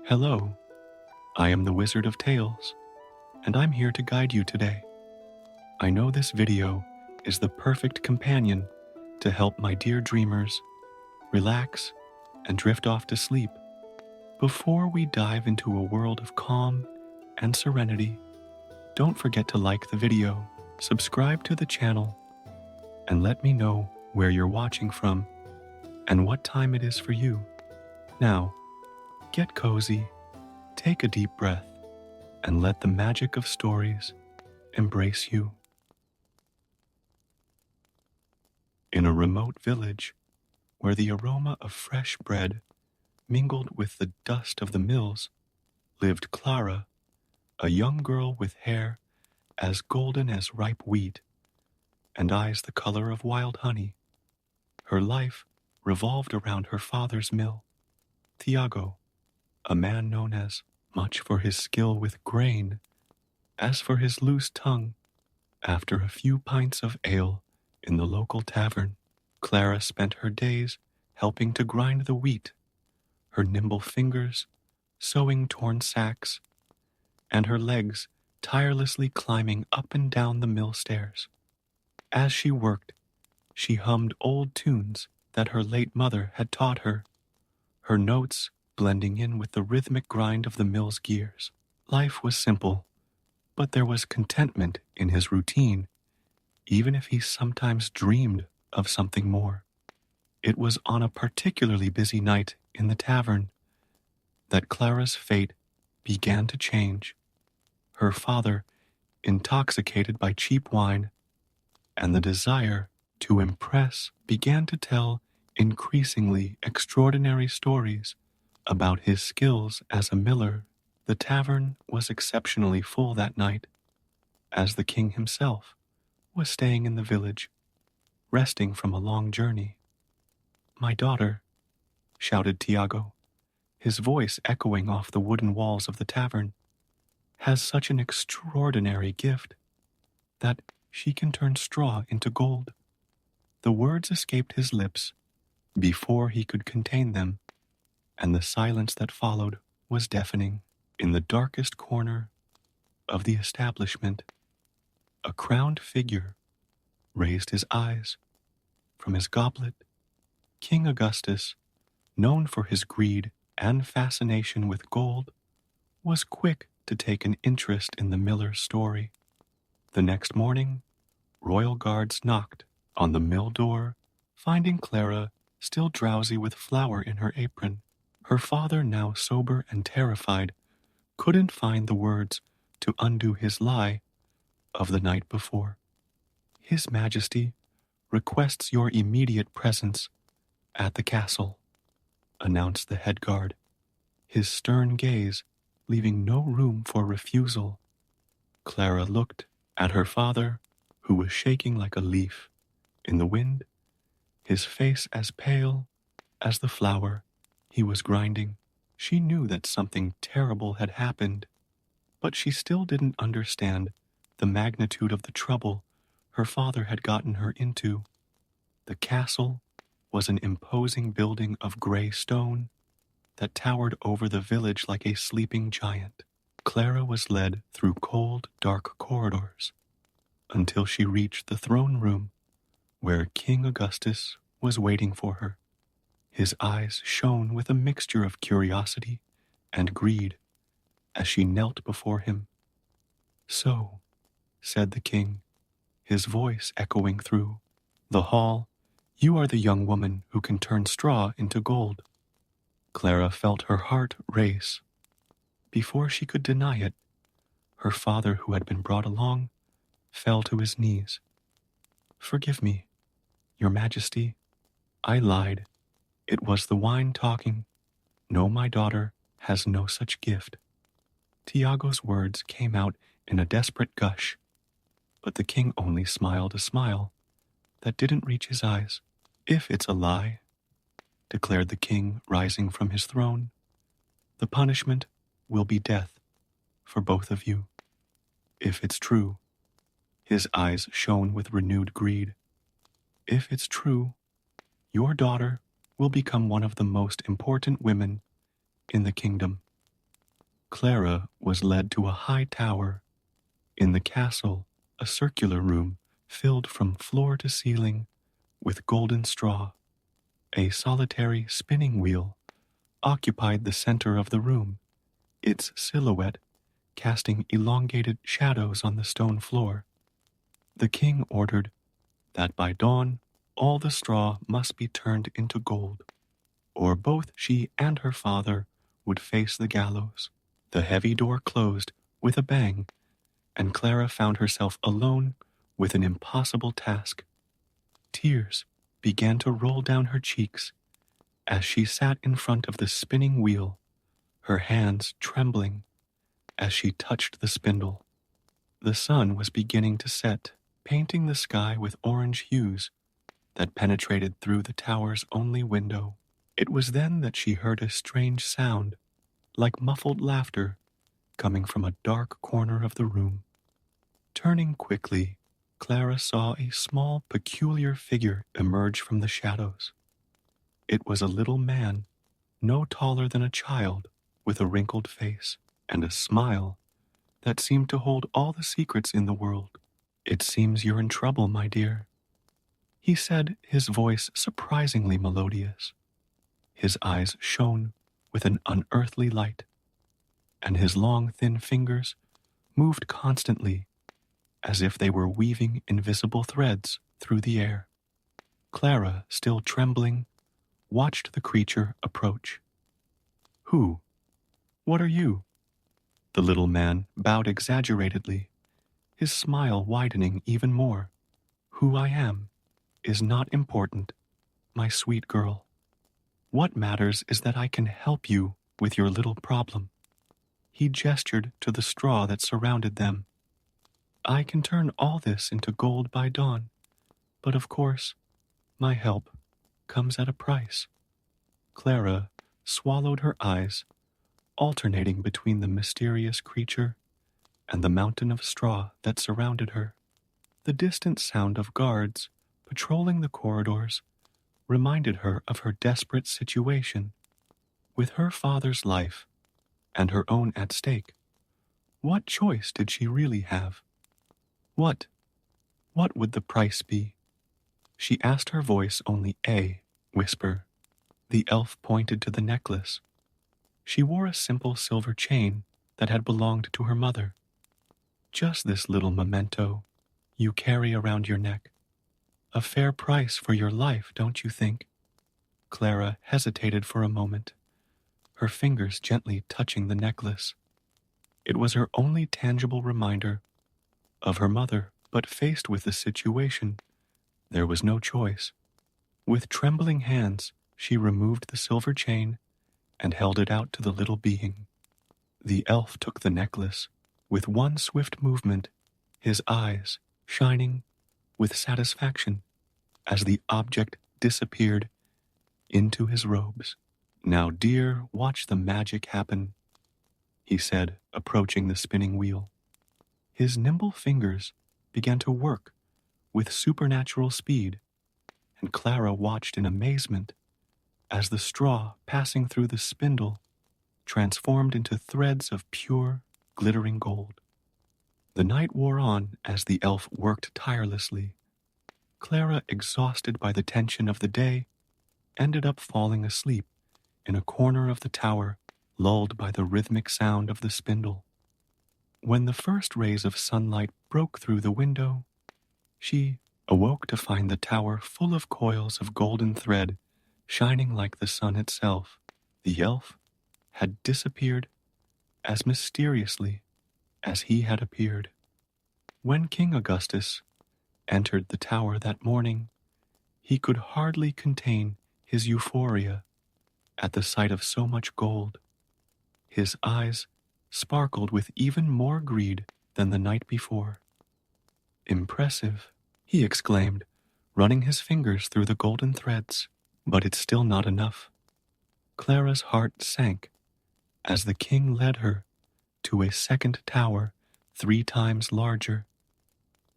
Hello, I am the Wizard of Tales, and I'm here to guide you today. I know this video is the perfect companion to help my dear dreamers relax and drift off to sleep. Before we dive into a world of calm and serenity, don't forget to like the video, subscribe to the channel, and let me know where you're watching from and what time it is for you. Now, get cozy, take a deep breath, and let the magic of stories embrace you. In a remote village, where the aroma of fresh bread mingled with the dust of the mills, lived Clara, a young girl with hair as golden as ripe wheat and eyes the color of wild honey. Her life revolved around her father's mill, Tiago, a man known as much for his skill with grain as for his loose tongue. After a few pints of ale in the local tavern, Clara spent her days helping to grind the wheat, her nimble fingers sewing torn sacks, and her legs tirelessly climbing up and down the mill stairs. As she worked, she hummed old tunes that her late mother had taught her, her notes blending in with the rhythmic grind of the mill's gears. Life was simple, but there was contentment in his routine, even if he sometimes dreamed of something more. It was on a particularly busy night in the tavern that Clara's fate began to change. Her father, intoxicated by cheap wine, and the desire to impress, began to tell increasingly extraordinary stories about his skills as a miller. The tavern was exceptionally full that night, as the king himself was staying in the village, resting from a long journey. "My daughter," shouted Tiago, his voice echoing off the wooden walls of the tavern, "has such an extraordinary gift that she can turn straw into gold." The words escaped his lips before he could contain them, and the silence that followed was deafening. In the darkest corner of the establishment, a crowned figure raised his eyes from his goblet. King Augustus, known for his greed and fascination with gold, was quick to take an interest in the miller's story. The next morning, royal guards knocked on the mill door, finding Clara still drowsy with flour in her apron. Her father, now sober and terrified, couldn't find the words to undo his lie of the night before. "His Majesty requests your immediate presence at the castle," announced the head guard, his stern gaze leaving no room for refusal. Clara looked at her father, who was shaking like a leaf in the wind, his face as pale as the flour he was grinding. She knew that something terrible had happened, but she still didn't understand the magnitude of the trouble her father had gotten her into. The castle was an imposing building of gray stone that towered over the village like a sleeping giant. Clara was led through cold, dark corridors until she reached the throne room where King Augustus was waiting for her. His eyes shone with a mixture of curiosity and greed as she knelt before him. "So," said the king, his voice echoing through the hall, "you are the young woman who can turn straw into gold." Clara felt her heart race. Before she could deny it, her father, who had been brought along, fell to his knees. "Forgive me, Your Majesty. I lied. It was the wine talking. No, my daughter has no such gift." Tiago's words came out in a desperate gush, but the king only smiled a smile that didn't reach his eyes. "If it's a lie," declared the king, rising from his throne, "the punishment will be death for both of you. If it's true," his eyes shone with renewed greed, "if it's true, your daughter will become one of the most important women in the kingdom." Clara was led to a high tower. In the castle, a circular room filled from floor to ceiling with golden straw. A solitary spinning wheel occupied the center of the room, its silhouette casting elongated shadows on the stone floor. The king ordered that by dawn all the straw must be turned into gold, or both she and her father would face the gallows. The heavy door closed with a bang, and Clara found herself alone with an impossible task. Tears began to roll down her cheeks as she sat in front of the spinning wheel, her hands trembling as she touched the spindle. The sun was beginning to set, painting the sky with orange hues that penetrated through the tower's only window. It was then that she heard a strange sound, like muffled laughter, coming from a dark corner of the room. Turning quickly, Clara saw a small, peculiar figure emerge from the shadows. It was a little man, no taller than a child, with a wrinkled face and a smile that seemed to hold all the secrets in the world. "It seems you're in trouble, my dear," he said, his voice surprisingly melodious. His eyes shone with an unearthly light, and his long, thin fingers moved constantly as if they were weaving invisible threads through the air. Clara, still trembling, watched the creature approach. "Who? What are you?" The little man bowed exaggeratedly, his smile widening even more. "Who I am is not important, my sweet girl. What matters is that I can help you with your little problem." He gestured to the straw that surrounded them. "I can turn all this into gold by dawn, but of course, my help comes at a price." Clara swallowed her eyes, alternating between the mysterious creature and the mountain of straw that surrounded her. The distant sound of guards patrolling the corridors reminded her of her desperate situation. With her father's life and her own at stake, what choice did she really have? What would the price be? She asked, her voice only a whisper. The elf pointed to the necklace. She wore a simple silver chain that had belonged to her mother. "Just this little memento you carry around your neck. A fair price for your life, don't you think?" Clara hesitated for a moment, her fingers gently touching the necklace. It was her only tangible reminder of her mother, but faced with the situation, there was no choice. With trembling hands, she removed the silver chain and held it out to the little being. The elf took the necklace with one swift movement, his eyes shining with satisfaction as the object disappeared into his robes. "Now, dear, watch the magic happen," he said, approaching the spinning wheel. His nimble fingers began to work with supernatural speed, and Clara watched in amazement as the straw passing through the spindle transformed into threads of pure, glittering gold. The night wore on as the elf worked tirelessly. Clara, exhausted by the tension of the day, ended up falling asleep in a corner of the tower, lulled by the rhythmic sound of the spindle. When the first rays of sunlight broke through the window, she awoke to find the tower full of coils of golden thread, shining like the sun itself. The elf had disappeared as mysteriously as he had appeared. When King Augustus entered the tower that morning, he could hardly contain his euphoria at the sight of so much gold. His eyes sparkled with even more greed than the night before. "Impressive," he exclaimed, running his fingers through the golden threads. "But it's still not enough." Clara's heart sank as the king led her to a second tower 3 times larger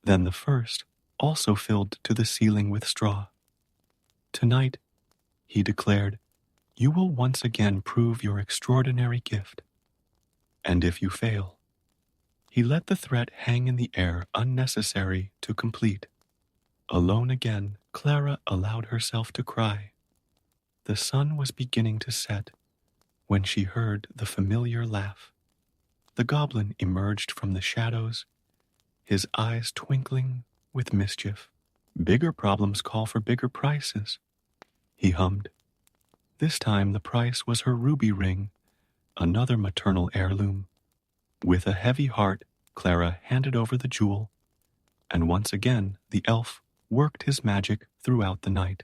than the first, also filled to the ceiling with straw. "Tonight," he declared, "you will once again prove your extraordinary gift." And if you fail, he let the threat hang in the air, unnecessary to complete. Alone again, Clara allowed herself to cry. The sun was beginning to set when she heard the familiar laugh. The goblin emerged from the shadows, his eyes twinkling with mischief. Bigger problems call for bigger prices, he hummed. This time the price was her ruby ring, another maternal heirloom. With a heavy heart, Clara handed over the jewel, and once again the elf worked his magic throughout the night.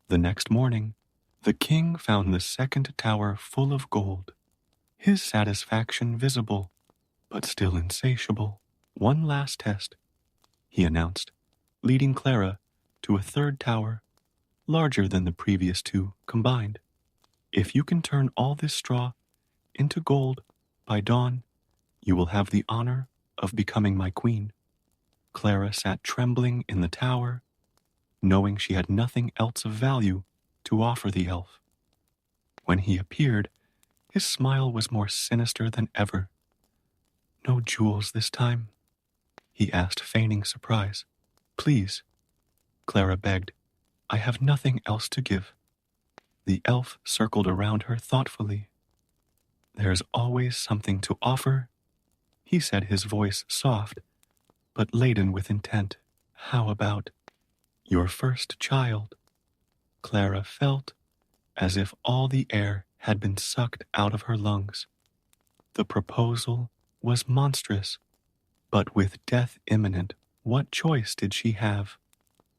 The next morning, the king found the second tower full of gold, his satisfaction visible, but still insatiable. One last test, he announced, leading Clara to a third tower, larger than the previous two combined. If you can turn all this straw into gold by dawn, you will have the honor of becoming my queen. Clara sat trembling in the tower, knowing she had nothing else of value to offer the elf. When he appeared, his smile was more sinister than ever. No jewels this time? He asked, feigning surprise. Please, Clara begged. I have nothing else to give. The elf circled around her thoughtfully. There's always something to offer, he said, his voice soft, but laden with intent. How about your first child? Clara felt as if all the air had been sucked out of her lungs. The proposal was monstrous, but with death imminent, what choice did she have?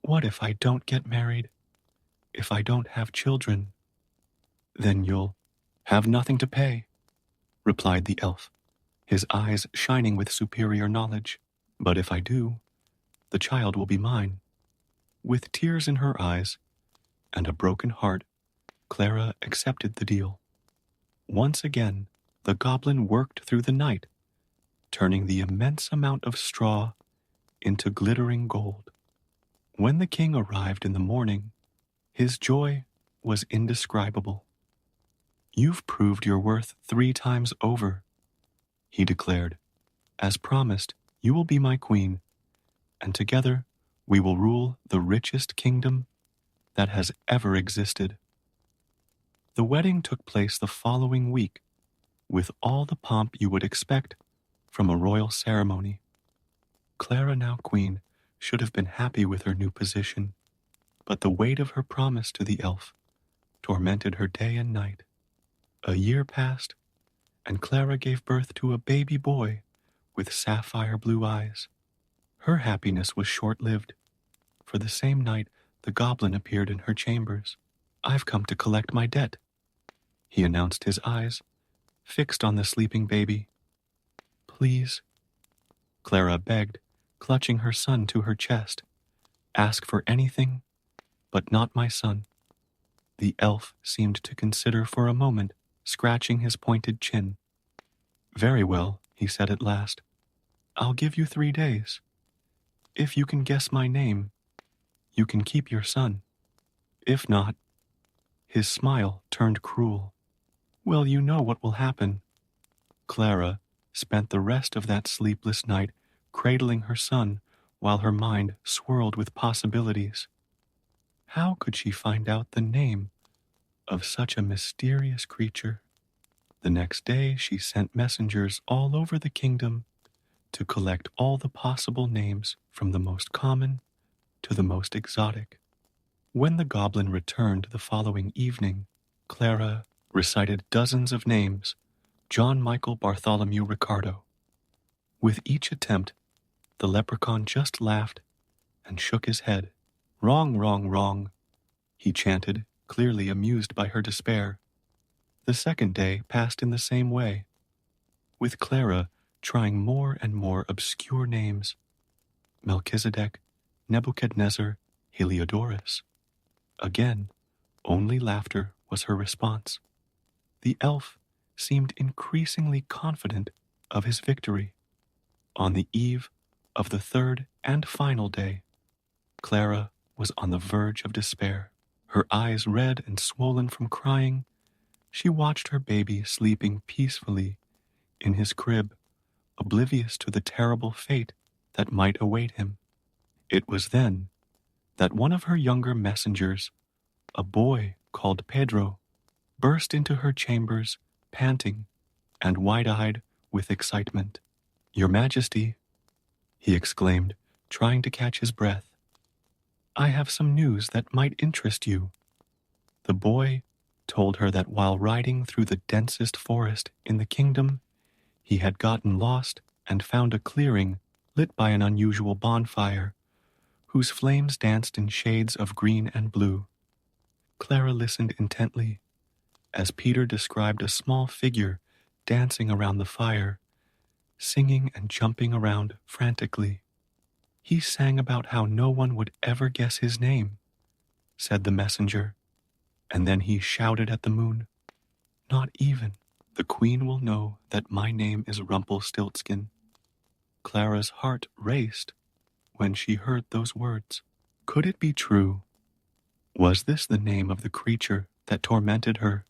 What if I don't get married? If I don't have children? Then you'll have nothing to pay, replied the elf, his eyes shining with superior knowledge. But if I do, the child will be mine. With tears in her eyes and a broken heart, Clara accepted the deal. Once again, the goblin worked through the night, turning the immense amount of straw into glittering gold. When the king arrived in the morning, his joy was indescribable. You've proved your worth 3 times over, he declared. As promised, you will be my queen, and together we will rule the richest kingdom that has ever existed. The wedding took place the following week, with all the pomp you would expect from a royal ceremony. Clara, now queen, should have been happy with her new position, but the weight of her promise to the elf tormented her day and night. A year passed, and Clara gave birth to a baby boy with sapphire blue eyes. Her happiness was short-lived, for the same night the goblin appeared in her chambers. I've come to collect my debt, he announced, his eyes fixed on the sleeping baby. Please, Clara begged, clutching her son to her chest. Ask for anything, but not my son. The elf seemed to consider for a moment, scratching his pointed chin. Very well, he said at last. I'll give you 3 days. If you can guess my name, you can keep your son. If not, his smile turned cruel. Well, you know what will happen. Clara spent the rest of that sleepless night cradling her son while her mind swirled with possibilities. How could she find out the name of such a mysterious creature? The next day she sent messengers all over the kingdom to collect all the possible names from the most common to the most exotic. When the goblin returned the following evening, Clara recited dozens of names, John Michael Bartholomew Ricardo. With each attempt, the leprechaun just laughed and shook his head. Wrong, wrong, wrong, he chanted, clearly amused by her despair. The second day passed in the same way, with Clara trying more and more obscure names. Melchizedek, Nebuchadnezzar, Heliodorus. Again, only laughter was her response. The elf seemed increasingly confident of his victory. On the eve of the third and final day, Clara was on the verge of despair. Her eyes red and swollen from crying, she watched her baby sleeping peacefully in his crib, oblivious to the terrible fate that might await him. It was then that one of her younger messengers, a boy called Pedro, burst into her chambers, panting and wide-eyed with excitement. "Your Majesty," he exclaimed, trying to catch his breath, "I have some news that might interest you." The boy told her that while riding through the densest forest in the kingdom, he had gotten lost and found a clearing lit by an unusual bonfire, whose flames danced in shades of green and blue. Clara listened intently as Peter described a small figure dancing around the fire, singing and jumping around frantically. "He sang about how no one would ever guess his name," said the messenger, and then he shouted at the moon, "Not even the queen will know that my name is Rumpelstiltskin." Clara's heart raced when she heard those words. Could it be true? Was this the name of the creature that tormented her?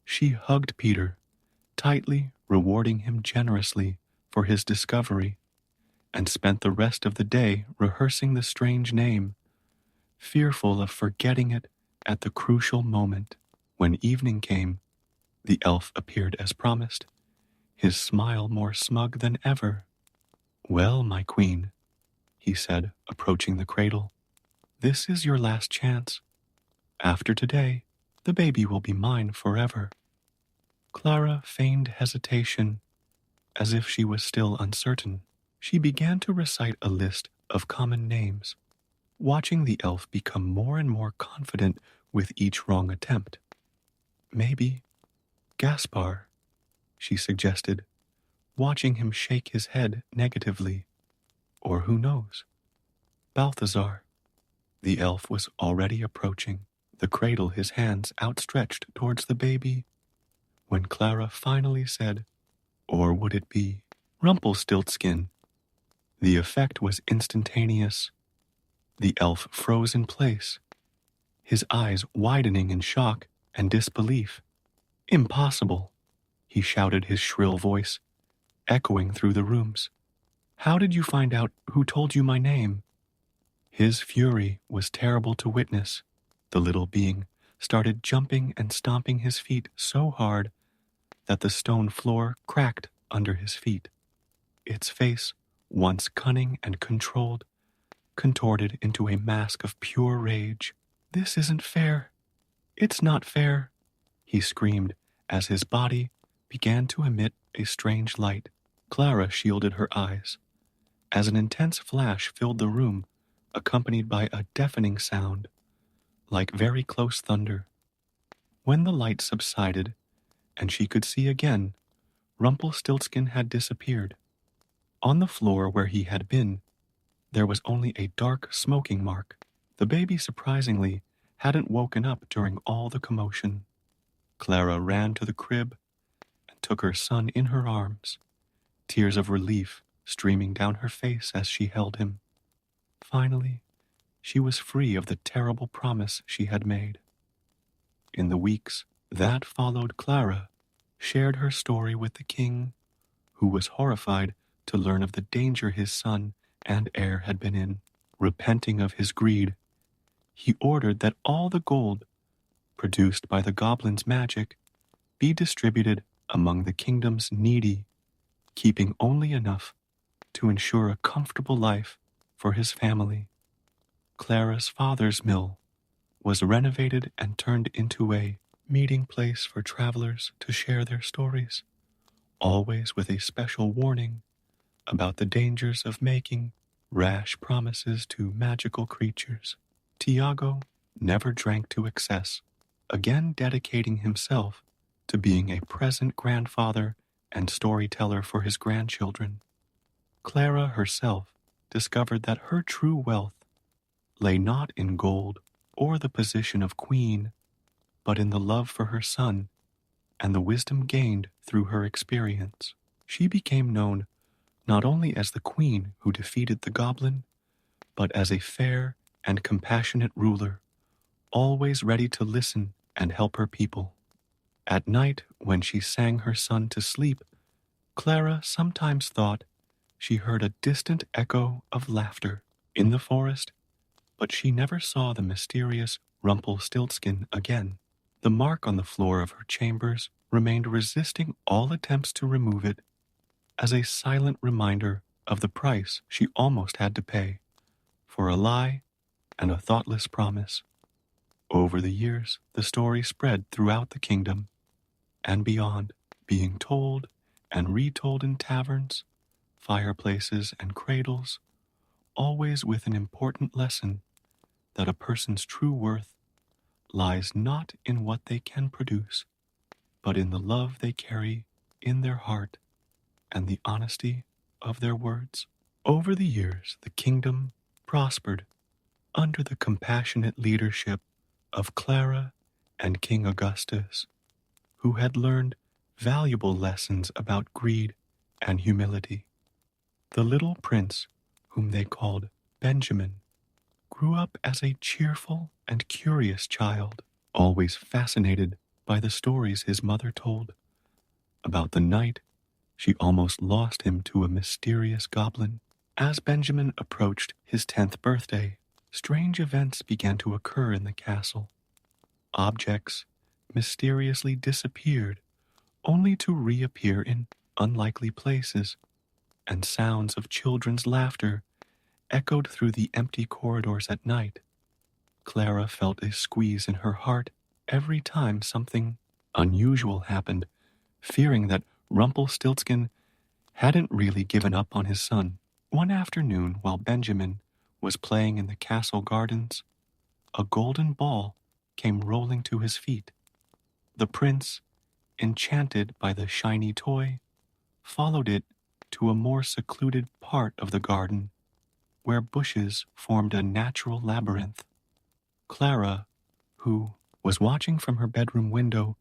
She hugged Peter, tightly rewarding him generously for his discovery, and spent the rest of the day rehearsing the strange name, fearful of forgetting it at the crucial moment. When evening came, the elf appeared as promised, his smile more smug than ever. "Well, my queen," he said, approaching the cradle, "this is your last chance. After today, the baby will be mine forever." Clara feigned hesitation, as if she was still uncertain. She began to recite a list of common names, watching the elf become more and more confident with each wrong attempt. "Maybe Gaspar," she suggested, watching him shake his head negatively. "Or who knows? Balthazar." The elf was already approaching the cradle, his hands outstretched towards the baby, when Clara finally said, "Or would it be Rumpelstiltskin?" The effect was instantaneous. The elf froze in place, his eyes widening in shock and disbelief. "Impossible!" he shouted, his shrill voice echoing through the rooms. "How did you find out who told you my name?" His fury was terrible to witness. The little being started jumping and stomping his feet so hard that the stone floor cracked under his feet. Its face, once cunning and controlled, contorted into a mask of pure rage. "This isn't fair. It's not fair," he screamed as his body began to emit a strange light. Clara shielded her eyes, as an intense flash filled the room, accompanied by a deafening sound, like very close thunder. When the light subsided, and she could see again, Rumpelstiltskin had disappeared. On the floor where he had been, there was only a dark smoking mark. The baby, surprisingly, hadn't woken up during all the commotion. Clara ran to the crib and took her son in her arms, tears of relief streaming down her face as she held him. Finally, she was free of the terrible promise she had made. In the weeks that followed, Clara shared her story with the king, who was horrified to learn of the danger his son and heir had been in. Repenting of his greed, he ordered that all the gold produced by the goblin's magic be distributed among the kingdom's needy, keeping only enough to ensure a comfortable life for his family. Clara's father's mill was renovated and turned into a meeting place for travelers to share their stories, always with a special warning about the dangers of making rash promises to magical creatures. Tiago never drank to excess, again dedicating himself to being a present grandfather and storyteller for his grandchildren. Clara herself discovered that her true wealth lay not in gold or the position of queen, but in the love for her son and the wisdom gained through her experience. She became known not only as the queen who defeated the goblin, but as a fair and compassionate ruler, always ready to listen and help her people. At night, when she sang her son to sleep, Clara sometimes thought she heard a distant echo of laughter in the forest, but she never saw the mysterious Rumpelstiltskin again. The mark on the floor of her chambers remained, resisting all attempts to remove it, as a silent reminder of the price she almost had to pay for a lie and a thoughtless promise. Over the years, the story spread throughout the kingdom and beyond, being told and retold in taverns, fireplaces, and cradles, always with an important lesson that a person's true worth lies not in what they can produce, but in the love they carry in their heart and the honesty of their words. Over the years, the kingdom prospered under the compassionate leadership of Clara and King Augustus, who had learned valuable lessons about greed and humility. The little prince, whom they called Benjamin, grew up as a cheerful and curious child, always fascinated by the stories his mother told about the night she almost lost him to a mysterious goblin. As Benjamin approached his 10th birthday, strange events began to occur in the castle. Objects mysteriously disappeared, only to reappear in unlikely places, and sounds of children's laughter echoed through the empty corridors at night. Clara felt a squeeze in her heart every time something unusual happened, fearing that Rumpelstiltskin hadn't really given up on his son. One afternoon, while Benjamin was playing in the castle gardens, a golden ball came rolling to his feet. The prince, enchanted by the shiny toy, followed it to a more secluded part of the garden, where bushes formed a natural labyrinth. Clara, who was watching from her bedroom window,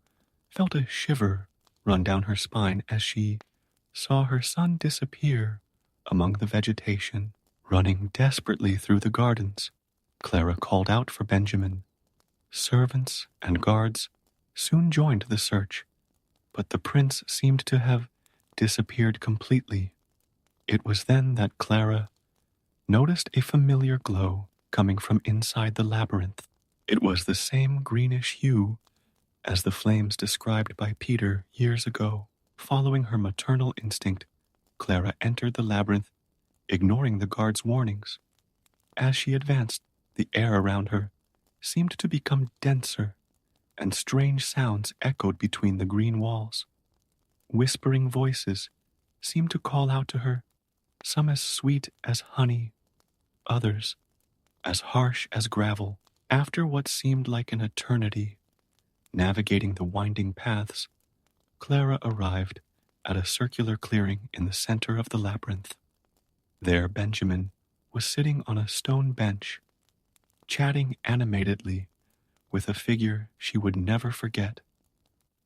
felt a shiver run down her spine as she saw her son disappear among the vegetation. Running desperately through the gardens, Clara called out for Benjamin. Servants and guards soon joined the search, but the prince seemed to have disappeared completely. It was then that Clara noticed a familiar glow coming from inside the labyrinth. It was the same greenish hue as the flames described by Peter years ago. Following her maternal instinct, Clara entered the labyrinth, ignoring the guard's warnings. As she advanced, the air around her seemed to become denser, and strange sounds echoed between the green walls. Whispering voices seemed to call out to her, some as sweet as honey, others as harsh as gravel. After what seemed like an eternity, navigating the winding paths, Clara arrived at a circular clearing in the center of the labyrinth. There Benjamin was sitting on a stone bench, chatting animatedly with a figure she would never forget.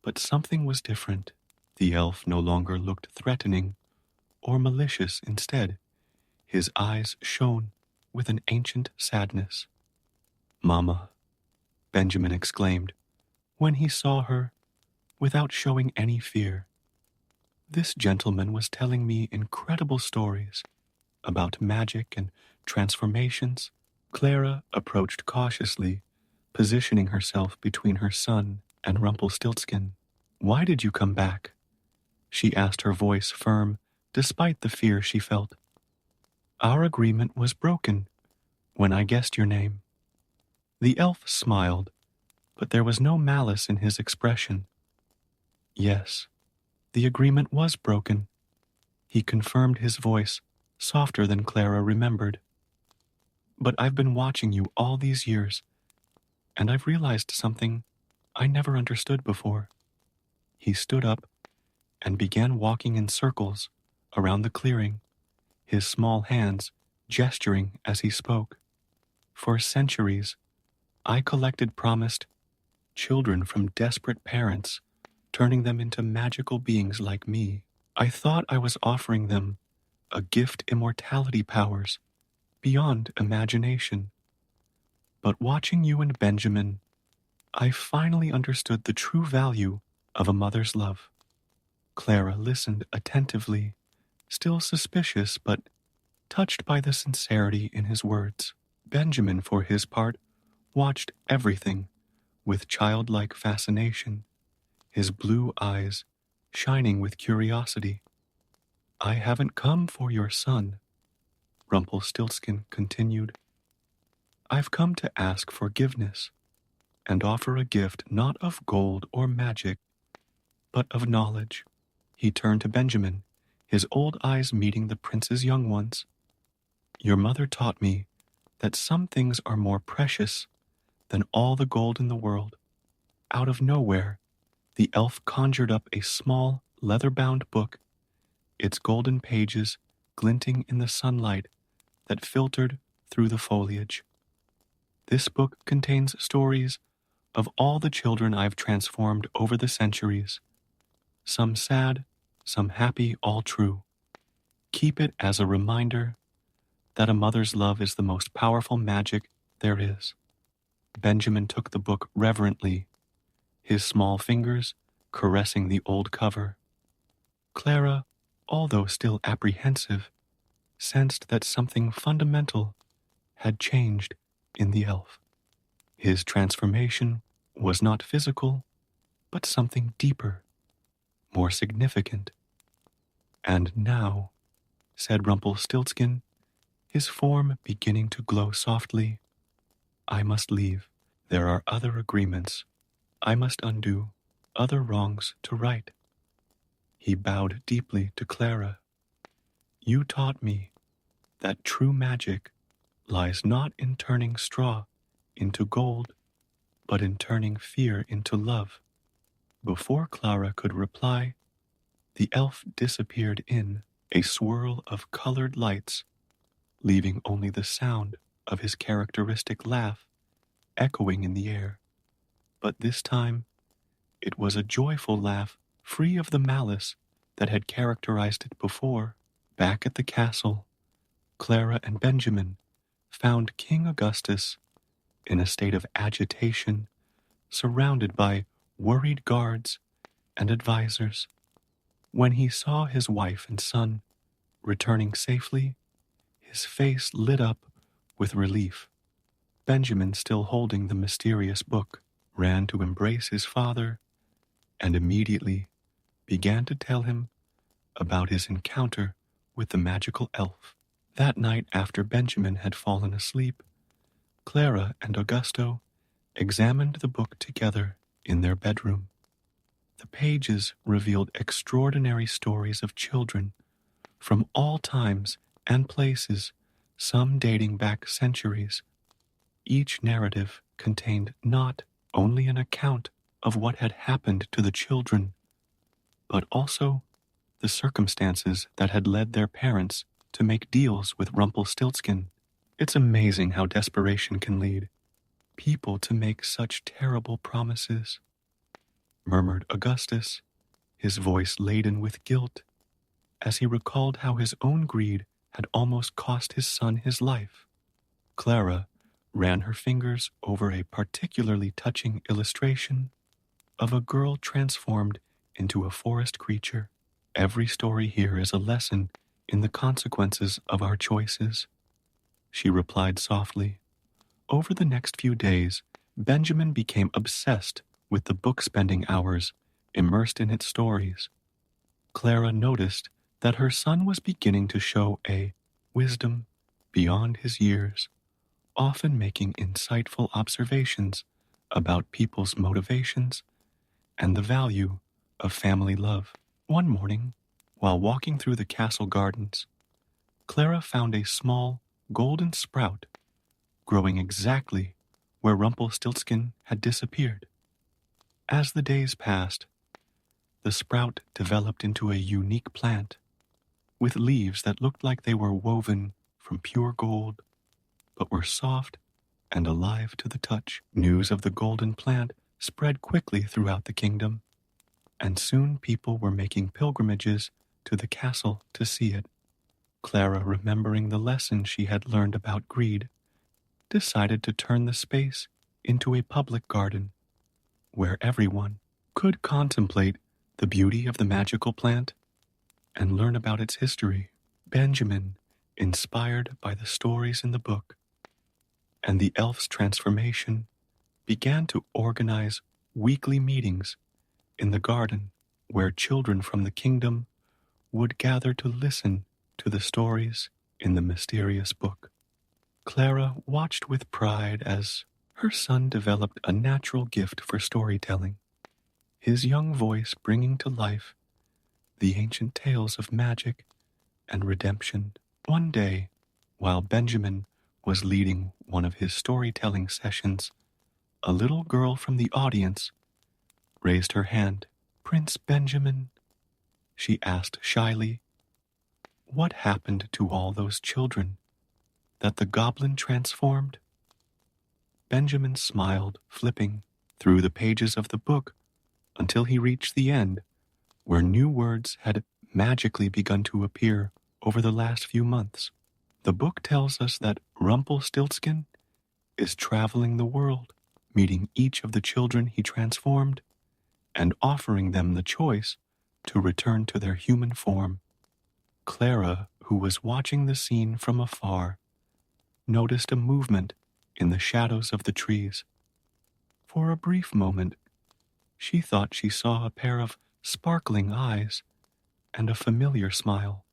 But something was different. The elf no longer looked threatening or malicious. Instead, his eyes shone with an ancient sadness. "Mama," Benjamin exclaimed when he saw her without showing any fear. "This gentleman was telling me incredible stories about magic and transformations." Clara approached cautiously, positioning herself between her son and Rumpelstiltskin. "Why did you come back?" she asked, her voice firm despite the fear she felt. "Our agreement was broken when I guessed your name." The elf smiled, but there was no malice in his expression. "Yes, the agreement was broken," he confirmed, his voice softer than Clara remembered. "But I've been watching you all these years, and I've realized something I never understood before." He stood up and began walking in circles around the clearing, his small hands gesturing as he spoke. "For centuries, I collected promised children from desperate parents, turning them into magical beings like me. I thought I was offering them a gift, immortality powers beyond imagination. But watching you and Benjamin, I finally understood the true value of a mother's love." Clara listened attentively, still suspicious but touched by the sincerity in his words. Benjamin, for his part, watched everything with childlike fascination, his blue eyes shining with curiosity. "I haven't come for your son," Rumpelstiltskin continued. "I've come to ask forgiveness and offer a gift not of gold or magic, but of knowledge." He turned to Benjamin, his old eyes meeting the prince's young ones. "Your mother taught me that some things are more precious than all the gold in the world." Out of nowhere, the elf conjured up a small, leather-bound book, its golden pages glinting in the sunlight that filtered through the foliage. "This book contains stories of all the children I've transformed over the centuries. Some sad, some happy, all true. Keep it as a reminder that a mother's love is the most powerful magic there is." Benjamin took the book reverently, his small fingers caressing the old cover. Clara, although still apprehensive, sensed that something fundamental had changed in the elf. His transformation was not physical, but something deeper, more significant. "And now," said Rumpelstiltskin, his form beginning to glow softly, "I must leave. There are other agreements I must undo, other wrongs to right." He bowed deeply to Clara. "You taught me that true magic lies not in turning straw into gold, but in turning fear into love." Before Clara could reply, the elf disappeared in a swirl of colored lights, leaving only the sound of his characteristic laugh echoing in the air. But this time, it was a joyful laugh, free of the malice that had characterized it before. Back at the castle, Clara and Benjamin found King Augustus in a state of agitation, surrounded by worried guards and advisors. When he saw his wife and son returning safely, his face lit up with relief. Benjamin, still holding the mysterious book, ran to embrace his father and immediately began to tell him about his encounter with the magical elf. That night, after Benjamin had fallen asleep, Clara and Augusto examined the book together in their bedroom. The pages revealed extraordinary stories of children from all times and places, some dating back centuries. Each narrative contained not only an account of what had happened to the children, but also the circumstances that had led their parents to make deals with Rumpelstiltskin. "It's amazing how desperation can lead people to make such terrible promises," murmured Augustus, his voice laden with guilt, as he recalled how his own greed had almost cost his son his life. Clara ran her fingers over a particularly touching illustration of a girl transformed into a forest creature. "Every story here is a lesson in the consequences of our choices," she replied softly. Over the next few days, Benjamin became obsessed with the book, spending hours immersed in its stories. Clara noticed that her son was beginning to show a wisdom beyond his years, often making insightful observations about people's motivations and the value of family love. One morning, while walking through the castle gardens, Clara found a small golden sprout growing exactly where Rumpelstiltskin had disappeared. As the days passed, the sprout developed into a unique plant, with leaves that looked like they were woven from pure gold, but were soft and alive to the touch. News of the golden plant spread quickly throughout the kingdom, and soon people were making pilgrimages to the castle to see it. Clara, remembering the lesson she had learned about greed, decided to turn the space into a public garden where everyone could contemplate the beauty of the magical plant and learn about its history. Benjamin, inspired by the stories in the book and the elf's transformation, began to organize weekly meetings in the garden where children from the kingdom would gather to listen to the stories in the mysterious book. Clara watched with pride as her son developed a natural gift for storytelling, his young voice bringing to life the ancient tales of magic and redemption. One day, while Benjamin was leading one of his storytelling sessions, a little girl from the audience raised her hand. "Prince Benjamin," she asked shyly, "what happened to all those children that the goblin transformed?" Benjamin smiled, flipping through the pages of the book until he reached the end, where new words had magically begun to appear over the last few months. The book tells us that Rumpelstiltskin is traveling the world, meeting each of the children he transformed and offering them the choice to return to their human form. Clara, who was watching the scene from afar, noticed a movement in the shadows of the trees. For a brief moment, she thought she saw a pair of sparkling eyes and a familiar smile.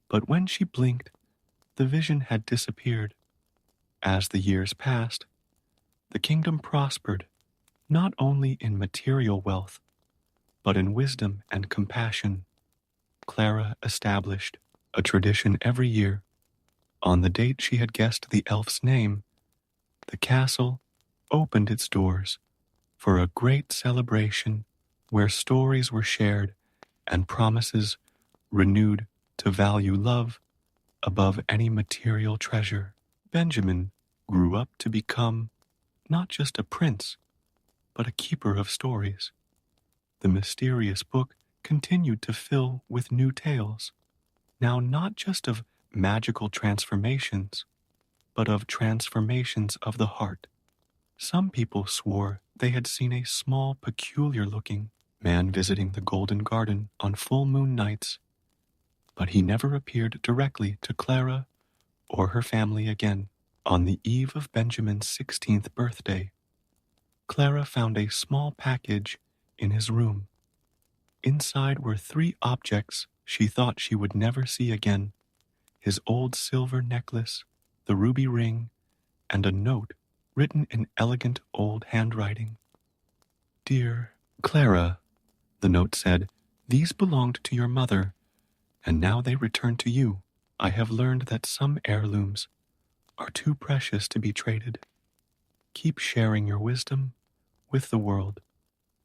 But when she blinked, the vision had disappeared. As the years passed, the kingdom prospered, not only in material wealth, but in wisdom and compassion. Clara established a tradition every year. On the date she had guessed the elf's name, the castle opened its doors for a great celebration where stories were shared and promises renewed to value love above any material treasure. Benjamin grew up to become not just a prince, but a keeper of stories. The mysterious book continued to fill with new tales, now not just of magical transformations, but of transformations of the heart. Some people swore they had seen a small, peculiar-looking man visiting the Golden Garden on full moon nights, but he never appeared directly to Clara or her family again. On the eve of Benjamin's 16th birthday, Clara found a small package in his room. Inside were 3 objects she thought she would never see again: his old silver necklace, the ruby ring, and a note written in elegant old handwriting. "Dear Clara," the note said, "these belonged to your mother, and now they return to you. I have learned that some heirlooms are too precious to be traded. Keep sharing your wisdom with the world,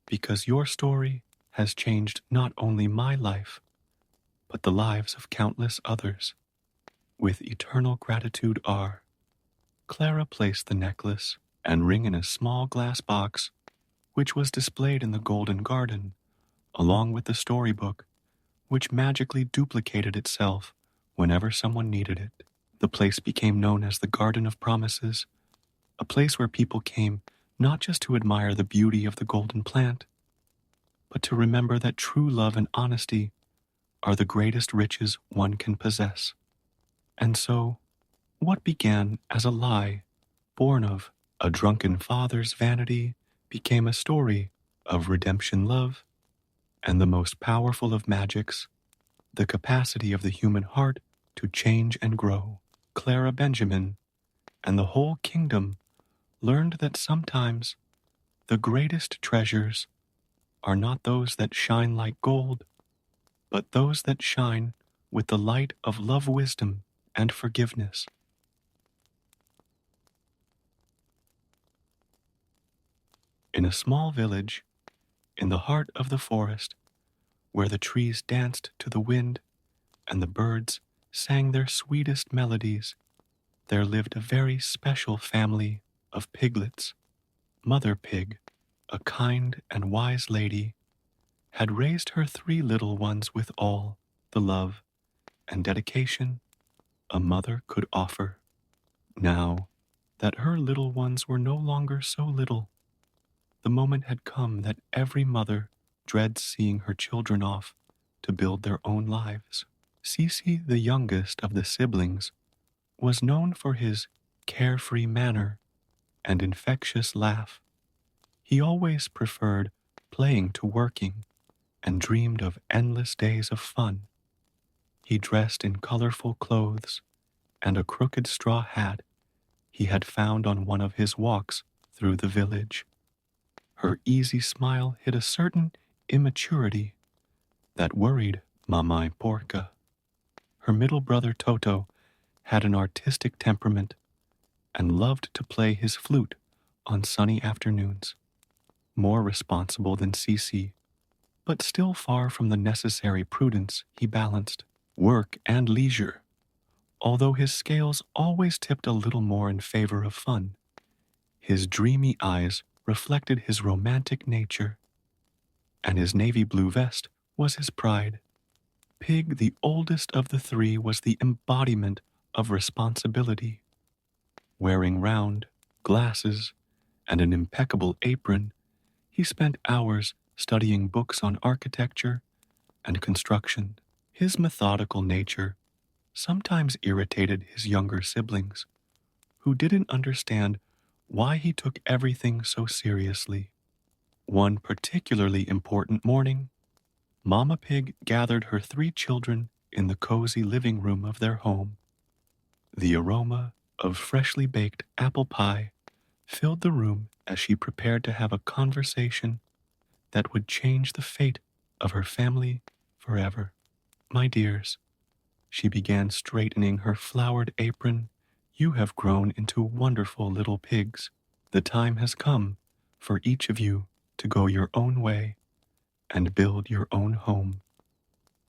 because your story has changed not only my life, but the lives of countless others. With eternal gratitude, R." Clara placed the necklace and ring in a small glass box, which was displayed in the Golden Garden, along with the storybook, which magically duplicated itself whenever someone needed it. The place became known as the Garden of Promises, a place where people came not just to admire the beauty of the golden plant, but to remember that true love and honesty are the greatest riches one can possess. And so, what began as a lie, born of a drunken father's vanity, became a story of redemption, love, and the most powerful of magics, the capacity of the human heart to change and grow. Clara Benjamin and the whole kingdom learned that sometimes the greatest treasures are not those that shine like gold, but those that shine with the light of love, wisdom, and forgiveness. In a small village, in the heart of the forest, where the trees danced to the wind and the birds sang their sweetest melodies, there lived a very special family of piglets. Mother Pig, a kind and wise lady, had raised her 3 little ones with all the love and dedication a mother could offer. Now that her little ones were no longer so little, the moment had come that every mother dreads seeing her children off to build their own lives. Cece, the youngest of the siblings, was known for his carefree manner and infectious laugh. He always preferred playing to working and dreamed of endless days of fun. He dressed in colorful clothes and a crooked straw hat he had found on one of his walks through the village. Her easy smile hid a certain immaturity that worried Mamai Porca. Her middle brother Toto had an artistic temperament and loved to play his flute on sunny afternoons. More responsible than Cece, but still far from the necessary prudence, he balanced work and leisure, although his scales always tipped a little more in favor of fun. His dreamy eyes reflected his romantic nature, and his navy blue vest was his pride. Pig, the oldest of the three, was the embodiment of responsibility. Wearing round glasses and an impeccable apron, he spent hours studying books on architecture and construction. His methodical nature sometimes irritated his younger siblings, who didn't understand why he took everything so seriously. One particularly important morning, Mama Pig gathered her 3 children in the cozy living room of their home. The aroma of freshly baked apple pie filled the room as she prepared to have a conversation that would change the fate of her family forever. My dears, she began, straightening her flowered apron, you have grown into wonderful little pigs. The time has come for each of you to go your own way and build your own home.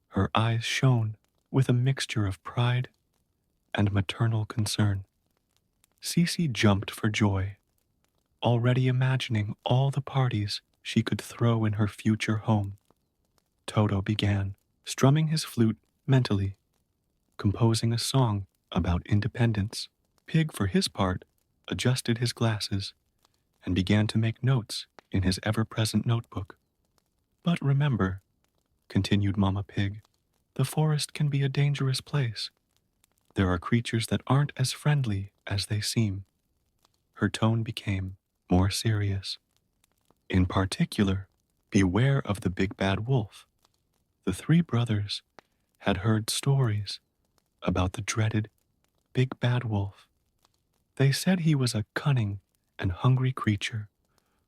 Her eyes shone with a mixture of pride and maternal concern. Cece jumped for joy, already imagining all the parties she could throw in her future home. Toto began, strumming his flute mentally, composing a song about independence. Pig, for his part, adjusted his glasses and began to make notes in his ever-present notebook. But remember, continued Mama Pig, the forest can be a dangerous place. There are creatures that aren't as friendly as they seem. Her tone became more serious. In particular, beware of the big bad wolf. The 3 brothers had heard stories about the dreaded big bad wolf. They said he was a cunning and hungry creature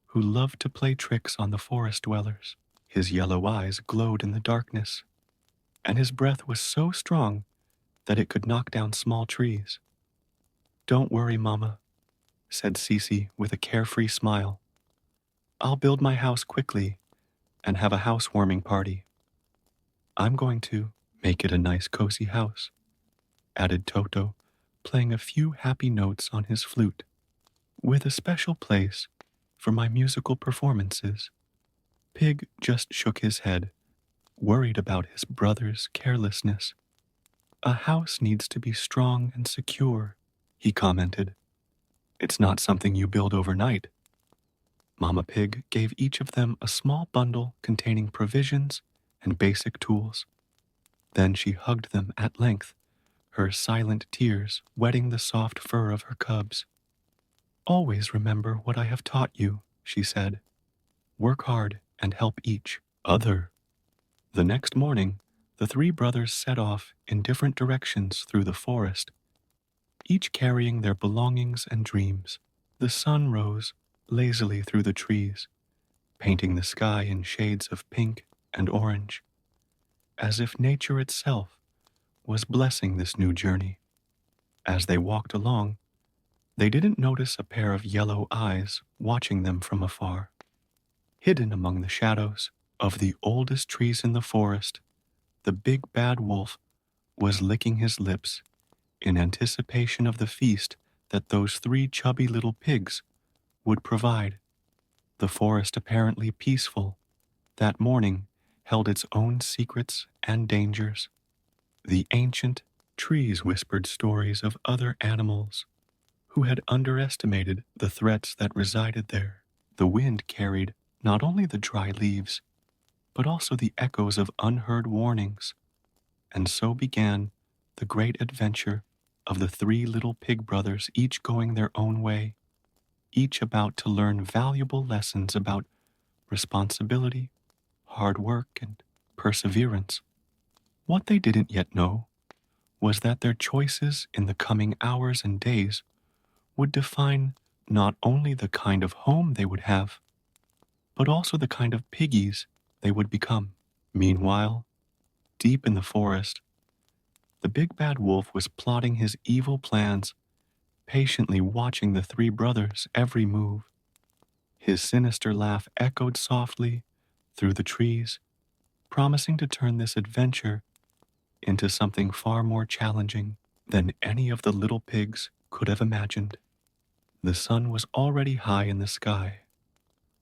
who loved to play tricks on the forest dwellers. His yellow eyes glowed in the darkness, and his breath was so strong that it could knock down small trees. Don't worry, Mama, said Cece with a carefree smile. I'll build my house quickly and have a housewarming party. I'm going to make it a nice cozy house, added Toto, playing a few happy notes on his flute, with a special place for my musical performances. Pig just shook his head, worried about his brother's carelessness. A house needs to be strong and secure, he commented. It's not something you build overnight. Mama Pig gave each of them a small bundle containing provisions and basic tools. Then she hugged them at length, her silent tears wetting the soft fur of her cubs. Always remember what I have taught you, she said. Work hard and help each other. The next morning, the 3 brothers set off in different directions through the forest, each carrying their belongings and dreams. The sun rose lazily through the trees, painting the sky in shades of pink and orange, as if nature itself was blessing this new journey. As they walked along, they didn't notice a pair of yellow eyes watching them from afar. Hidden among the shadows of the oldest trees in the forest, the big bad wolf was licking his lips in anticipation of the feast that those 3 chubby little pigs would provide. The forest, apparently peaceful, that morning held its own secrets and dangers. The ancient trees whispered stories of other animals who had underestimated the threats that resided there. The wind carried not only the dry leaves, but also the echoes of unheard warnings. And so began the great adventure of the three little pig brothers, each going their own way, each about to learn valuable lessons about responsibility, hard work, and perseverance. What they didn't yet know was that their choices in the coming hours and days would define not only the kind of home they would have, but also the kind of piggies they would become. Meanwhile, deep in the forest, the big bad wolf was plotting his evil plans, patiently watching the three brothers' every move. His sinister laugh echoed softly through the trees, promising to turn this adventure into something far more challenging than any of the little pigs could have imagined. The sun was already high in the sky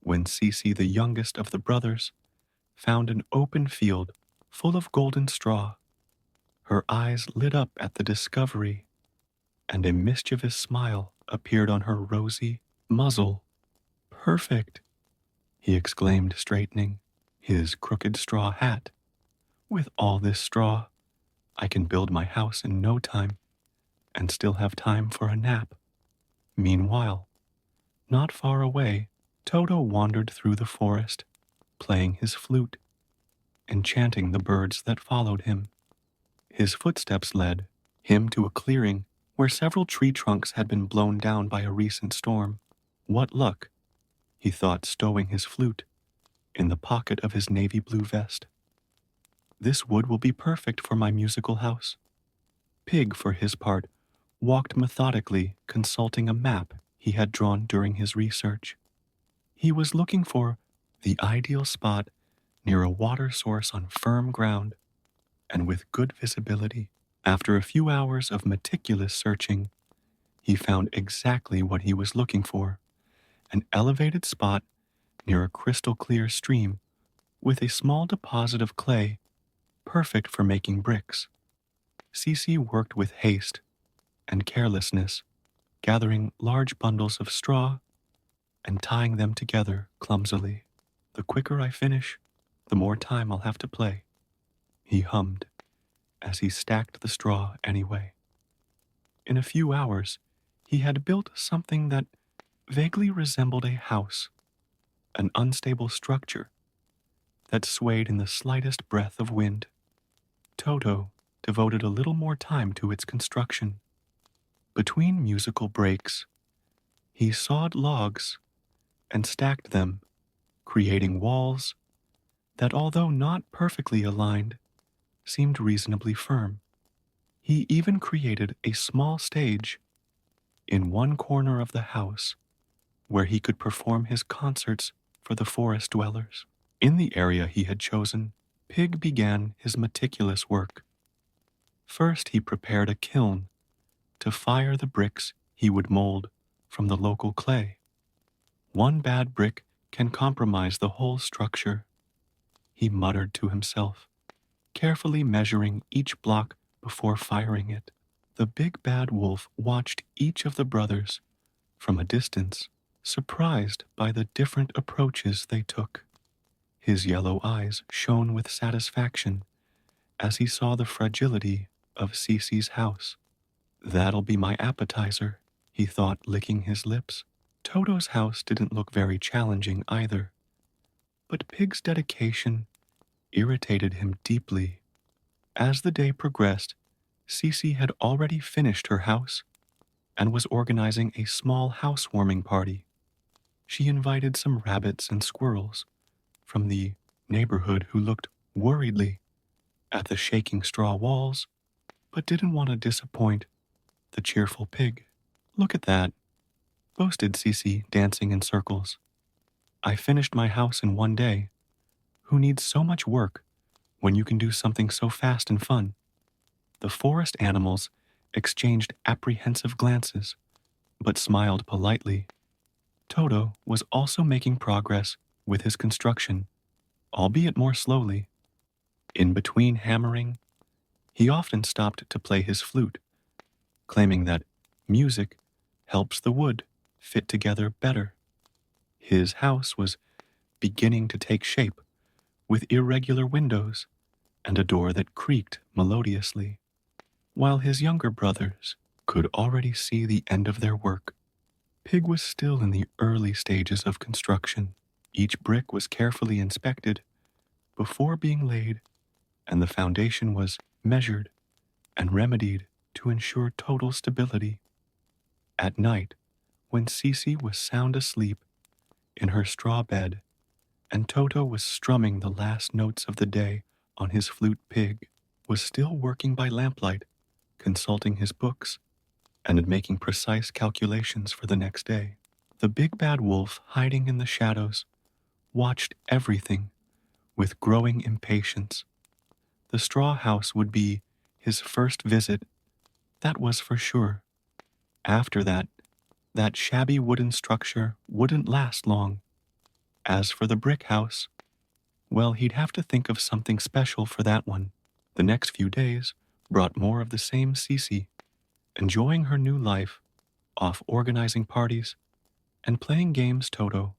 when Cece, the youngest of the brothers, found an open field full of golden straw. Her eyes lit up at the discovery, and a mischievous smile appeared on her rosy muzzle. Perfect, he exclaimed, straightening his crooked straw hat. With all this straw, I can build my house in no time and still have time for a nap. Meanwhile, not far away, Toto wandered through the forest, playing his flute, enchanting the birds that followed him. His footsteps led him to a clearing where several tree trunks had been blown down by a recent storm. What luck, he thought, stowing his flute in the pocket of his navy blue vest. This wood will be perfect for my musical house. Pig, for his part, walked methodically, consulting a map he had drawn during his research. He was looking for the ideal spot near a water source on firm ground and with good visibility. After a few hours of meticulous searching, he found exactly what he was looking for, an elevated spot near a crystal clear stream with a small deposit of clay perfect for making bricks. Cece worked with haste and carelessness, gathering large bundles of straw and tying them together clumsily. The quicker I finish, the more time I'll have to play, he hummed as he stacked the straw anyway. In a few hours, he had built something that vaguely resembled a house, an unstable structure that swayed in the slightest breath of wind. Toto devoted a little more time to its construction. Between musical breaks, he sawed logs and stacked them, creating walls that, although not perfectly aligned, seemed reasonably firm. He even created a small stage in one corner of the house where he could perform his concerts for the forest dwellers. In the area he had chosen, Pig began his meticulous work. First, he prepared a kiln to fire the bricks he would mold from the local clay. One bad brick can compromise the whole structure, he muttered to himself, carefully measuring each block before firing it. The big bad wolf watched each of the brothers from a distance, surprised by the different approaches they took. His yellow eyes shone with satisfaction as he saw the fragility of Cece's house. That'll be my appetizer, he thought, licking his lips. Toto's house didn't look very challenging either, but Pig's dedication irritated him deeply. As the day progressed, Cece had already finished her house and was organizing a small housewarming party. She invited some rabbits and squirrels from the neighborhood who looked worriedly at the shaking straw walls, but didn't want to disappoint the cheerful Pig. Look at that, boasted Cece, dancing in circles. I finished my house in one day. Who needs so much work when you can do something so fast and fun? The forest animals exchanged apprehensive glances, but smiled politely. Toto was also making progress with his construction, albeit more slowly. In between hammering, he often stopped to play his flute, claiming that music helps the wood fit together better. His house was beginning to take shape with irregular windows and a door that creaked melodiously, while his younger brothers could already see the end of their work. Pig was still in the early stages of construction. Each brick was carefully inspected before being laid, and the foundation was measured and remedied to ensure total stability. At night, when Cece was sound asleep in her straw bed, and Toto was strumming the last notes of the day on his flute, Pig was still working by lamplight, consulting his books and making precise calculations for the next day. The big bad wolf, hiding in the shadows, watched everything with growing impatience. The straw house would be his first visit, that was for sure. After that, that shabby wooden structure wouldn't last long. As for the brick house, well, he'd have to think of something special for that one. The next few days brought more of the same Cece, enjoying her new life, off organizing parties and playing games Toto,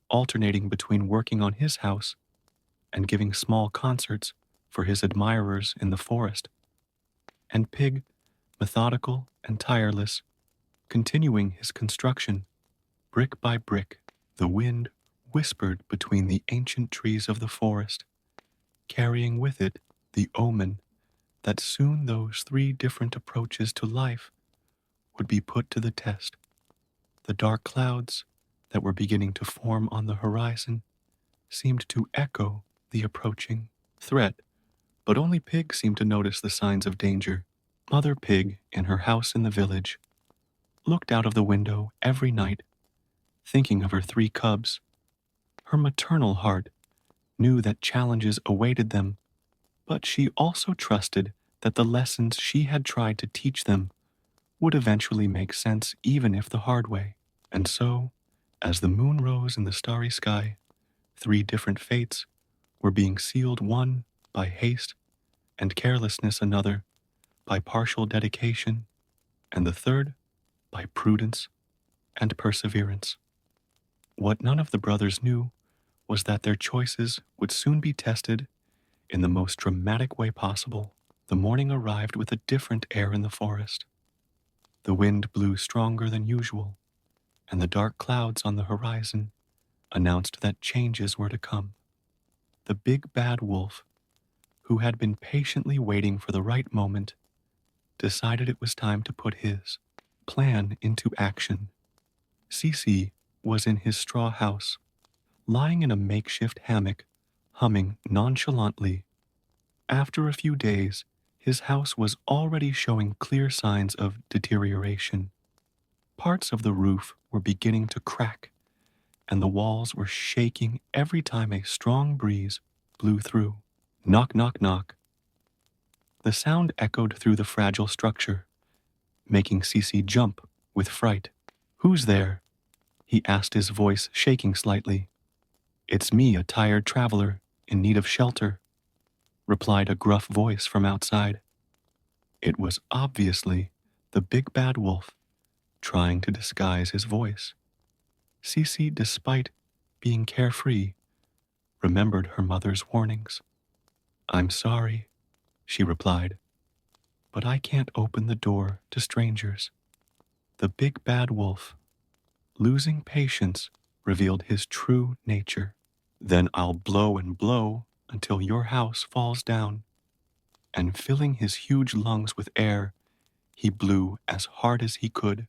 alternating between working on his house and giving small concerts for his admirers in the forest. And Pig, methodical and tireless, continuing his construction, brick by brick. The wind whispered between the ancient trees of the forest, carrying with it the omen that soon those three different approaches to life would be put to the test. The dark clouds that were beginning to form on the horizon seemed to echo the approaching threat, but only Pig seemed to notice the signs of danger. Mother Pig, in her house in the village, looked out of the window every night, thinking of her three cubs. Her maternal heart knew that challenges awaited them, but she also trusted that the lessons she had tried to teach them would eventually make sense, even if the hard way. And so, as the moon rose in the starry sky, three different fates were being sealed, one by haste and carelessness, another by partial dedication, and the third by prudence and perseverance. What none of the brothers knew was that their choices would soon be tested in the most dramatic way possible. The morning arrived with a different air in the forest. The wind blew stronger than usual, and the dark clouds on the horizon announced that changes were to come. The big bad wolf, who had been patiently waiting for the right moment, decided it was time to put his plan into action. Cece was in his straw house, lying in a makeshift hammock, humming nonchalantly. After a few days, his house was already showing clear signs of deterioration. Parts of the roof were beginning to crack, and the walls were shaking every time a strong breeze blew through. Knock, knock, knock. The sound echoed through the fragile structure, making Cece jump with fright. "Who's there?" he asked, his voice shaking slightly. "It's me, a tired traveler in need of shelter," replied a gruff voice from outside. It was obviously the big bad wolf, trying to disguise his voice. Cece, despite being carefree, remembered her mother's warnings. "I'm sorry," she replied, "but I can't open the door to strangers." The big bad wolf, losing patience, revealed his true nature. "Then I'll blow and blow until your house falls down." And filling his huge lungs with air, he blew as hard as he could.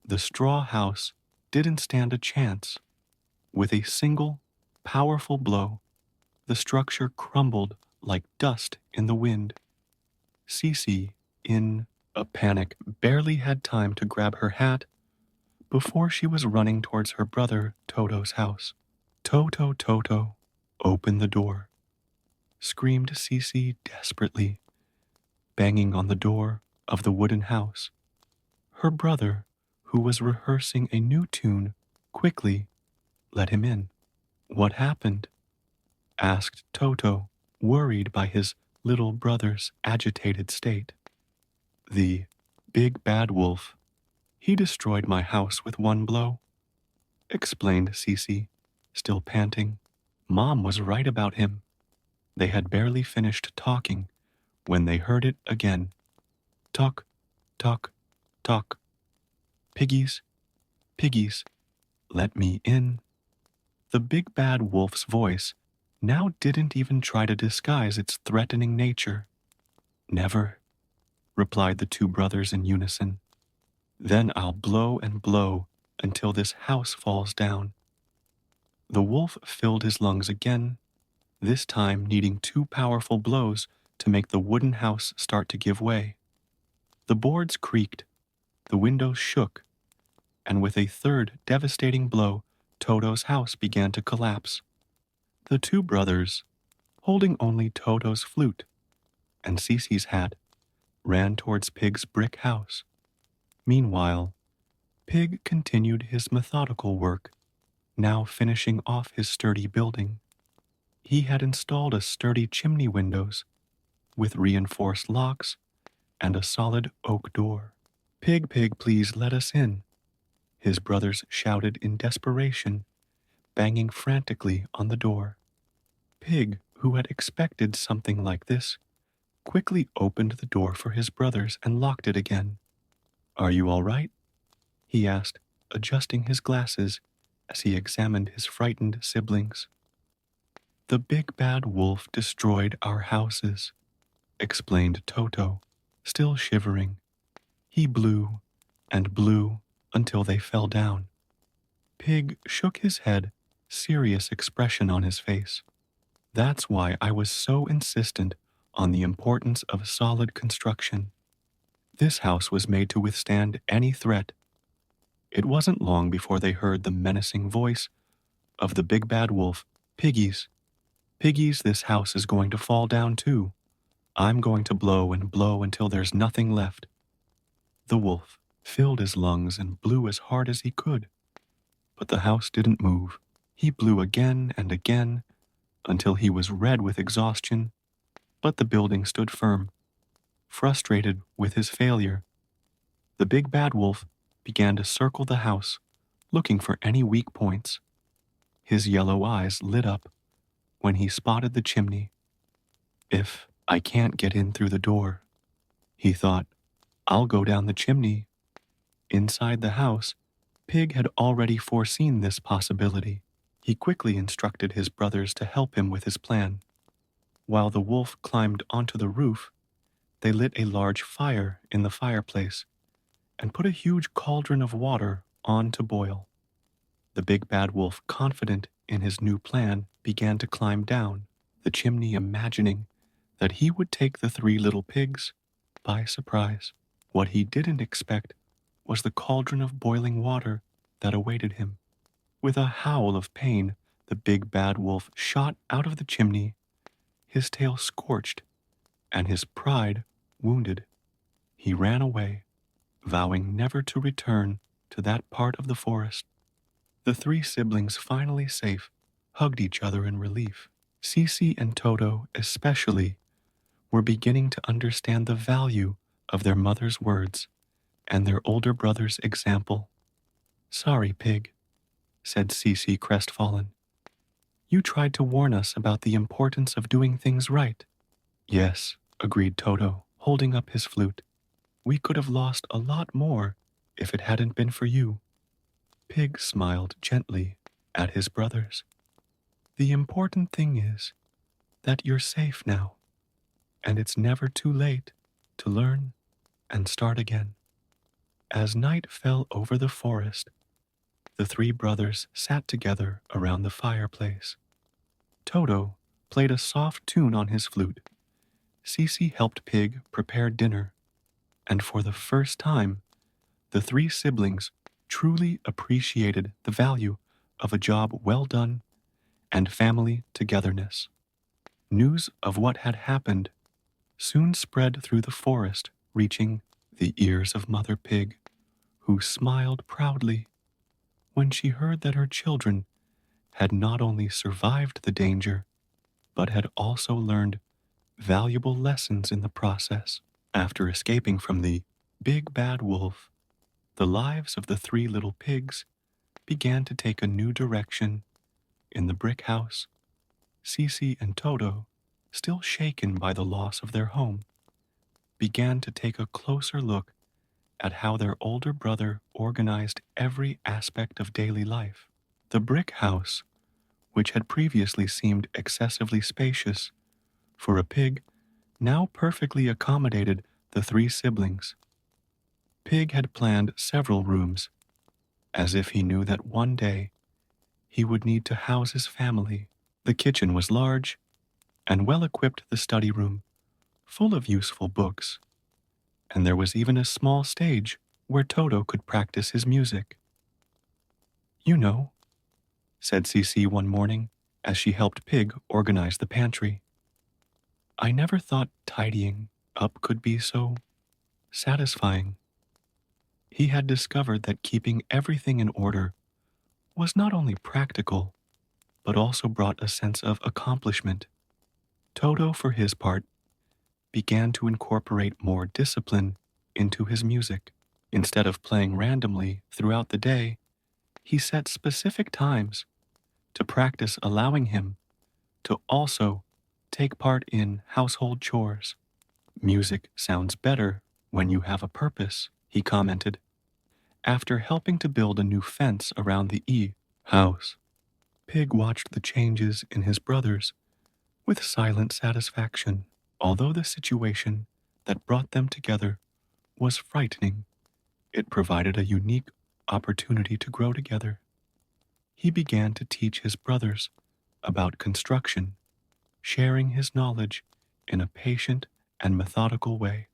The straw house didn't stand a chance. With a single, powerful blow, the structure crumbled like dust in the wind. Cece, in a panic, barely had time to grab her hat before she was running towards her brother Toto's house. "Toto, Toto, open the door," screamed Cece desperately, banging on the door of the wooden house. Her brother, who was rehearsing a new tune, quickly let him in. "What happened?" asked Toto, worried by his little brother's agitated state. "The big bad wolf. He destroyed my house with one blow," explained Cece, still panting. Mom was right about him. They had barely finished talking when they heard it again. Talk, talk, talk. Piggies, piggies, let me in. The big bad wolf's voice now didn't even try to disguise its threatening nature. Never, replied the two brothers in unison. Then I'll blow and blow until this house falls down. The wolf filled his lungs again, this time needing two powerful blows to make the wooden house start to give way. The boards creaked, the windows shook, and with a third devastating blow, Toto's house began to collapse. The two brothers, holding only Toto's flute and Cece's hat, ran towards Pig's brick house. Meanwhile, Pig continued his methodical work, now finishing off his sturdy building. He had installed a sturdy chimney windows with reinforced locks and a solid oak door. Pig, pig, please let us in, his brothers shouted in desperation, banging frantically on the door. Pig, who had expected something like this, quickly opened the door for his brothers and locked it again. Are you all right? He asked, adjusting his glasses as he examined his frightened siblings. The big bad wolf destroyed our houses, explained Toto, still shivering. He blew and blew until they fell down. Pig shook his head, serious expression on his face. That's why I was so insistent on the importance of solid construction. This house was made to withstand any threat. It wasn't long before they heard the menacing voice of the big bad wolf. Piggies, piggies, this house is going to fall down too. I'm going to blow and blow until there's nothing left. The wolf filled his lungs and blew as hard as he could, but the house didn't move. He blew again and again until he was red with exhaustion, but the building stood firm. Frustrated with his failure, the big bad wolf began to circle the house, looking for any weak points. His yellow eyes lit up when he spotted the chimney. If I can't get in through the door, he thought, I'll go down the chimney. Inside the house, Pig had already foreseen this possibility. He quickly instructed his brothers to help him with his plan. While the wolf climbed onto the roof, they lit a large fire in the fireplace and put a huge cauldron of water on to boil. The big bad wolf, confident in his new plan, began to climb down the chimney, imagining that he would take the three little pigs by surprise. What he didn't expect was the cauldron of boiling water that awaited him. With a howl of pain, the big bad wolf shot out of the chimney, his tail scorched and his pride wounded. He ran away, vowing never to return to that part of the forest. The three siblings, finally safe, hugged each other in relief. Cece and Toto, especially, were beginning to understand the value of their mother's words and their older brother's example. Sorry, Pig, said Cece, crestfallen. You tried to warn us about the importance of doing things right. Yes, agreed Toto, holding up his flute. We could have lost a lot more if it hadn't been for you. Pig smiled gently at his brothers. The important thing is that you're safe now, and it's never too late to learn and start again. As night fell over the forest, the three brothers sat together around the fireplace. Toto played a soft tune on his flute. Cece helped Pig prepare dinner, and for the first time, the three siblings truly appreciated the value of a job well done and family togetherness. News of what had happened soon spread through the forest, reaching the ears of Mother Pig, who smiled proudly when she heard that her children had not only survived the danger, but had also learned valuable lessons in the process. After escaping from the big bad wolf, the lives of the three little pigs began to take a new direction in the brick house Cece and Toto, still shaken by the loss of their home, began to take a closer look at how their older brother organized every aspect of daily life. The brick house, which had previously seemed excessively spacious for a pig, now perfectly accommodated the three siblings. Pig had planned several rooms, as if he knew that one day he would need to house his family. The kitchen was large and well equipped, the study room full of useful books, and there was even a small stage where Toto could practice his music. You know, said Cece one morning as she helped Pig organize the pantry. I never thought tidying up could be so satisfying. He had discovered that keeping everything in order was not only practical, but also brought a sense of accomplishment. Toto, for his part, began to incorporate more discipline into his music. Instead of playing randomly throughout the day, he set specific times to practice, allowing him to also take part in household chores. Music sounds better when you have a purpose, he commented, after helping to build a new fence around the house. Pig watched the changes in his brothers with silent satisfaction. Although the situation that brought them together was frightening, it provided a unique opportunity to grow together. He began to teach his brothers about construction, sharing his knowledge in a patient and methodical way.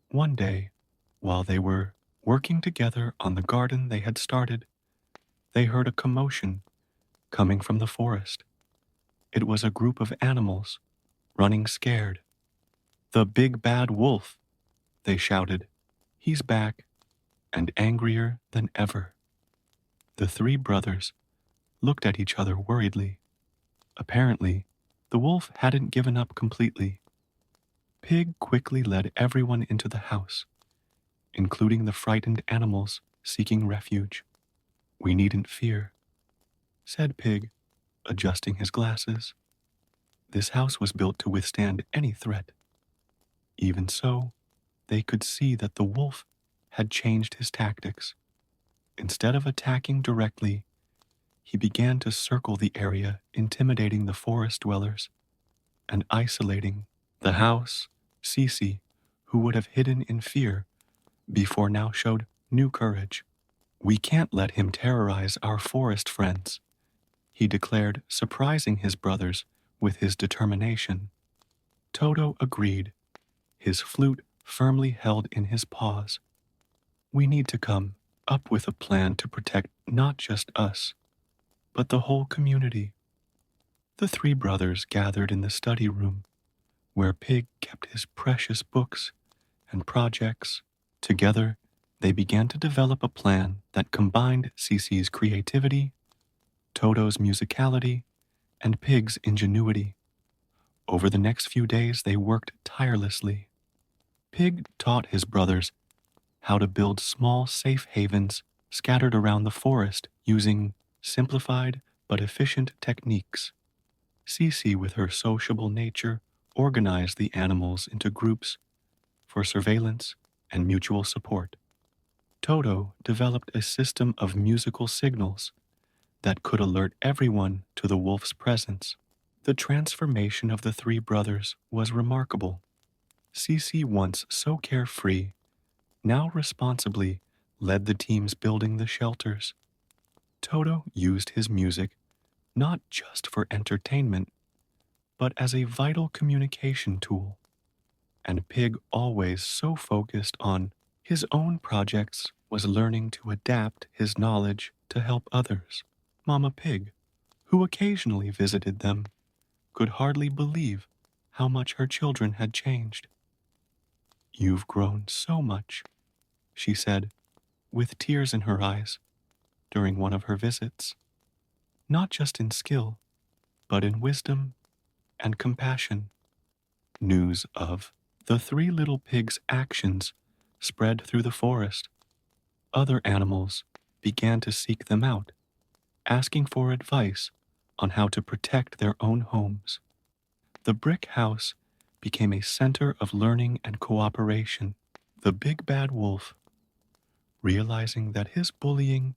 One day, while they were working together on the garden they had started, they heard a commotion coming from the forest. It was a group of animals running scared. The big bad wolf, they shouted. He's back and angrier than ever. The three brothers looked at each other worriedly. Apparently, the wolf hadn't given up completely. Pig quickly led everyone into the house, including the frightened animals seeking refuge. We needn't fear, said Pig, adjusting his glasses. This house was built to withstand any threat. Even so, they could see that the wolf had changed his tactics. Instead of attacking directly, he began to circle the area, intimidating the forest dwellers and isolating the house. Cece, who would have hidden in fear before, now showed new courage. We can't let him terrorize our forest friends, he declared, surprising his brothers with his determination. Toto agreed, his flute firmly held in his paws. We need to come up with a plan to protect not just us, but the whole community. The three brothers gathered in the study room, where Pig kept his precious books and projects. Together, they began to develop a plan that combined Cece's creativity, Toto's musicality, and Pig's ingenuity. Over the next few days, they worked tirelessly. Pig taught his brothers how to build small, safe havens scattered around the forest using simplified but efficient techniques. Cece, with her sociable nature, organized the animals into groups for surveillance and mutual support. Toto developed a system of musical signals that could alert everyone to the wolf's presence. The transformation of the three brothers was remarkable. Cece, once so carefree, now responsibly led the teams building the shelters. Toto used his music not just for entertainment, but as a vital communication tool. And Pig, always so focused on his own projects, was learning to adapt his knowledge to help others. Mama Pig, who occasionally visited them, could hardly believe how much her children had changed. You've grown so much, she said, with tears in her eyes, during one of her visits. Not just in skill, but in wisdom and compassion. News of the three little pigs' actions spread through the forest. Other animals began to seek them out, asking for advice on how to protect their own homes. The brick house became a center of learning and cooperation. The big bad wolf, realizing that his bullying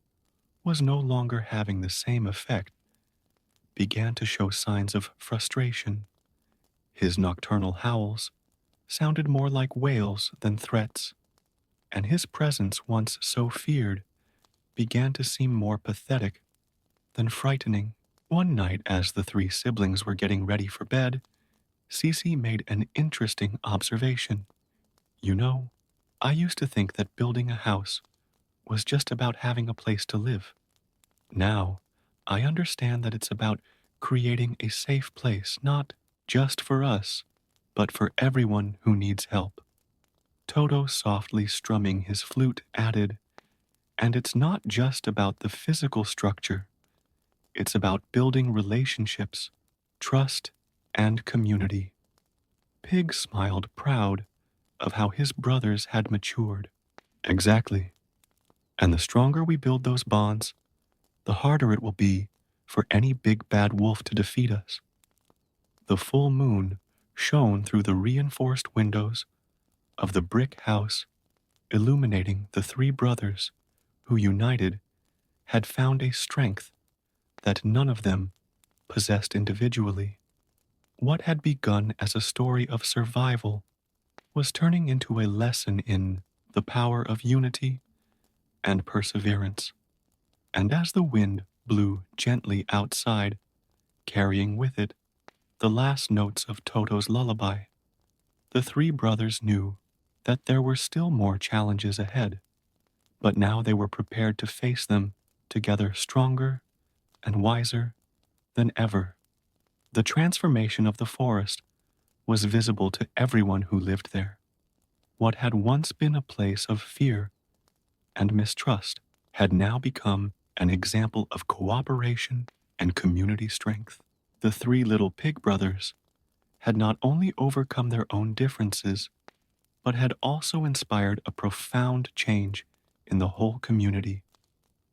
was no longer having the same effect, began to show signs of frustration. His nocturnal howls sounded more like wails than threats, and his presence, once so feared, began to seem more pathetic than frightening. One night, as the three siblings were getting ready for bed, Cece made an interesting observation. You know, I used to think that building a house was just about having a place to live. Now, I understand that it's about creating a safe place, not just for us, but for everyone who needs help. Toto, softly strumming his flute, added, and it's not just about the physical structure. It's about building relationships, trust, and community. Pig smiled, proud of how his brothers had matured. Exactly. And the stronger we build those bonds, the harder it will be for any big bad wolf to defeat us. The full moon shone through the reinforced windows of the brick house, illuminating the three brothers who, united, had found a strength that none of them possessed individually. What had begun as a story of survival was turning into a lesson in the power of unity and perseverance. And as the wind blew gently outside, carrying with it the last notes of Toto's lullaby, the three brothers knew that there were still more challenges ahead, but now they were prepared to face them together, stronger and wiser than ever. The transformation of the forest was visible to everyone who lived there. What had once been a place of fear and mistrust had now become an example of cooperation and community strength. The three little pig brothers had not only overcome their own differences, but had also inspired a profound change in the whole community.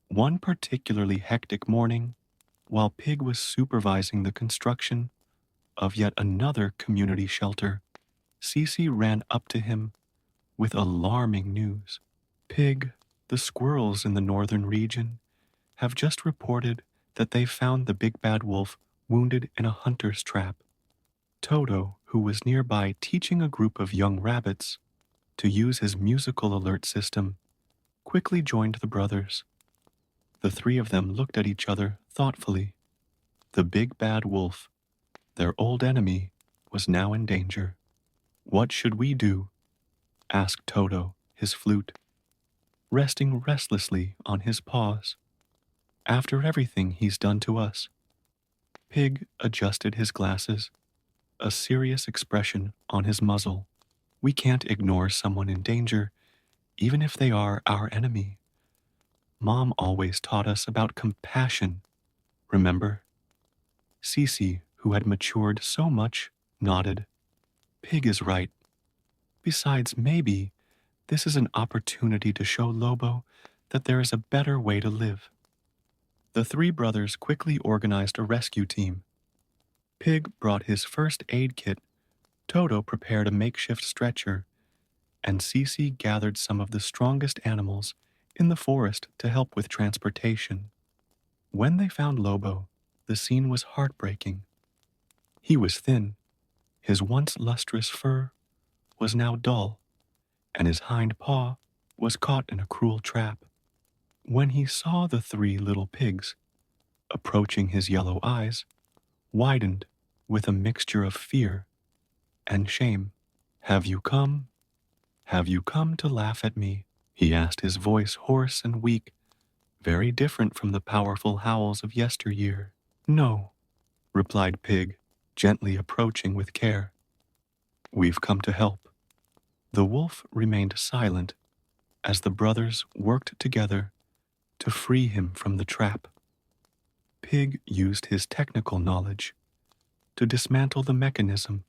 One particularly hectic morning, while Pig was supervising the construction of yet another community shelter, Cece ran up to him with alarming news. Pig, the squirrels in the northern region have just reported that they found the big bad wolf wounded in a hunter's trap. Toto, who was nearby teaching a group of young rabbits to use his musical alert system, quickly joined the brothers. The three of them looked at each other thoughtfully. The big bad wolf, their old enemy, was now in danger. What should we do? Asked Toto, his flute, resting restlessly on his paws. After everything he's done to us. Pig adjusted his glasses, a serious expression on his muzzle. We can't ignore someone in danger, even if they are our enemy. Mom always taught us about compassion, remember? Cece, who had matured so much, nodded. Pig is right. Besides, maybe this is an opportunity to show Lobo that there is a better way to live. The three brothers quickly organized a rescue team. Pig brought his first aid kit, Toto prepared a makeshift stretcher, and Cece gathered some of the strongest animals in the forest to help with transportation. When they found Lobo, the scene was heartbreaking. He was thin, his once lustrous fur was now dull, and his hind paw was caught in a cruel trap. When he saw the three little pigs approaching, his yellow eyes widened with a mixture of fear and shame. Have you come? Have you come to laugh at me? He asked, his voice hoarse and weak, very different from the powerful howls of yesteryear. No, replied Pig, gently approaching with care. We've come to help. The wolf remained silent as the brothers worked together to free him from the trap. Pig used his technical knowledge to dismantle the mechanism,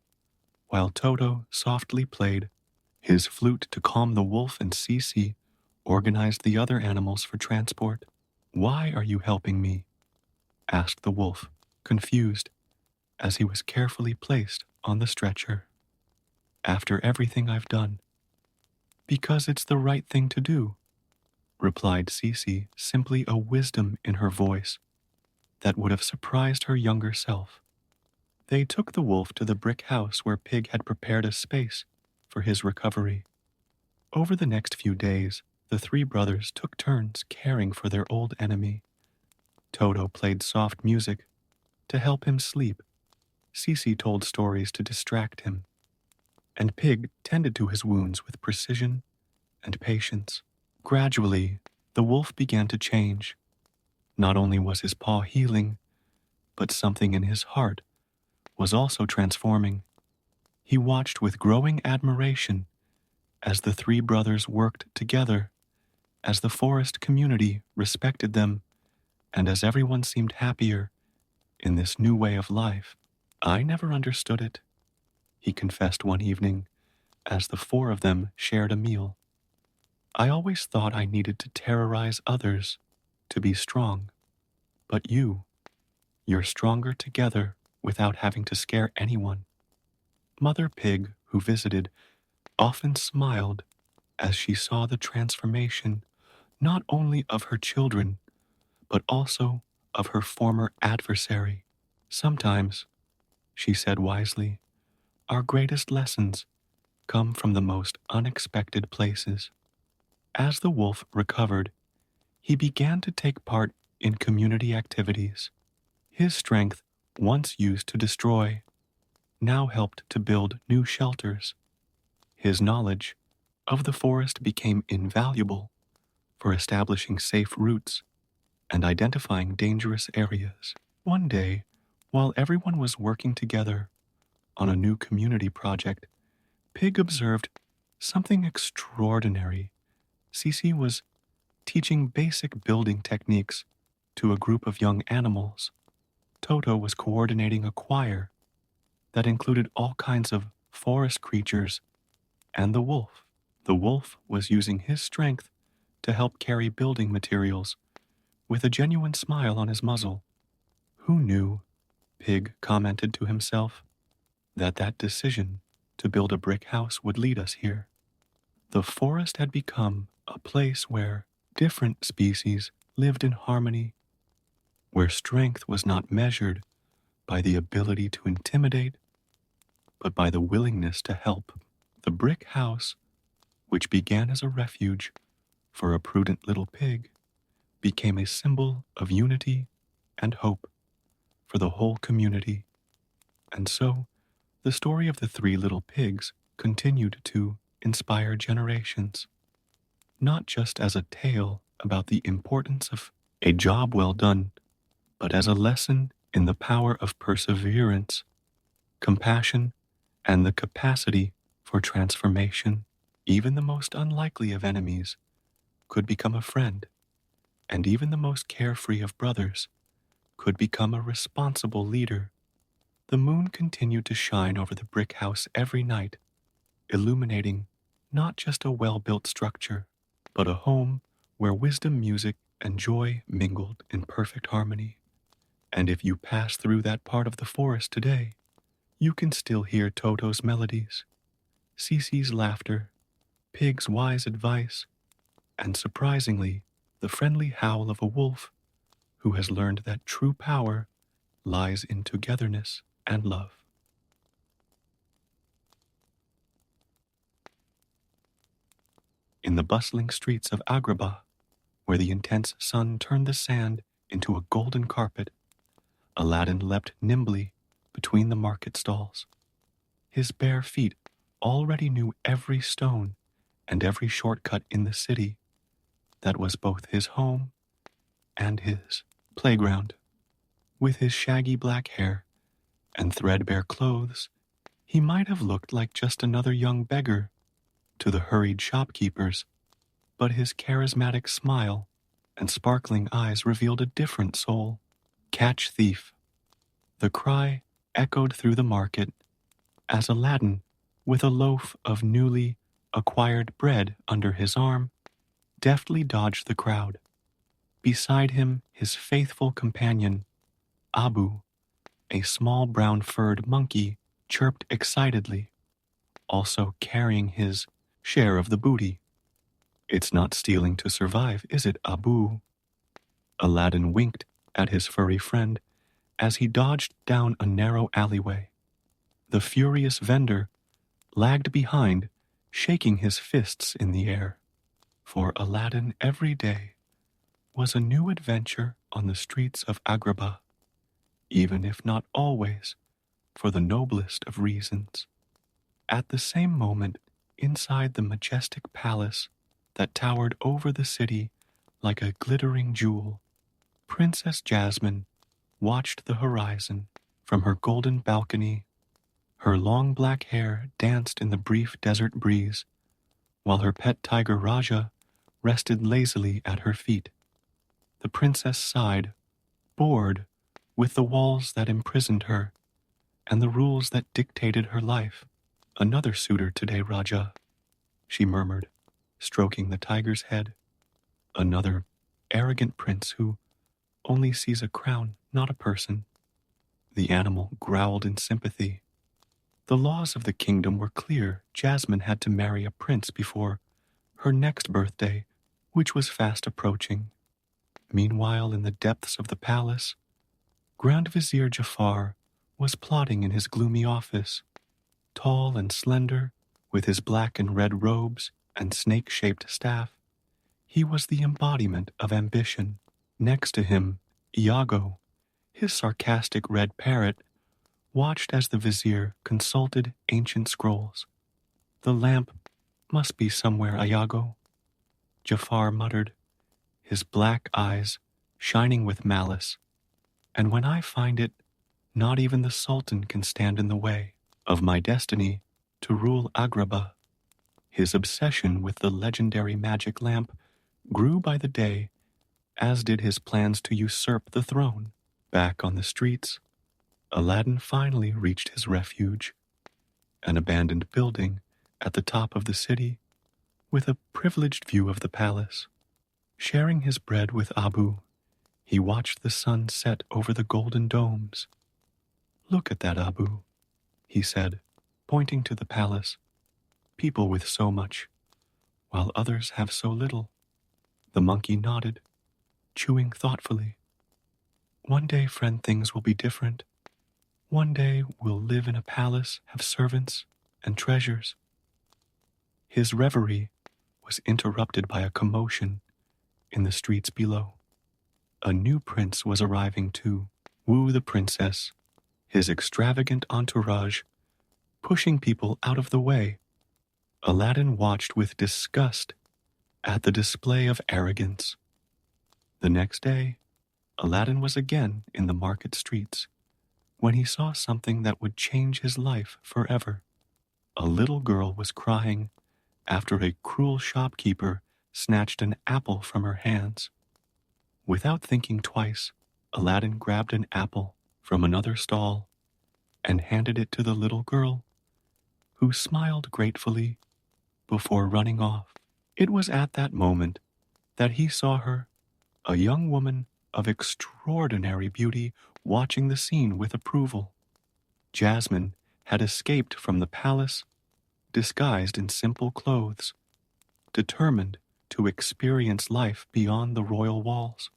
while Toto softly played his flute to calm the wolf, and Cece organized the other animals for transport. Why are you helping me? Asked the wolf. confused as he was carefully placed on the stretcher. "After everything I've done, because it's the right thing to do," replied Cece, simply a wisdom in her voice that would have surprised her younger self. They took the wolf to the brick house where Pig had prepared a space for his recovery. Over the next few days, the three brothers took turns caring for their old enemy. Toto played soft music to help him sleep. Cece told stories to distract him, and Pig tended to his wounds with precision and patience. Gradually, the wolf began to change. Not only was his paw healing, but something in his heart was also transforming. He watched with growing admiration as the three brothers worked together, as the forest community respected them, and as everyone seemed happier in this new way of life. "I never understood it," he confessed one evening as the four of them shared a meal. "I always thought I needed to terrorize others to be strong. But you're stronger together without having to scare anyone." Mother Pig, who visited, often smiled as she saw the transformation not only of her children, but also of her former adversary. "Sometimes," she said wisely, "our greatest lessons come from the most unexpected places." As the wolf recovered, he began to take part in community activities. His strength, once used to destroy, now helped to build new shelters. His knowledge of the forest became invaluable for establishing safe routes and identifying dangerous areas. One day, while everyone was working together on a new community project, Pig observed something extraordinary. Cece was teaching basic building techniques to a group of young animals. Toto was coordinating a choir that included all kinds of forest creatures and the wolf. The wolf was using his strength to help carry building materials with a genuine smile on his muzzle. "Who knew," Pig commented to himself, that decision to build a brick house would lead us here." The forest had become a place where different species lived in harmony, where strength was not measured by the ability to intimidate, but by the willingness to help. The brick house, which began as a refuge for a prudent little pig, became a symbol of unity and hope for the whole community. And so, the story of the three little pigs continued to inspire generations, not just as a tale about the importance of a job well done, but as a lesson in the power of perseverance, compassion, and the capacity for transformation. Even the most unlikely of enemies could become a friend, and even the most carefree of brothers could become a responsible leader. The moon continued to shine over the brick house every night, illuminating not just a well-built structure, but a home where wisdom, music, and joy mingled in perfect harmony. And if you pass through that part of the forest today, you can still hear Toto's melodies, Cece's laughter, Pig's wise advice, and surprisingly, the friendly howl of a wolf who has learned that true power lies in togetherness and love. In the bustling streets of Agrabah, where the intense sun turned the sand into a golden carpet, Aladdin leapt nimbly between the market stalls. His bare feet already knew every stone and every shortcut in the city that was both his home and his playground. With his shaggy black hair and threadbare clothes, he might have looked like just another young beggar to the hurried shopkeepers, but his charismatic smile and sparkling eyes revealed a different soul. "Catch thief!" The cry echoed through the market as Aladdin, with a loaf of newly acquired bread under his arm, deftly dodged the crowd. Beside him, his faithful companion, Abu, a small brown furred monkey chirped excitedly, also carrying his share of the booty. It's not stealing to survive, is it, Abu? Aladdin winked at his furry friend as he dodged down a narrow alleyway. The furious vendor lagged behind, shaking his fists in the air. For Aladdin, every day was a new adventure on the streets of Agrabah, even if not always for the noblest of reasons. At the same moment, inside the majestic palace that towered over the city like a glittering jewel, Princess Jasmine watched the horizon from her golden balcony. Her long black hair danced in the brief desert breeze, while her pet tiger Raja rested lazily at her feet. The princess sighed, bored with the walls that imprisoned her and the rules that dictated her life. Another suitor today, Raja, she murmured, stroking the tiger's head. Another arrogant prince who only sees a crown, not a person. The animal growled in sympathy. The laws of the kingdom were clear. Jasmine had to marry a prince before her next birthday, which was fast approaching. Meanwhile, in the depths of the palace, Grand Vizier Jafar was plotting in his gloomy office. Tall and slender, with his black and red robes and snake-shaped staff, he was the embodiment of ambition. Next to him, Iago, his sarcastic red parrot, watched as the vizier consulted ancient scrolls. The lamp must be somewhere, Iago, Jafar muttered, his black eyes shining with malice. And when I find it, not even the Sultan can stand in the way of my destiny to rule Agrabah. His obsession with the legendary magic lamp grew by the day, as did his plans to usurp the throne. Back on the streets, Aladdin finally reached his refuge, an abandoned building at the top of the city with a privileged view of the palace. Sharing his bread with Abu, he watched the sun set over the golden domes. Look at that, Abu, he said, pointing to the palace. People with so much, while others have so little. The monkey nodded, chewing thoughtfully. One day, friend, things will be different. One day we'll live in a palace, have servants and treasures. His reverie was interrupted by a commotion in the streets below. A new prince was arriving to woo the princess, his extravagant entourage pushing people out of the way. Aladdin watched with disgust at the display of arrogance. The next day, Aladdin was again in the market streets when he saw something that would change his life forever. A little girl was crying after a cruel shopkeeper snatched an apple from her hands. Without thinking twice, Aladdin grabbed an apple from another stall and handed it to the little girl, who smiled gratefully before running off. It was at that moment that he saw her, a young woman of extraordinary beauty, watching the scene with approval. Jasmine had escaped from the palace, disguised in simple clothes, determined to experience life beyond the royal walls.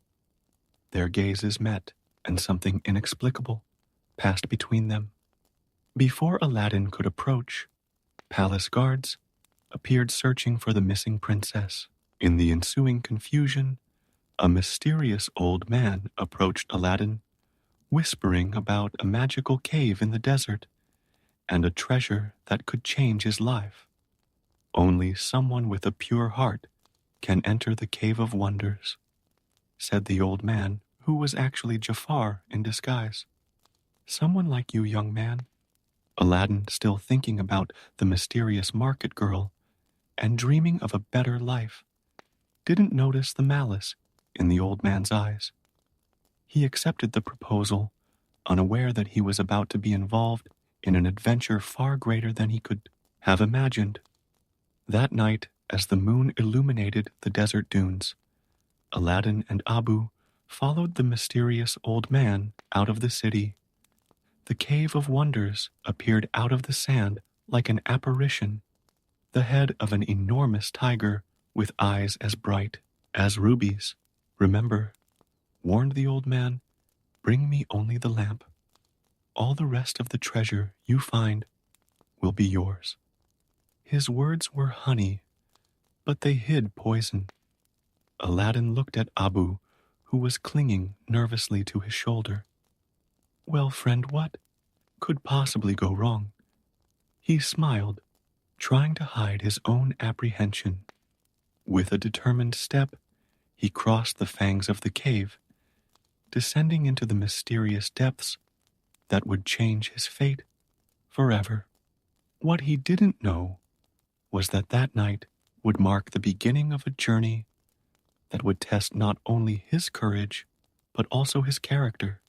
Their gazes met, and something inexplicable passed between them. Before Aladdin could approach, palace guards appeared searching for the missing princess. In the ensuing confusion, a mysterious old man approached Aladdin, whispering about a magical cave in the desert and a treasure that could change his life. Only someone with a pure heart can enter the Cave of Wonders, said the old man, who was actually Jafar in disguise. Someone like you, young man. Aladdin, still thinking about the mysterious market girl and dreaming of a better life, didn't notice the malice in the old man's eyes. He accepted the proposal, unaware that he was about to be involved in an adventure far greater than he could have imagined. That night, as the moon illuminated the desert dunes, Aladdin and Abu followed the mysterious old man out of the city. The Cave of Wonders appeared out of the sand like an apparition, the head of an enormous tiger with eyes as bright as rubies. Remember, warned the old man, bring me only the lamp. All the rest of the treasure you find will be yours. His words were honey, but they hid poison. Aladdin looked at Abu, who was clinging nervously to his shoulder. Well, friend, what could possibly go wrong? He smiled, trying to hide his own apprehension. With a determined step, he crossed the fangs of the cave, descending into the mysterious depths that would change his fate forever. What he didn't know was that that night would mark the beginning of a journey that would test not only his courage, but also his character.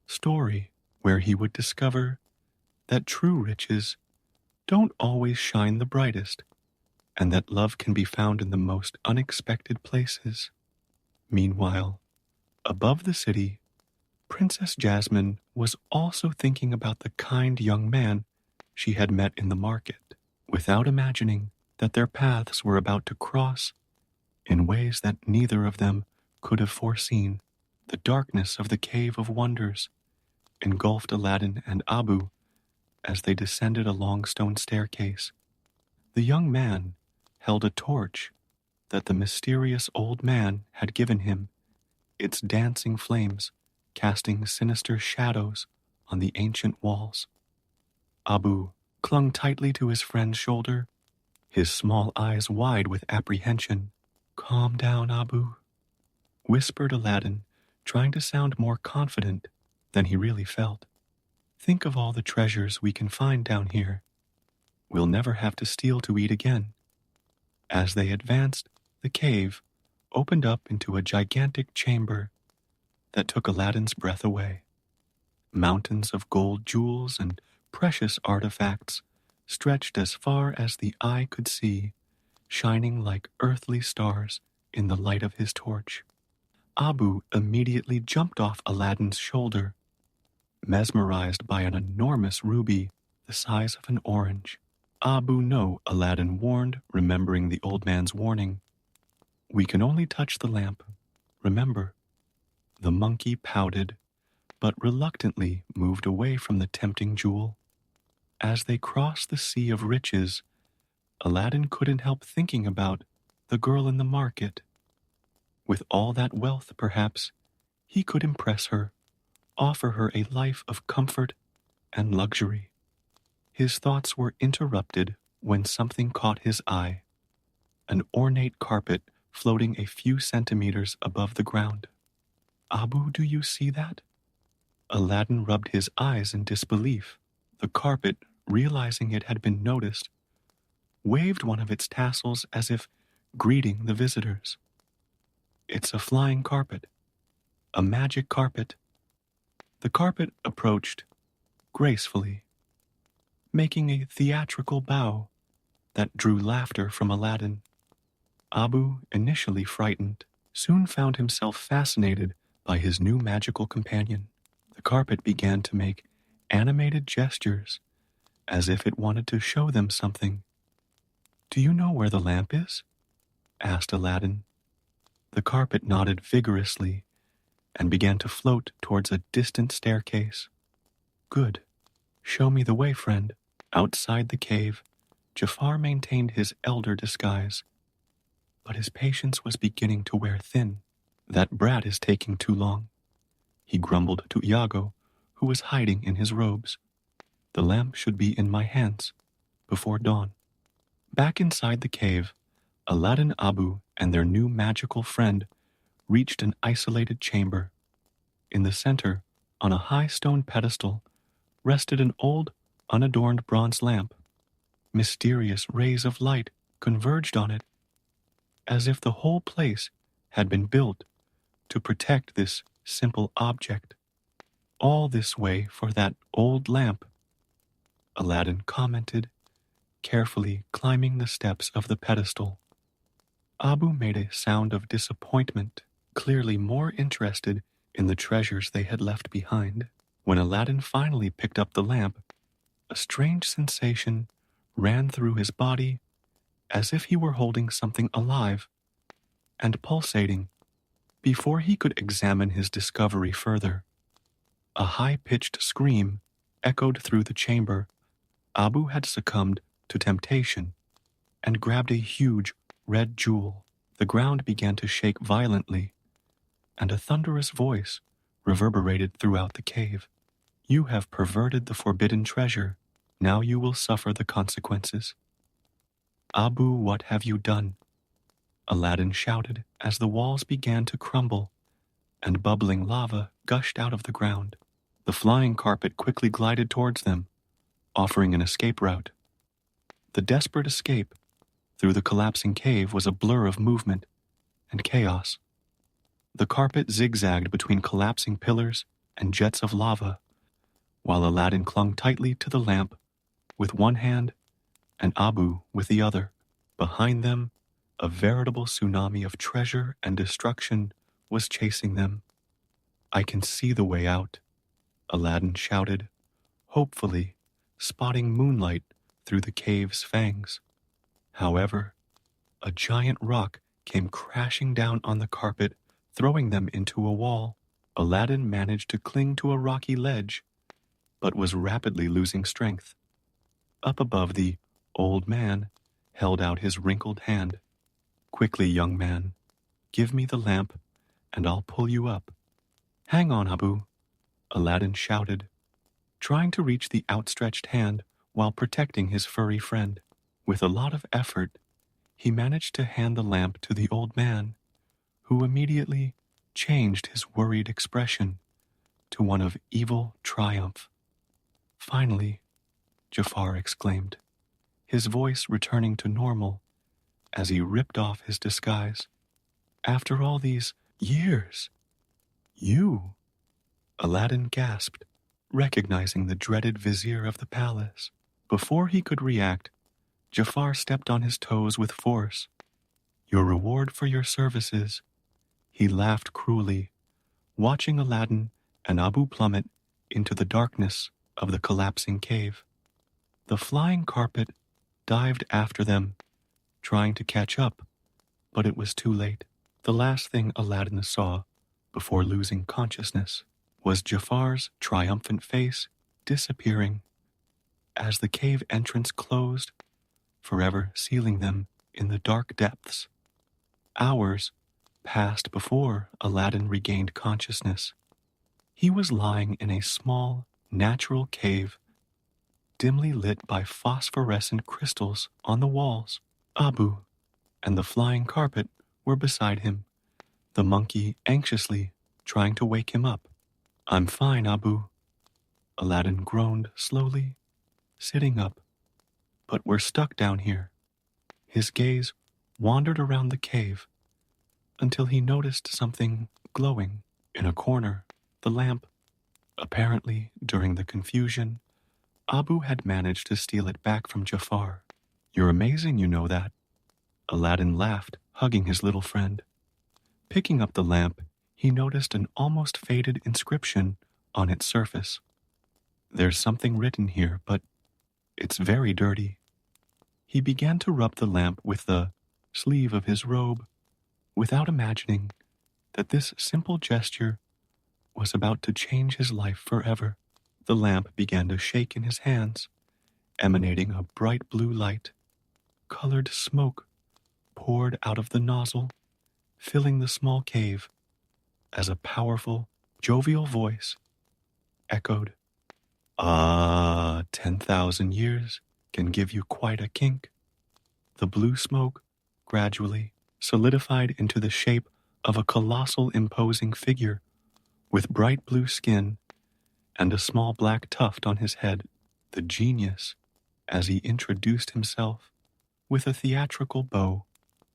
Story where he would discover that true riches don't always shine the brightest, and that love can be found in the most unexpected places. Meanwhile, above the city, Princess Jasmine was also thinking about the kind young man she had met in the market, without imagining that their paths were about to cross in ways that neither of them could have foreseen. The darkness of the Cave of Wonders engulfed Aladdin and Abu as they descended a long stone staircase. The young man held a torch that the mysterious old man had given him, its dancing flames casting sinister shadows on the ancient walls. Abu clung tightly to his friend's shoulder, his small eyes wide with apprehension. Calm down, Abu, whispered Aladdin, trying to sound more confident than he really felt. Think of all the treasures we can find down here. We'll never have to steal to eat again. As they advanced, the cave opened up into a gigantic chamber that took Aladdin's breath away. Mountains of gold jewels and precious artifacts stretched as far as the eye could see, shining like earthly stars in the light of his torch. Abu immediately jumped off Aladdin's shoulder, mesmerized by an enormous ruby the size of an orange. Abu, no, Aladdin warned, remembering the old man's warning. We can only touch the lamp. Remember. The monkey pouted, but reluctantly moved away from the tempting jewel. As they crossed the sea of riches, Aladdin couldn't help thinking about the girl in the market. With all that wealth, perhaps, he could impress her, offer her a life of comfort and luxury. His thoughts were interrupted when something caught his eye, an ornate carpet floating a few centimeters above the ground. Abu, do you see that? Aladdin rubbed his eyes in disbelief. The carpet, realizing it had been noticed, waved one of its tassels as if greeting the visitors. It's a flying carpet, a magic carpet. The carpet approached gracefully, making a theatrical bow that drew laughter from Aladdin. Abu, initially frightened, soon found himself fascinated by his new magical companion. The carpet began to make animated gestures, as if it wanted to show them something. Do you know where the lamp is? Asked Aladdin. The carpet nodded vigorously and began to float towards a distant staircase. Good. Show me the way, friend. Outside the cave, Jafar maintained his elder disguise, but his patience was beginning to wear thin. That brat is taking too long, he grumbled to Iago, who was hiding in his robes. The lamp should be in my hands before dawn. Back inside the cave, Aladdin, Abu, and their new magical friend reached an isolated chamber. In the center, on a high stone pedestal, rested an old, unadorned bronze lamp. Mysterious rays of light converged on it, as if the whole place had been built to protect this simple object. All this way for that old lamp, Aladdin commented, carefully climbing the steps of the pedestal. Abu made a sound of disappointment, clearly more interested in the treasures they had left behind. When Aladdin finally picked up the lamp, a strange sensation ran through his body as if he were holding something alive and pulsating. Before he could examine his discovery further, a high-pitched scream echoed through the chamber. Abu had succumbed to temptation and grabbed a huge red jewel. The ground began to shake violently, and a thunderous voice reverberated throughout the cave. You have perverted the forbidden treasure. Now you will suffer the consequences. Abu, what have you done? Aladdin shouted as the walls began to crumble and bubbling lava gushed out of the ground. The flying carpet quickly glided towards them, offering an escape route. The desperate escape through the collapsing cave was a blur of movement and chaos. The carpet zigzagged between collapsing pillars and jets of lava, while Aladdin clung tightly to the lamp with one hand and Abu with the other. Behind them, a veritable tsunami of treasure and destruction was chasing them. I can see the way out, Aladdin shouted, hopefully spotting moonlight through the cave's fangs. However, a giant rock came crashing down on the carpet, throwing them into a wall. Aladdin managed to cling to a rocky ledge, but was rapidly losing strength. Up above, the old man held out his wrinkled hand. Quickly, young man, give me the lamp, and I'll pull you up. Hang on, Abu, Aladdin shouted, trying to reach the outstretched hand while protecting his furry friend. With a lot of effort, he managed to hand the lamp to the old man, who immediately changed his worried expression to one of evil triumph. Finally, Jafar exclaimed, his voice returning to normal as he ripped off his disguise. After all these years, you, Aladdin gasped, recognizing the dreaded vizier of the palace. Before he could react, Jafar stepped on his toes with force. Your reward for your services, he laughed cruelly, watching Aladdin and Abu plummet into the darkness of the collapsing cave. The flying carpet dived after them, trying to catch up, but it was too late. The last thing Aladdin saw before losing consciousness was Jafar's triumphant face disappearing as the cave entrance closed, forever sealing them in the dark depths. Hours passed before Aladdin regained consciousness. He was lying in a small, natural cave, dimly lit by phosphorescent crystals on the walls. Abu and the flying carpet were beside him, the monkey anxiously trying to wake him up. I'm fine, Abu, Aladdin groaned slowly, sitting up. But we're stuck down here. His gaze wandered around the cave until he noticed something glowing in a corner. The lamp. Apparently, during the confusion, Abu had managed to steal it back from Jafar. You're amazing, you know that. Aladdin laughed, hugging his little friend. Picking up the lamp, he noticed an almost faded inscription on its surface. There's something written here, but it's very dirty. He began to rub the lamp with the sleeve of his robe, without imagining that this simple gesture was about to change his life forever. The lamp began to shake in his hands, emanating a bright blue light. Colored smoke poured out of the nozzle, filling the small cave, as a powerful, jovial voice echoed, 10,000 years can give you quite a kink. The blue smoke gradually solidified into the shape of a colossal imposing figure with bright blue skin and a small black tuft on his head. The genius, as he introduced himself with a theatrical bow,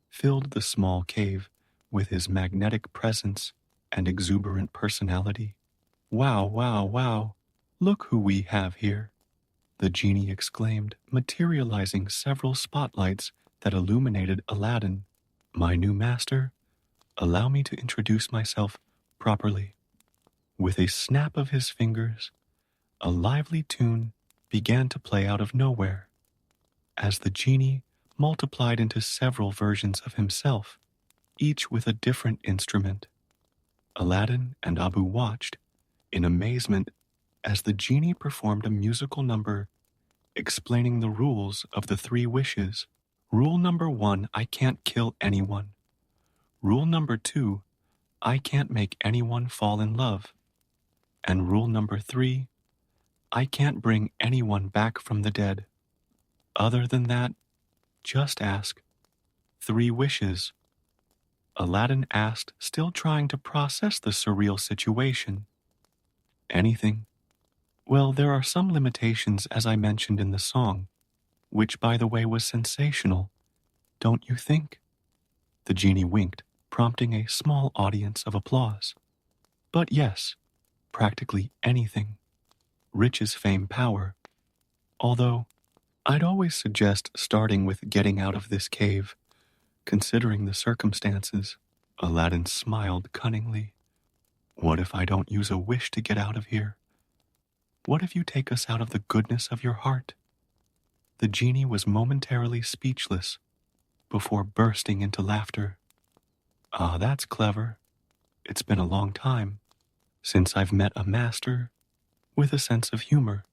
filled the small cave with his magnetic presence and exuberant personality. Wow, wow, wow, look who we have here, the genie exclaimed, materializing several spotlights that illuminated Aladdin. My new master, allow me to introduce myself properly. With a snap of his fingers, A lively tune began to play out of nowhere, as the genie multiplied into several versions of himself, each with a different instrument. Aladdin and Abu watched, in amazement, as the genie performed a musical number explaining the rules of the 3 wishes. Rule number 1, I can't kill anyone. Rule number 2, I can't make anyone fall in love. And rule number 3, I can't bring anyone back from the dead. Other than that, just ask 3 wishes. Aladdin asked, still trying to process the surreal situation. Anything. Well, there are some limitations as I mentioned in the song, which by the way was sensational, don't you think? The genie winked, prompting a small audience of applause. But yes, practically anything. Riches, fame, power. Although, I'd always suggest starting with getting out of this cave, considering the circumstances. Aladdin smiled cunningly. What if I don't use a wish to get out of here? What if you take us out of the goodness of your heart? The genie was momentarily speechless before bursting into laughter. Ah, that's clever. It's been a long time since I've met a master with a sense of humor.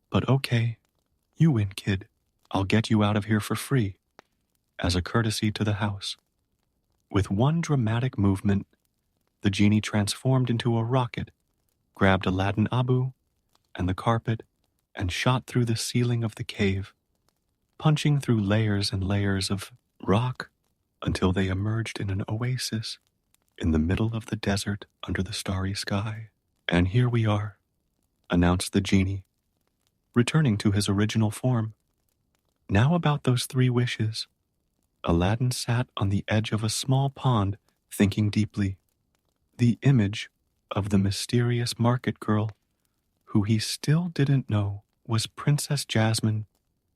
But okay, you win, kid. I'll get you out of here for free, as a courtesy to the house. With one dramatic movement, the genie transformed into a rocket, grabbed Aladdin Abu and the carpet, and shot through the ceiling of the cave, punching through layers and layers of rock until they emerged in an oasis in the middle of the desert under the starry sky. And here we are, announced the genie, returning to his original form. Now about those 3 wishes. Aladdin sat on the edge of a small pond, thinking deeply. The image of the mysterious market girl, who he still didn't know was Princess Jasmine,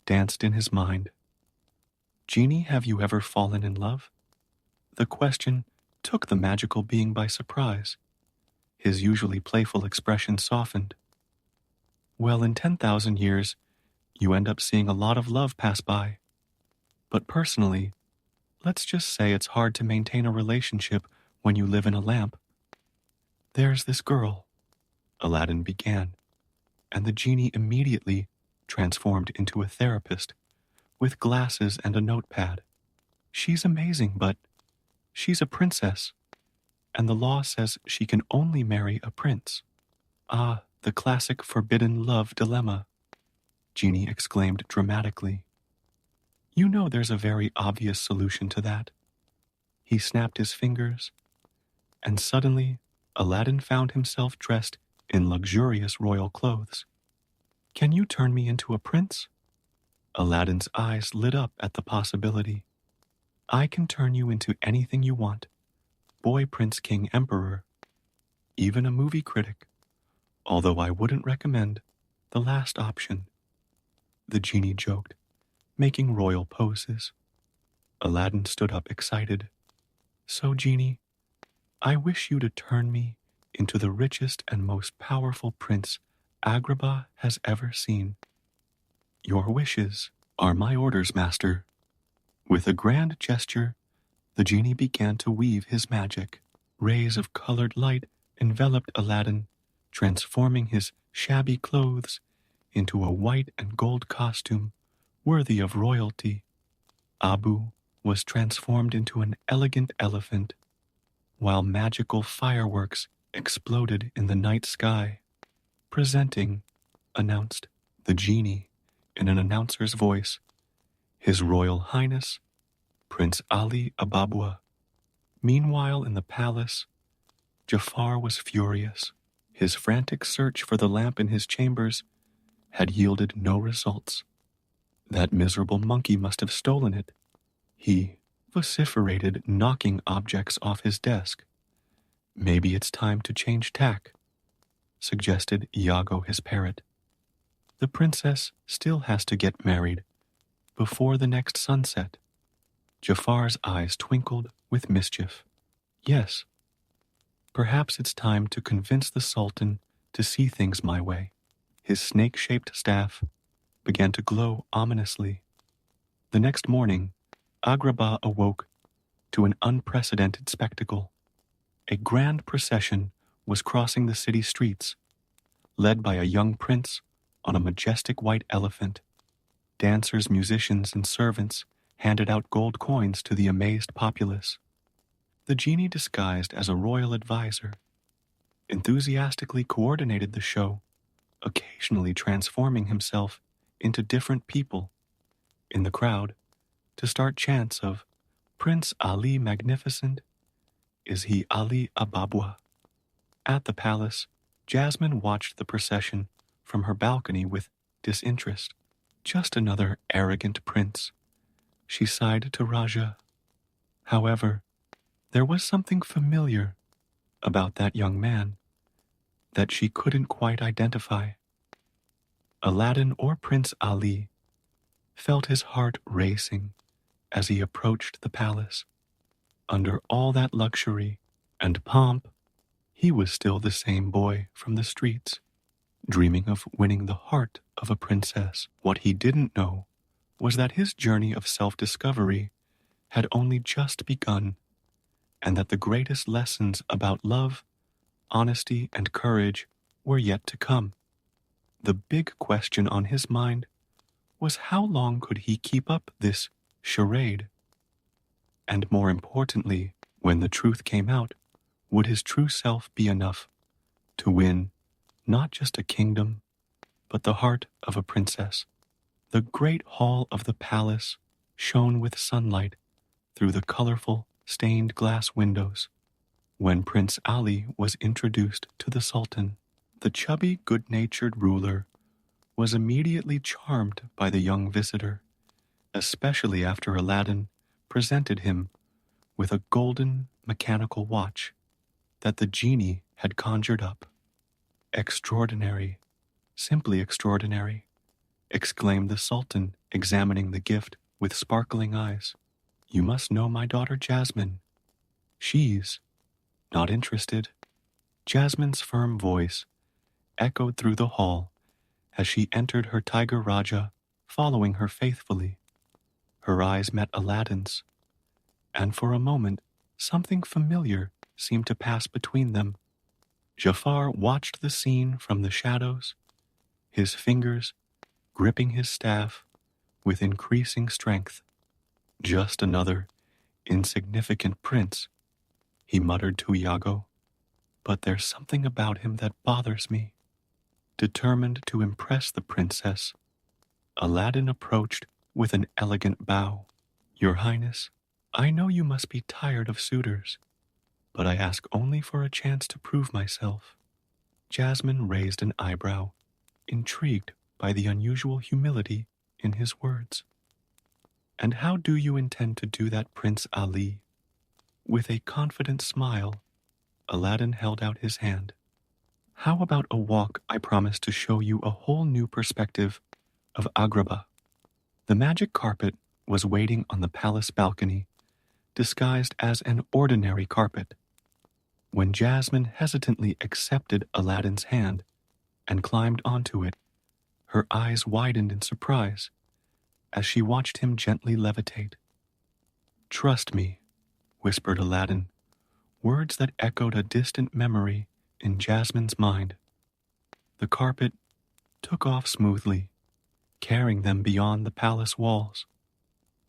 danced in his mind. Genie, have you ever fallen in love? The question took the magical being by surprise. His usually playful expression softened. Well, in 10,000 years, you end up seeing a lot of love pass by. But personally, let's just say it's hard to maintain a relationship when you live in a lamp. There's this girl, Aladdin began, and the genie immediately transformed into a therapist with glasses and a notepad. She's amazing, but she's a princess, and the law says she can only marry a prince. Ah, the classic forbidden love dilemma, Genie exclaimed dramatically. You know there's a very obvious solution to that. He snapped his fingers, and suddenly Aladdin found himself dressed in luxurious royal clothes. Can you turn me into a prince? Aladdin's eyes lit up at the possibility. I can turn you into anything you want. Boy, prince, king, emperor. Even a movie critic. Although I wouldn't recommend the last option. The genie joked, making royal poses. Aladdin stood up excited. So, genie, I wish you to turn me into the richest and most powerful prince Agrabah has ever seen. Your wishes are my orders, master. With a grand gesture, the genie began to weave his magic. Rays of colored light enveloped Aladdin, transforming his shabby clothes into a white and gold costume worthy of royalty. Abu was transformed into an elegant elephant, while magical fireworks exploded in the night sky. Presenting, announced the genie in an announcer's voice, His Royal Highness, Prince Ali Ababwa. Meanwhile, in the palace, Jafar was furious. His frantic search for the lamp in his chambers had yielded no results. That miserable monkey must have stolen it. He vociferated, knocking objects off his desk. Maybe it's time to change tack, suggested Iago, his parrot. The princess still has to get married before the next sunset. Jafar's eyes twinkled with mischief. Yes, perhaps it's time to convince the Sultan to see things my way. His snake-shaped staff began to glow ominously. The next morning, Agrabah awoke to an unprecedented spectacle. A grand procession was crossing the city streets, led by a young prince on a majestic white elephant. Dancers, musicians, and servants handed out gold coins to the amazed populace. The genie, disguised as a royal advisor, enthusiastically coordinated the show, occasionally transforming himself into different people in the crowd to start chants of Prince Ali Magnificent, is he Ali Ababwa? At the palace, Jasmine watched the procession from her balcony with disinterest. Just another arrogant prince, she sighed to Raja. However, there was something familiar about that young man that she couldn't quite identify. Aladdin or Prince Ali felt his heart racing as he approached the palace. Under all that luxury and pomp, he was still the same boy from the streets, dreaming of winning the heart of a princess. What he didn't know was that his journey of self-discovery had only just begun, and that the greatest lessons about love, honesty, and courage were yet to come. The big question on his mind was how long could he keep up this charade? And more importantly, when the truth came out, would his true self be enough to win not just a kingdom, but the heart of a princess? The great hall of the palace shone with sunlight through the colorful stained glass windows. When Prince Ali was introduced to the Sultan, the chubby, good-natured ruler was immediately charmed by the young visitor, especially after Aladdin presented him with a golden mechanical watch that the genie had conjured up. Extraordinary, simply extraordinary, exclaimed the Sultan, examining the gift with sparkling eyes. You must know my daughter Jasmine. She's not interested. Jasmine's firm voice echoed through the hall as she entered her tiger Raja, following her faithfully. Her eyes met Aladdin's, and for a moment something familiar seemed to pass between them. Jafar watched the scene from the shadows, his fingers gripping his staff with increasing strength. Just another insignificant prince, he muttered to Iago, but there's something about him that bothers me. Determined to impress the princess, Aladdin approached with an elegant bow. Your Highness, I know you must be tired of suitors, but I ask only for a chance to prove myself. Jasmine raised an eyebrow, intrigued by the unusual humility in his words. And how do you intend to do that, Prince Ali? With a confident smile, Aladdin held out his hand. How about a walk I promise to show you a whole new perspective of Agrabah? The magic carpet was waiting on the palace balcony, disguised as an ordinary carpet. When Jasmine hesitantly accepted Aladdin's hand and climbed onto it, her eyes widened in surprise as she watched him gently levitate. Trust me, whispered Aladdin, words that echoed a distant memory in Jasmine's mind. The carpet took off smoothly, carrying them beyond the palace walls.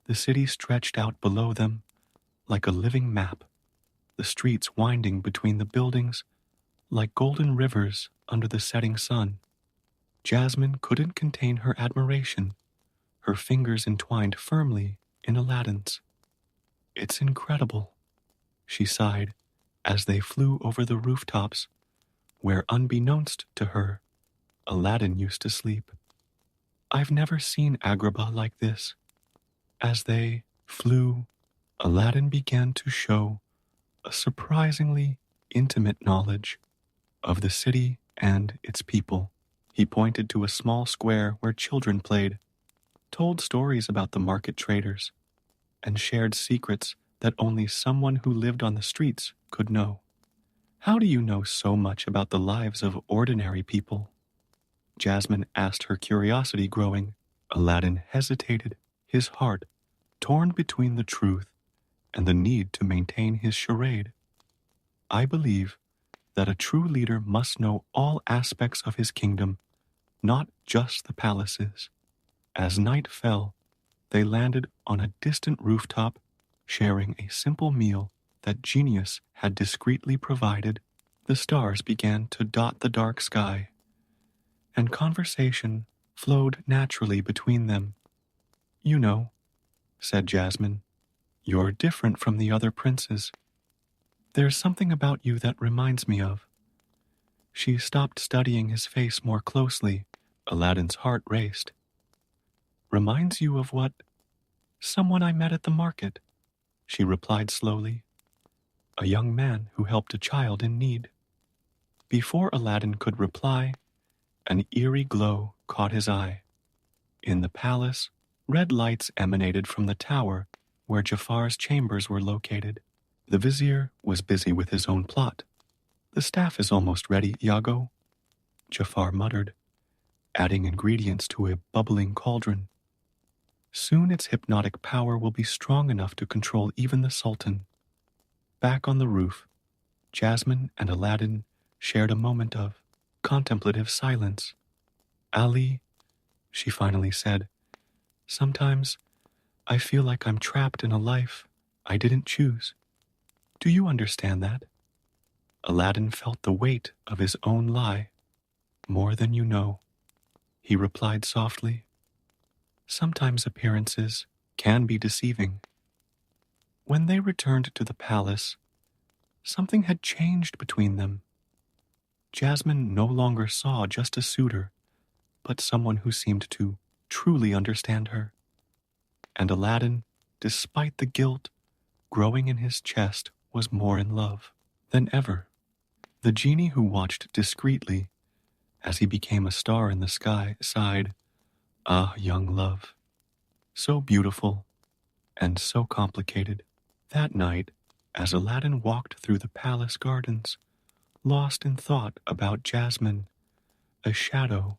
The city stretched out below them like a living map, the streets winding between the buildings like golden rivers under the setting sun. Jasmine couldn't contain her admiration, her fingers entwined firmly in Aladdin's. It's incredible, she sighed as they flew over the rooftops where, unbeknownst to her, Aladdin used to sleep. I've never seen Agrabah like this. As they flew, Aladdin began to show a surprisingly intimate knowledge of the city and its people. He pointed to a small square where children played, told stories about the market traders, and shared secrets that only someone who lived on the streets could know. How do you know so much about the lives of ordinary people? Jasmine asked, her curiosity growing. Aladdin hesitated, his heart torn between the truth and the need to maintain his charade. I believe that a true leader must know all aspects of his kingdom, not just the palaces. As night fell, they landed on a distant rooftop, sharing a simple meal that genius had discreetly provided. The stars began to dot the dark sky, and conversation flowed naturally between them. "You know," said Jasmine, "you're different from the other princes. There's something about you that reminds me of." She stopped studying his face more closely. Aladdin's heart raced. "Reminds you of what?" "Someone I met at the market," she replied slowly. "A young man who helped a child in need." Before Aladdin could reply, an eerie glow caught his eye. In the palace, red lights emanated from the tower where Jafar's chambers were located. The vizier was busy with his own plot. "The staff is almost ready, Iago," Jafar muttered, adding ingredients to a bubbling cauldron. "Soon its hypnotic power will be strong enough to control even the Sultan." Back on the roof, Jasmine and Aladdin shared a moment of contemplative silence. "Ali," she finally said, "sometimes I feel like I'm trapped in a life I didn't choose. Do you understand that?" Aladdin felt the weight of his own lie. "More than you know," he replied softly. "Sometimes appearances can be deceiving." When they returned to the palace, something had changed between them. Jasmine no longer saw just a suitor, but someone who seemed to truly understand her. And Aladdin, despite the guilt growing in his chest, was more in love than ever. The genie, who watched discreetly as he became a star in the sky, sighed, "Ah, young love, so beautiful and so complicated." That night, as Aladdin walked through the palace gardens, lost in thought about Jasmine, a shadow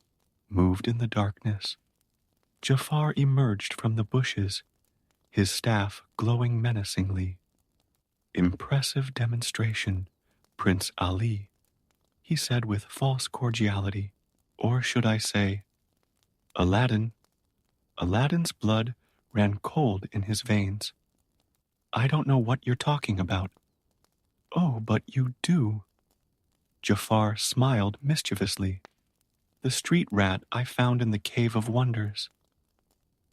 moved in the darkness. Jafar emerged from the bushes, his staff glowing menacingly. "Impressive demonstration, Prince Ali," he said with false cordiality. Or should I say, Aladdin? Aladdin's blood ran cold in his veins. "I don't know what you're talking about." "Oh, but you do." Jafar smiled mischievously. "The street rat I found in the Cave of Wonders."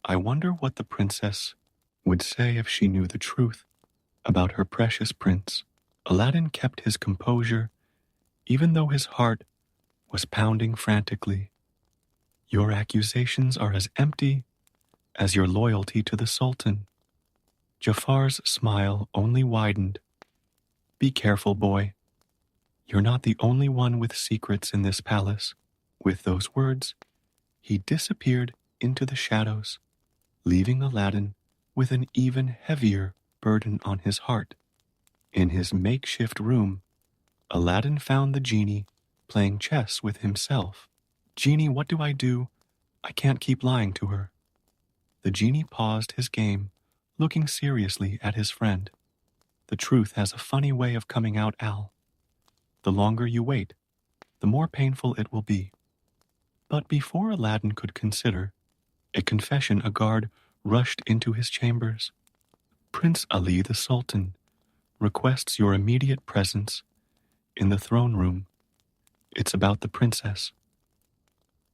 I wonder what the princess would say if she knew the truth about her precious prince. Aladdin kept his composure, even though his heart was pounding frantically. "Your accusations are as empty as your loyalty to the Sultan." Jafar's smile only widened. "Be careful, boy. You're not the only one with secrets in this palace." With those words, he disappeared into the shadows, leaving Aladdin with an even heavier burden on his heart. In his makeshift room, Aladdin found the genie playing chess with himself. "Genie, what do I do? I can't keep lying to her." The genie paused his game, looking seriously at his friend. "The truth has a funny way of coming out, Al. The longer you wait, the more painful it will be." But before Aladdin could consider a confession, a guard rushed into his chambers. "Prince Ali, the Sultan, requests your immediate presence in the throne room. It's about the princess."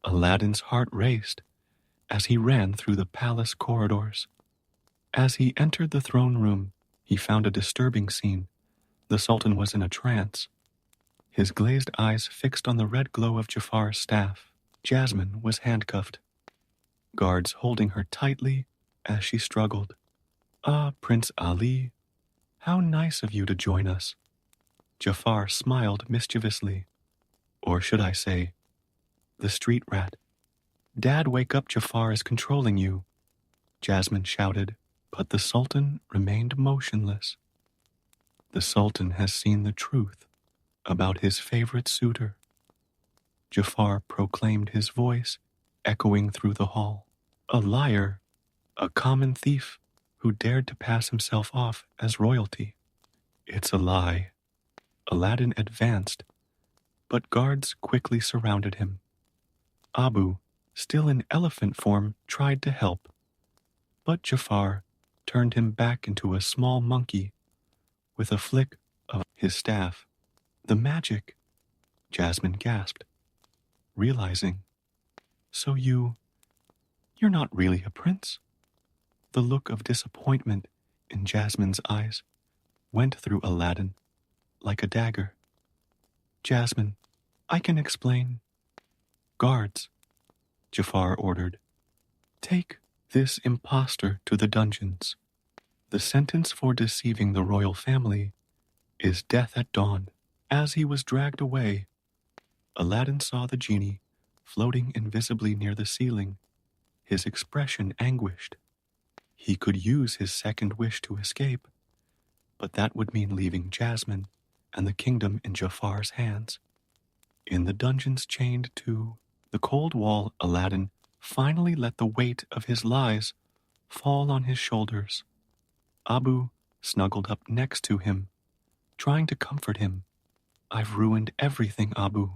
Aladdin's heart raced as he ran through the palace corridors. As he entered the throne room, he found a disturbing scene. The Sultan was in a trance, his glazed eyes fixed on the red glow of Jafar's staff. Jasmine was handcuffed, guards holding her tightly as she struggled. "Ah, Prince Ali, how nice of you to join us." Jafar smiled mischievously. Or should I say, the street rat. "Dad, wake up, Jafar is controlling you," Jasmine shouted, but the Sultan remained motionless. "The Sultan has seen the truth about his favorite suitor." Jafar proclaimed, his voice echoing through the hall. A liar, a common thief who dared to pass himself off as royalty. It's a lie. Aladdin advanced, but guards quickly surrounded him. Abu, still in elephant form, tried to help, but Jafar turned him back into a small monkey with a flick of his staff. The magic, Jasmine gasped, realizing. So you're not really a prince? The look of disappointment in Jasmine's eyes went through Aladdin like a dagger. Jasmine, I can explain. Guards, Jafar ordered. Take this impostor to the dungeons. The sentence for deceiving the royal family is death at dawn. As he was dragged away, Aladdin saw the genie floating invisibly near the ceiling, his expression anguished. He could use his second wish to escape, but that would mean leaving Jasmine and the kingdom in Jafar's hands. In the dungeons chained to the cold wall, Aladdin finally let the weight of his lies fall on his shoulders. Abu snuggled up next to him, trying to comfort him. I've ruined everything, Abu,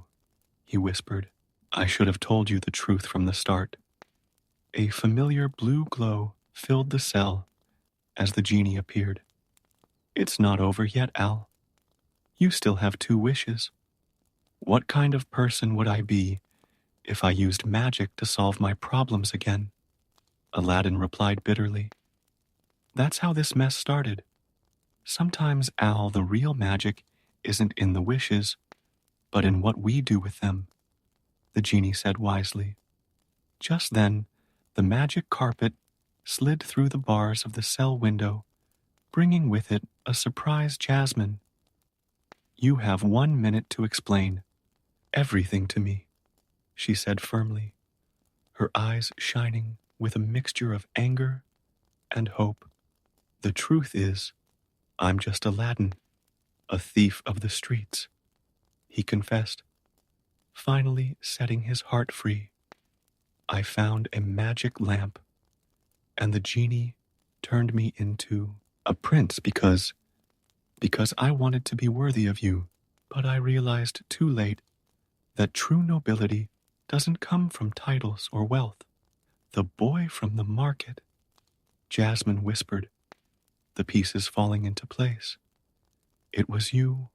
he whispered. I should have told you the truth from the start. A familiar blue glow filled the cell as the genie appeared. It's not over yet, Al. You still have 2 wishes. What kind of person would I be if I used magic to solve my problems again? Aladdin replied bitterly. That's how this mess started. Sometimes, Al, the real magic isn't in the wishes, but in what we do with them, the genie said wisely. Just then, the magic carpet slid through the bars of the cell window, bringing with it a surprised Jasmine. You have 1 minute to explain everything to me, she said firmly, her eyes shining with a mixture of anger and hope. The truth is, I'm just Aladdin, a thief of the streets, he confessed, finally setting his heart free. I found a magic lamp, and the genie turned me into a prince because I wanted to be worthy of you. But I realized too late that true nobility doesn't come from titles or wealth. The boy from the market, Jasmine whispered, the pieces falling into place. It was you,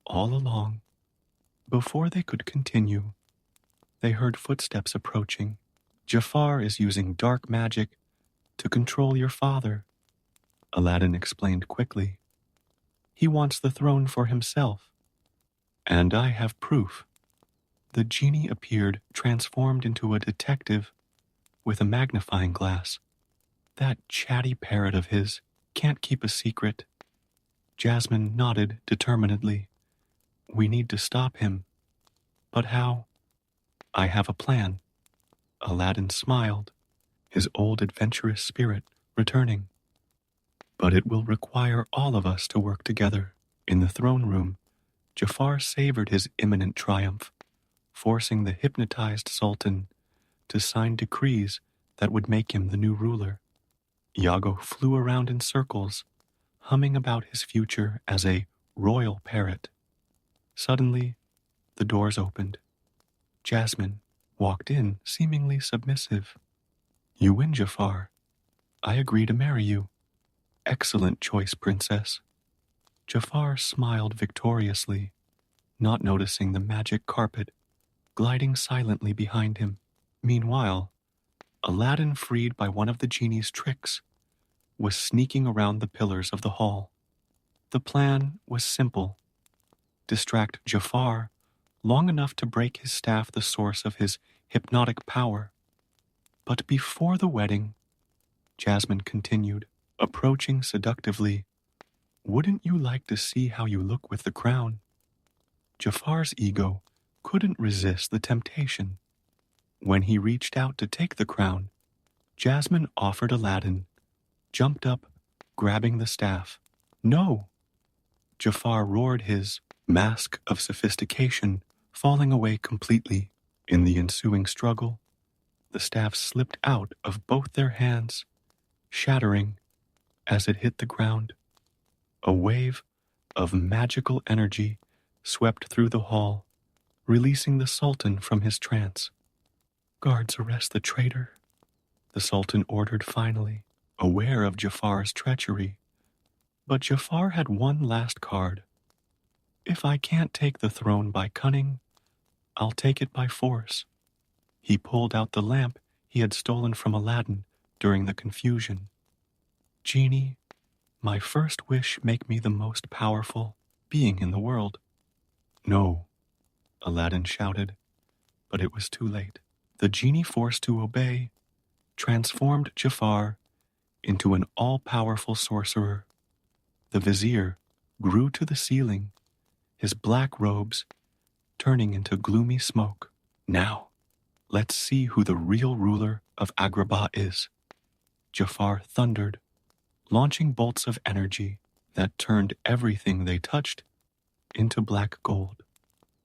all along. Before they could continue, they heard footsteps approaching. Jafar is using dark magic to control your father, Aladdin explained quickly. He wants the throne for himself. And I have proof. The genie appeared, transformed into a detective with a magnifying glass. That chatty parrot of his can't keep a secret. Jasmine nodded determinedly. We need to stop him. But how? I have a plan. Aladdin smiled, his old adventurous spirit returning. But it will require all of us to work together. In the throne room, Jafar savored his imminent triumph, forcing the hypnotized sultan to sign decrees that would make him the new ruler. Iago flew around in circles, humming about his future as a royal parrot. Suddenly, the doors opened. Jasmine walked in, seemingly submissive. You win, Jafar. I agree to marry you. Excellent choice, princess. Jafar smiled victoriously, not noticing the magic carpet gliding silently behind him. Meanwhile, Aladdin, freed by one of the genie's tricks, was sneaking around the pillars of the hall. The plan was simple. Distract Jafar long enough to break his staff the source of his hypnotic power. But before the wedding, Jasmine continued, approaching seductively, wouldn't you like to see how you look with the crown? Jafar's ego couldn't resist the temptation. When he reached out to take the crown, Jasmine offered Aladdin, jumped up, grabbing the staff. No! Jafar roared, his mask of sophistication falling away completely. In the ensuing struggle, the staff slipped out of both their hands, shattering as it hit the ground. A wave of magical energy swept through the hall, releasing the Sultan from his trance. "Guards, arrest the traitor," the Sultan ordered finally, aware of Jafar's treachery. But Jafar had one last card. "If I can't take the throne by cunning, I'll take it by force." He pulled out the lamp he had stolen from Aladdin during the confusion. "Genie, my first wish make me the most powerful being in the world." "No," Aladdin shouted, but it was too late. The genie, forced to obey, transformed Jafar into an all-powerful sorcerer. The vizier grew to the ceiling, his black robes turning into gloomy smoke. "Now, let's see who the real ruler of Agrabah is," Jafar thundered, launching bolts of energy that turned everything they touched into black gold.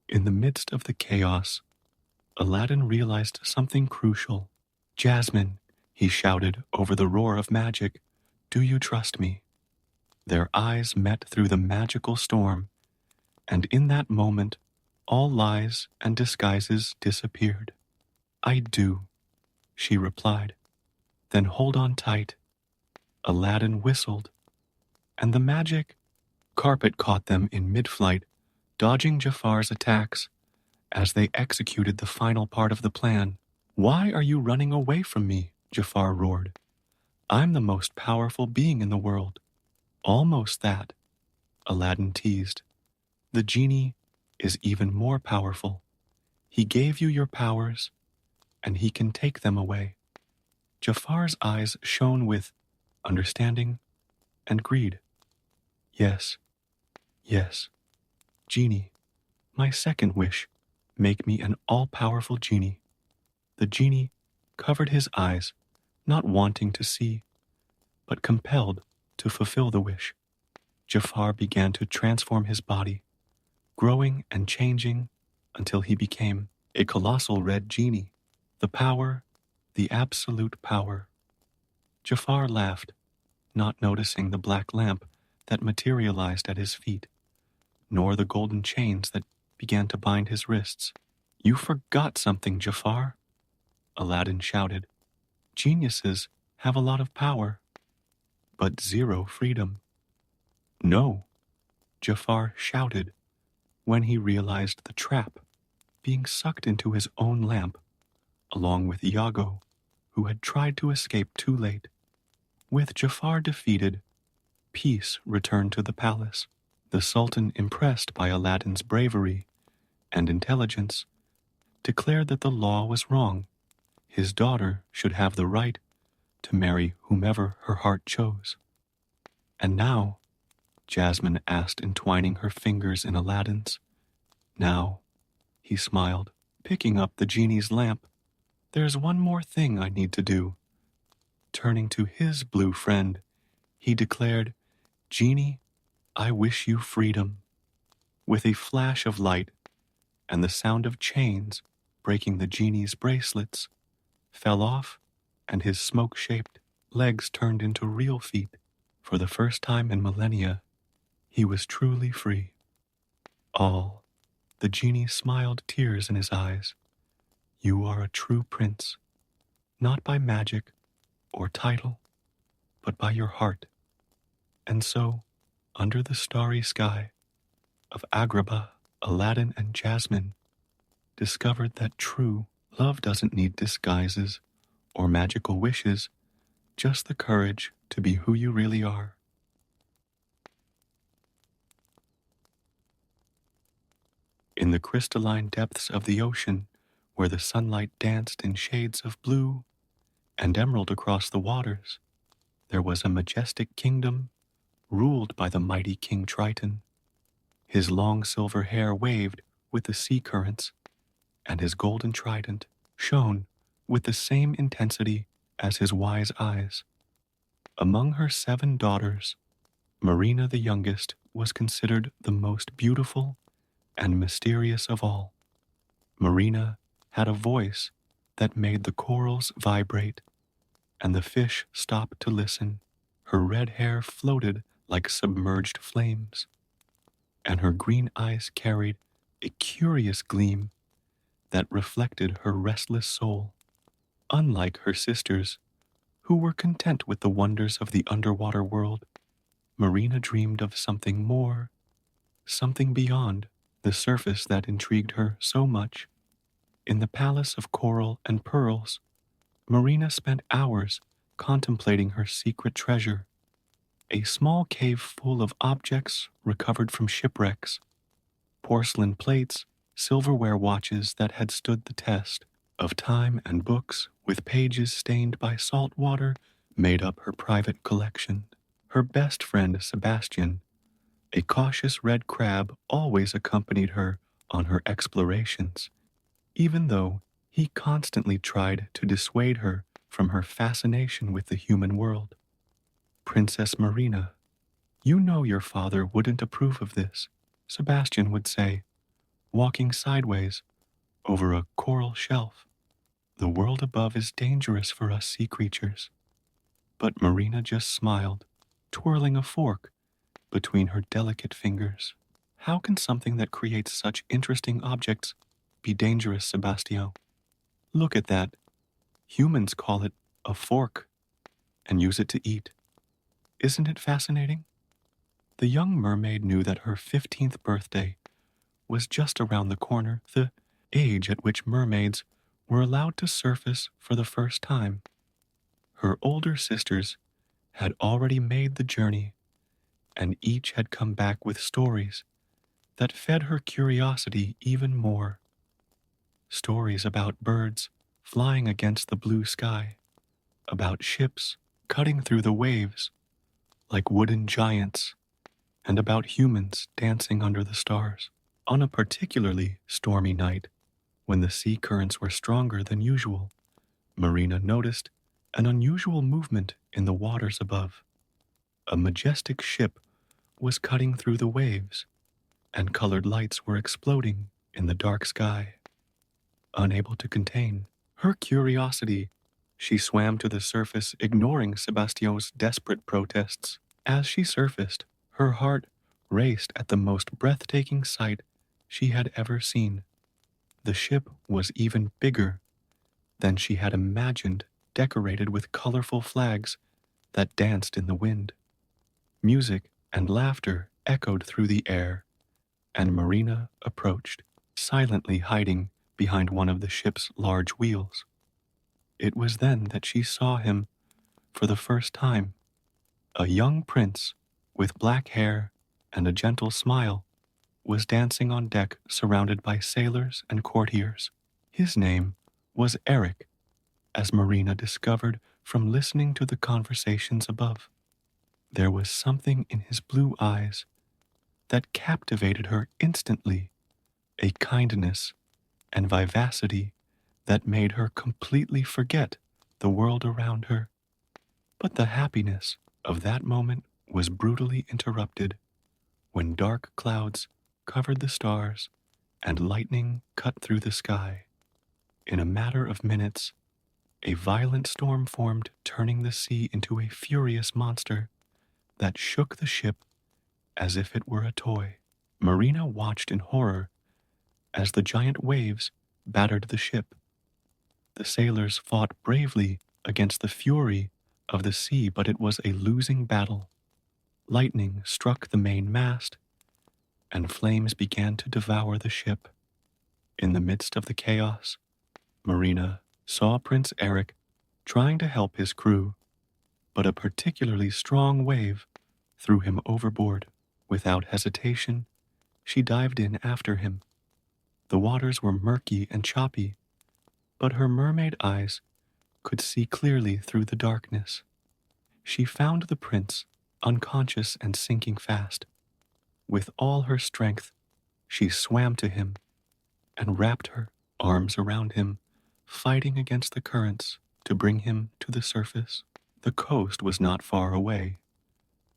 In the midst of the chaos, Aladdin realized something crucial. "Jasmine," he shouted over the roar of magic, "do you trust me?" Their eyes met through the magical storm, and in that moment, all lies and disguises disappeared. "I do," she replied. "Then hold on tight." Aladdin whistled, and the magic carpet caught them in mid-flight, dodging Jafar's attacks as they executed the final part of the plan. "Why are you running away from me?" Jafar roared. "I'm the most powerful being in the world." "Almost that," Aladdin teased. "The genie is even more powerful. He gave you your powers, and he can take them away." Jafar's eyes shone with understanding and greed. "Yes, yes, genie, my second wish, make me an all-powerful genie." The genie covered his eyes, not wanting to see, but compelled to fulfill the wish. Jafar began to transform his body, growing and changing until he became a colossal red genie. The power, the absolute power. Jafar laughed, not noticing the black lamp that materialized at his feet, nor the golden chains that began to bind his wrists. "You forgot something, Jafar," Aladdin shouted. "Geniuses have a lot of power, but zero freedom." "No," Jafar shouted when he realized the trap, being sucked into his own lamp, along with Iago, who had tried to escape too late. With Jafar defeated, peace returned to the palace. The Sultan, impressed by Aladdin's bravery and intelligence, declared that the law was wrong. His daughter should have the right to marry whomever her heart chose. "And now," Jasmine asked, entwining her fingers in Aladdin's. "Now," he smiled, picking up the genie's lamp, "there's one more thing I need to do." Turning to his blue friend, he declared, "Genie, I wish you freedom." With a flash of light and the sound of chains breaking the genie's bracelets fell off, and his smoke-shaped legs turned into real feet. For the first time in millennia, he was truly free. "All," the genie smiled, tears in his eyes. "You are a true prince, not by magic or title, but by your heart." And so, under the starry sky of Agrabah, Aladdin and Jasmine discovered that true love doesn't need disguises or magical wishes, just the courage to be who you really are. In the crystalline depths of the ocean, where the sunlight danced in shades of blue and emerald across the waters, there was a majestic kingdom ruled by the mighty King Triton. His long silver hair waved with the sea currents, and his golden trident shone with the same intensity as his wise eyes. Among her 7 daughters, Marina the youngest was considered the most beautiful and mysterious of all. Marina had a voice that made the corals vibrate, and the fish stopped to listen. Her red hair floated like submerged flames, and her green eyes carried a curious gleam that reflected her restless soul. Unlike her sisters, who were content with the wonders of the underwater world, Marina dreamed of something more, something beyond the surface that intrigued her so much. In the palace of coral and pearls, Marina spent hours contemplating her secret treasure, a small cave full of objects recovered from shipwrecks, porcelain plates, silverware watches that had stood the test of time, and books with pages stained by salt water made up her private collection. Her best friend, Sebastian, a cautious red crab, always accompanied her on her explorations, even though he constantly tried to dissuade her from her fascination with the human world. Princess Marina, you know your father wouldn't approve of this, Sebastian would say, walking sideways over a coral shelf. The world above is dangerous for us sea creatures. But Marina just smiled, twirling a fork between her delicate fingers. How can something that creates such interesting objects be dangerous, Sebastian? Look at that. Humans call it a fork and use it to eat. Isn't it fascinating? The young mermaid knew that her 15th birthday was just around the corner, the age at which mermaids were allowed to surface for the first time. Her older sisters had already made the journey, and each had come back with stories that fed her curiosity even more. Stories about birds flying against the blue sky, about ships cutting through the waves like wooden giants, and about humans dancing under the stars. On a particularly stormy night, when the sea currents were stronger than usual, Marina noticed an unusual movement in the waters above. A majestic ship was cutting through the waves, and colored lights were exploding in the dark sky. Unable to contain her curiosity, she swam to the surface, ignoring Sebastian's desperate protests. As she surfaced, her heart raced at the most breathtaking sight she had ever seen. The ship was even bigger than she had imagined, decorated with colorful flags that danced in the wind. Music and laughter echoed through the air, and Marina approached, silently hiding behind one of the ship's large wheels. It was then that she saw him for the first time, a young prince with black hair and a gentle smile was dancing on deck surrounded by sailors and courtiers. His name was Eric, as Marina discovered from listening to the conversations above. There was something in his blue eyes that captivated her instantly, a kindness and vivacity that made her completely forget the world around her. But the happiness of that moment was brutally interrupted when dark clouds covered the stars and lightning cut through the sky. In a matter of minutes, a violent storm formed, turning the sea into a furious monster that shook the ship as if it were a toy. Marina watched in horror as the giant waves battered the ship. The sailors fought bravely against the fury of the sea, but it was a losing battle. Lightning struck the main mast, and flames began to devour the ship. In the midst of the chaos, Marina saw Prince Eric trying to help his crew, but a particularly strong wave threw him overboard. Without hesitation, she dived in after him. The waters were murky and choppy, but her mermaid eyes could see clearly through the darkness. She found the prince unconscious and sinking fast. With all her strength, she swam to him and wrapped her arms around him, fighting against the currents to bring him to the surface. The coast was not far away,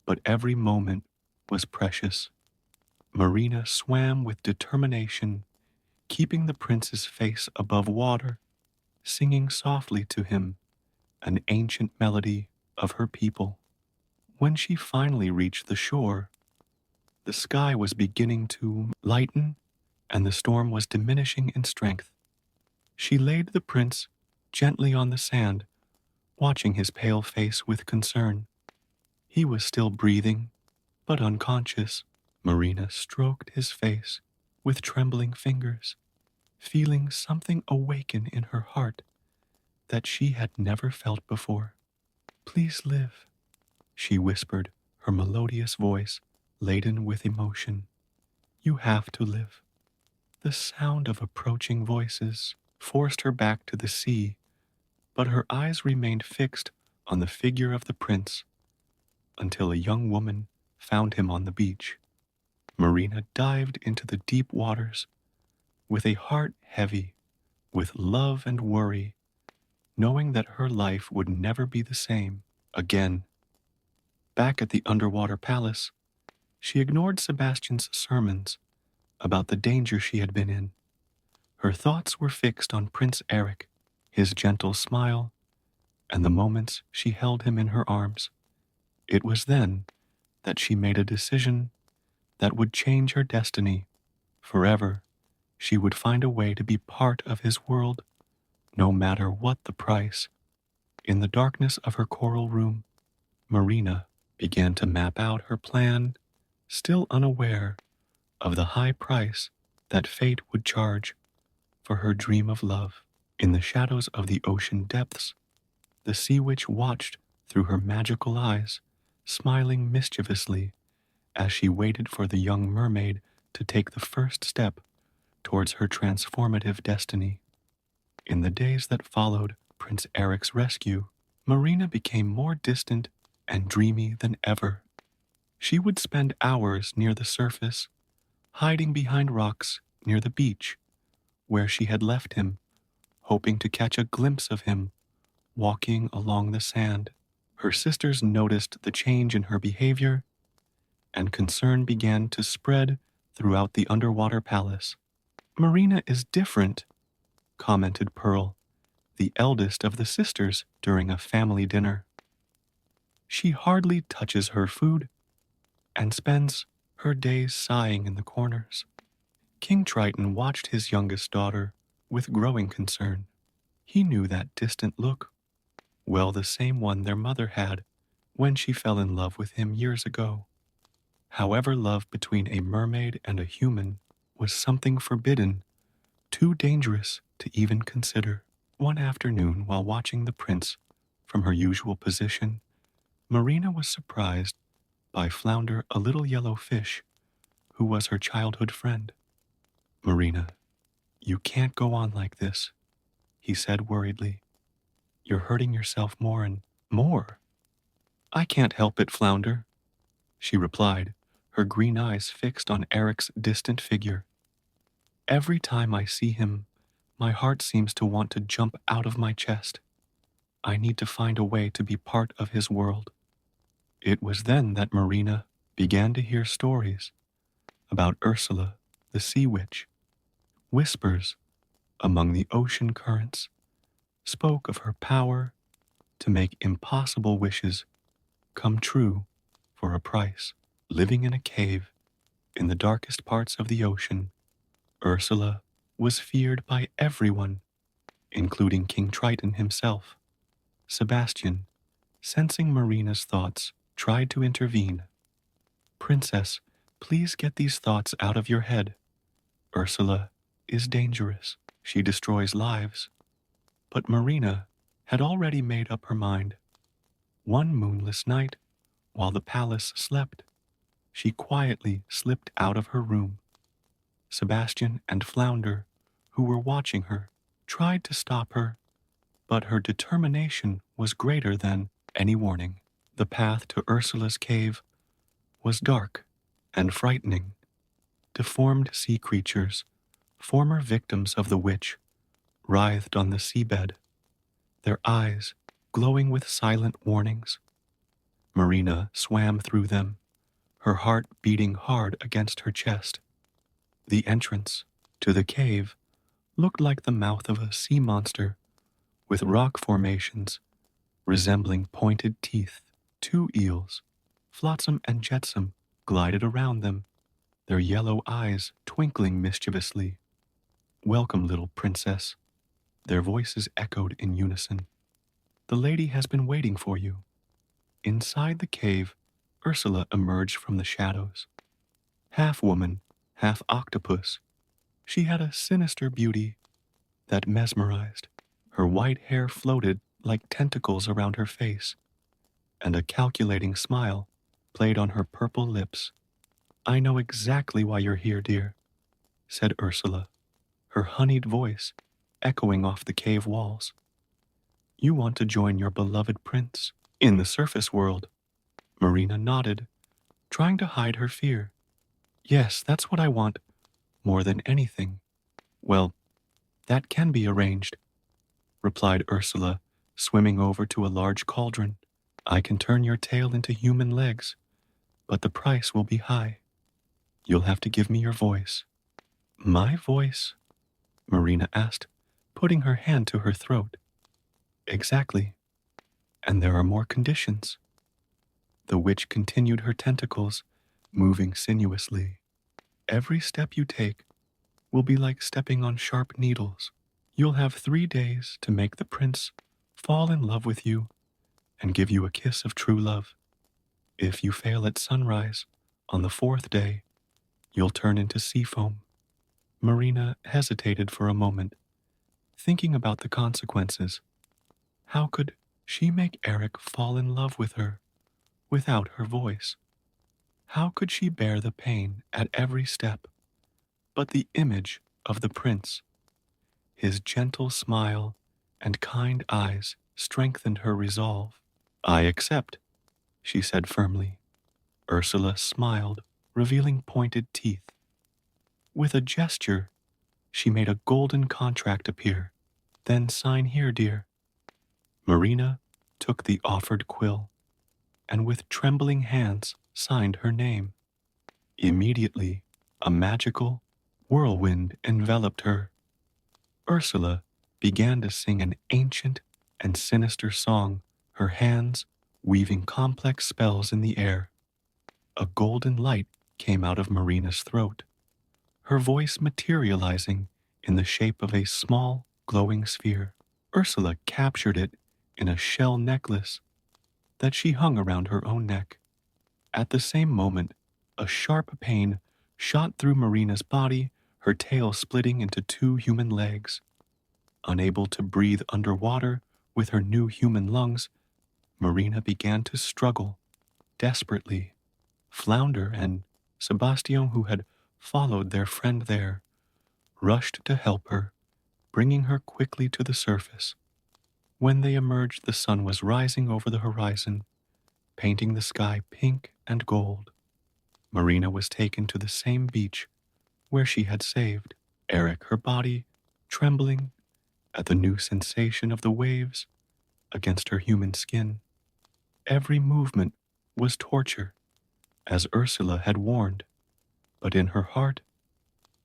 but every moment was precious. Marina swam with determination, keeping the prince's face above water, singing softly to him an ancient melody of her people. When she finally reached the shore, the sky was beginning to lighten and the storm was diminishing in strength. She laid the prince gently on the sand, watching his pale face with concern. He was still breathing, but unconscious. Marina stroked his face with trembling fingers, feeling something awaken in her heart that she had never felt before. Please live, she whispered, her melodious voice laden with emotion. You have to live. The sound of approaching voices forced her back to the sea, but her eyes remained fixed on the figure of the prince until a young woman found him on the beach. Marina dived into the deep waters with a heart heavy with love and worry, knowing that her life would never be the same again. Back at the underwater palace, she ignored Sebastian's sermons about the danger she had been in. Her thoughts were fixed on Prince Eric, his gentle smile, and the moments she held him in her arms. It was then that she made a decision that would change her destiny forever. She would find a way to be part of his world, no matter what the price. In the darkness of her coral room, Marina began to map out her plan, still unaware of the high price that fate would charge for her dream of love. In the shadows of the ocean depths, the sea witch watched through her magical eyes, smiling mischievously as she waited for the young mermaid to take the first step towards her transformative destiny. In the days that followed Prince Eric's rescue, Marina became more distant and dreamy than ever. She would spend hours near the surface, hiding behind rocks near the beach, where she had left him, hoping to catch a glimpse of him walking along the sand. Her sisters noticed the change in her behavior, and concern began to spread throughout the underwater palace. Marina is different, commented Pearl, the eldest of the sisters, during a family dinner. She hardly touches her food and spends her days sighing in the corners. King Triton watched his youngest daughter with growing concern. He knew that distant look, well, the same one their mother had when she fell in love with him years ago. However, love between a mermaid and a human was something forbidden, too dangerous to even consider. One afternoon, while watching the prince from her usual position, Marina was surprised by Flounder, a little yellow fish, who was her childhood friend. Marina, you can't go on like this, he said worriedly. You're hurting yourself more and more. I can't help it, Flounder, she replied, her green eyes fixed on Eric's distant figure. Every time I see him, my heart seems to want to jump out of my chest. I need to find a way to be part of his world. It was then that Marina began to hear stories about Ursula, the sea witch. Whispers among the ocean currents spoke of her power to make impossible wishes come true for a price. Living in a cave in the darkest parts of the ocean, Ursula was feared by everyone, including King Triton himself. Sebastian, sensing Marina's thoughts, tried to intervene. Princess, please get these thoughts out of your head. Ursula is dangerous. She destroys lives. But Marina had already made up her mind. One moonless night, while the palace slept, she quietly slipped out of her room. Sebastian and Flounder, who were watching her, tried to stop her, but her determination was greater than any warning. The path to Ursula's cave was dark and frightening. Deformed sea creatures, former victims of the witch, writhed on the seabed, their eyes glowing with silent warnings. Marina swam through them, her heart beating hard against her chest. The entrance to the cave looked like the mouth of a sea monster with rock formations resembling pointed teeth. 2 eels, Flotsam and Jetsam, glided around them, their yellow eyes twinkling mischievously. "Welcome, little princess." Their voices echoed in unison. "The lady has been waiting for you." Inside the cave, Ursula emerged from the shadows. Half woman, half octopus, she had a sinister beauty that mesmerized. Her white hair floated like tentacles around her face, and a calculating smile played on her purple lips. "I know exactly why you're here, dear," said Ursula, her honeyed voice echoing off the cave walls. "You want to join your beloved prince in the surface world." Marina nodded, trying to hide her fear. "Yes, that's what I want, more than anything." "Well, that can be arranged," replied Ursula, swimming over to a large cauldron. "I can turn your tail into human legs, but the price will be high. You'll have to give me your voice." "My voice?" Marina asked, putting her hand to her throat. "Exactly. And there are more conditions." The witch continued, her tentacles moving sinuously. "Every step you take will be like stepping on sharp needles. You'll have 3 days to make the prince fall in love with you and give you a kiss of true love. If you fail at sunrise, on the 4th day, you'll turn into sea foam." Marina hesitated for a moment, thinking about the consequences. How could she make Eric fall in love with her without her voice? How could she bear the pain at every step? But the image of the prince, his gentle smile and kind eyes, strengthened her resolve. "I accept," she said firmly. Ursula smiled, revealing pointed teeth. With a gesture, she made a golden contract appear. "Then sign here, dear." Marina took the offered quill and with trembling hands signed her name. Immediately, a magical whirlwind enveloped her. Ursula began to sing an ancient and sinister song, her hands weaving complex spells in the air. A golden light came out of Marina's throat, her voice materializing in the shape of a small, glowing sphere. Ursula captured it in a shell necklace that she hung around her own neck. At the same moment, a sharp pain shot through Marina's body, her tail splitting into 2 human legs. Unable to breathe underwater with her new human lungs, Marina began to struggle desperately. Flounder and Sebastian, who had followed their friend there, rushed to help her, bringing her quickly to the surface. When they emerged, the sun was rising over the horizon, painting the sky pink and gold. Marina was taken to the same beach where she had saved Eric, her body trembling at the new sensation of the waves against her human skin. Every movement was torture, as Ursula had warned, but in her heart,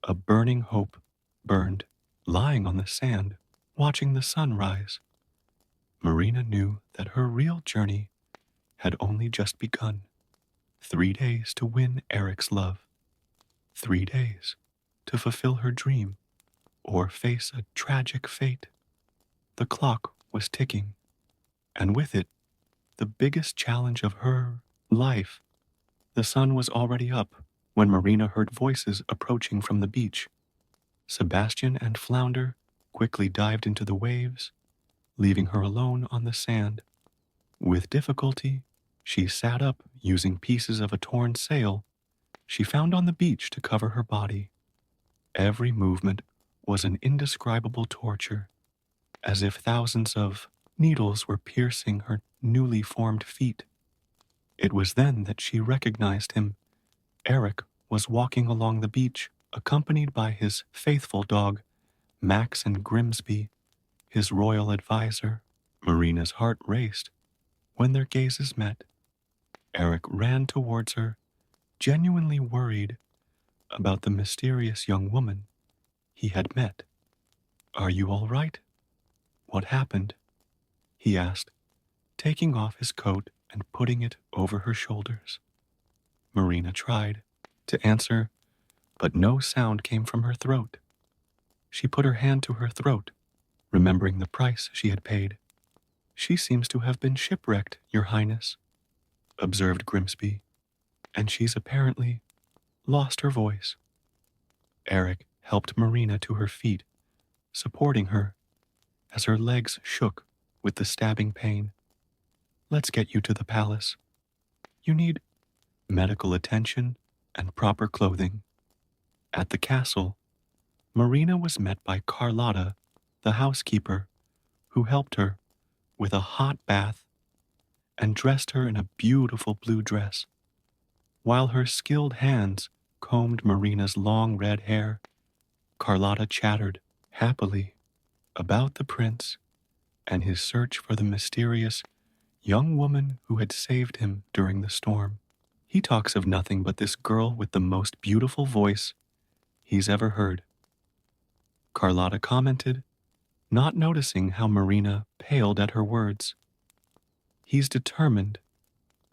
a burning hope burned. Lying on the sand, watching the sun rise, Marina knew that her real journey had only just begun. 3 days to win Eric's love. 3 days to fulfill her dream or face a tragic fate. The clock was ticking, and with it, the biggest challenge of her life. The sun was already up when Marina heard voices approaching from the beach. Sebastian and Flounder quickly dived into the waves, leaving her alone on the sand. With difficulty, she sat up using pieces of a torn sail she found on the beach to cover her body. Every movement was an indescribable torture, as if thousands of needles were piercing her newly formed feet. It was then that she recognized him. Eric was walking along the beach, accompanied by his faithful dog, Max and Grimsby, his royal advisor. Marina's heart raced when their gazes met. Eric ran towards her, genuinely worried about the mysterious young woman he had met. "Are you all right? What happened?" he asked, taking off his coat and putting it over her shoulders. Marina tried to answer, but no sound came from her throat. She put her hand to her throat, remembering the price she had paid. "She seems to have been shipwrecked, Your Highness," observed Grimsby, "and she's apparently lost her voice." Eric helped Marina to her feet, supporting her as her legs shook with the stabbing pain. "Let's get you to the palace. You need medical attention and proper clothing." At the castle, Marina was met by Carlotta, the housekeeper, who helped her with a hot bath and dressed her in a beautiful blue dress, while her skilled hands combed Marina's long red hair. Carlotta chattered happily about the prince and his search for the mysterious young woman who had saved him during the storm. "He talks of nothing but this girl with the most beautiful voice he's ever heard," Carlotta commented, not noticing how Marina paled at her words. "He's determined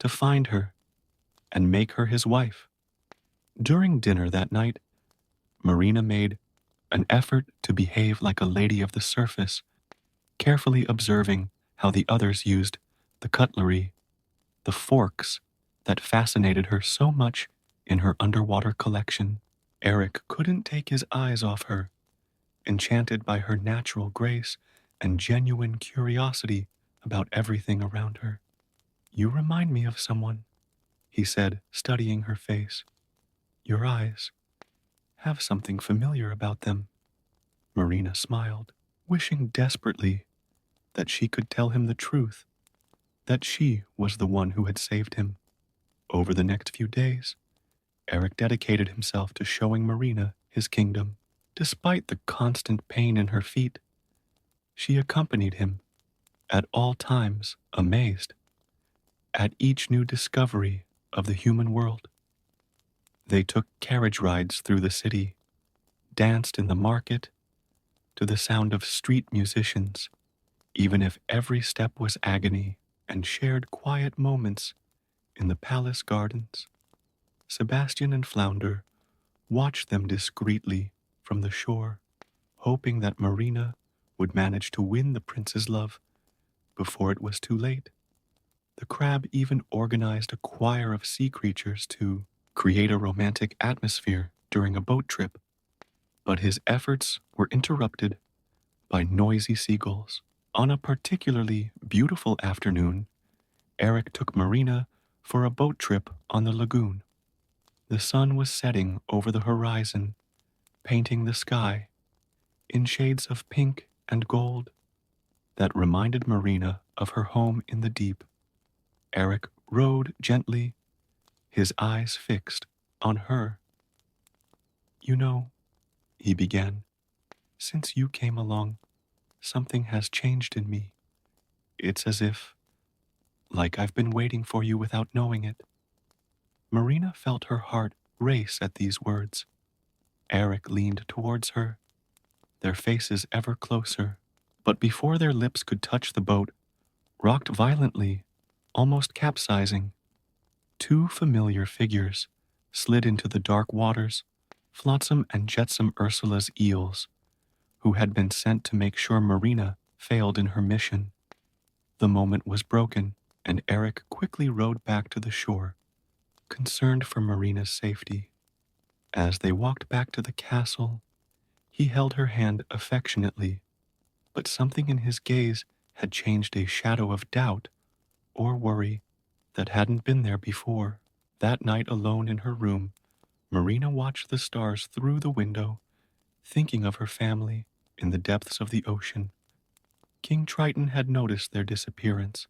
to find her and make her his wife." During dinner that night, Marina made an effort to behave like a lady of the surface, carefully observing how the others used the cutlery, the forks that fascinated her so much in her underwater collection. Eric couldn't take his eyes off her, enchanted by her natural grace and genuine curiosity about everything around her. "You remind me of someone," he said, studying her face. "Your eyes have something familiar about them." Marina smiled, wishing desperately that she could tell him the truth, that she was the one who had saved him. Over the next few days, Eric dedicated himself to showing Marina his kingdom. Despite the constant pain in her feet, she accompanied him at all times, amazed at each new discovery of the human world. They took carriage rides through the city, danced in the market to the sound of street musicians, even if every step was agony, and shared quiet moments in the palace gardens. Sebastian and Flounder watched them discreetly from the shore, hoping that Marina would manage to win the prince's love before it was too late. The crab even organized a choir of sea creatures to create a romantic atmosphere during a boat trip, but his efforts were interrupted by noisy seagulls. On a particularly beautiful afternoon, Eric took Marina for a boat trip on the lagoon. The sun was setting over the horizon, painting the sky in shades of pink and gold that reminded Marina of her home in the deep. Eric rowed gently, his eyes fixed on her. "You know," he began, "since you came along, something has changed in me. It's as if, like I've been waiting for you without knowing it." Marina felt her heart race at these words. Eric leaned towards her, their faces ever closer, but before their lips could touch, the boat rocked violently, almost capsizing. Two familiar figures slid into the dark waters, Flotsam and Jetsam, Ursula's eels, who had been sent to make sure Marina failed in her mission. The moment was broken, and Eric quickly rowed back to the shore, concerned for Marina's safety. As they walked back to the castle, he held her hand affectionately, but something in his gaze had changed a shadow of doubt or worry that hadn't been there before. That night, alone in her room, Marina watched the stars through the window, thinking of her family in the depths of the ocean. King Triton had noticed their disappearance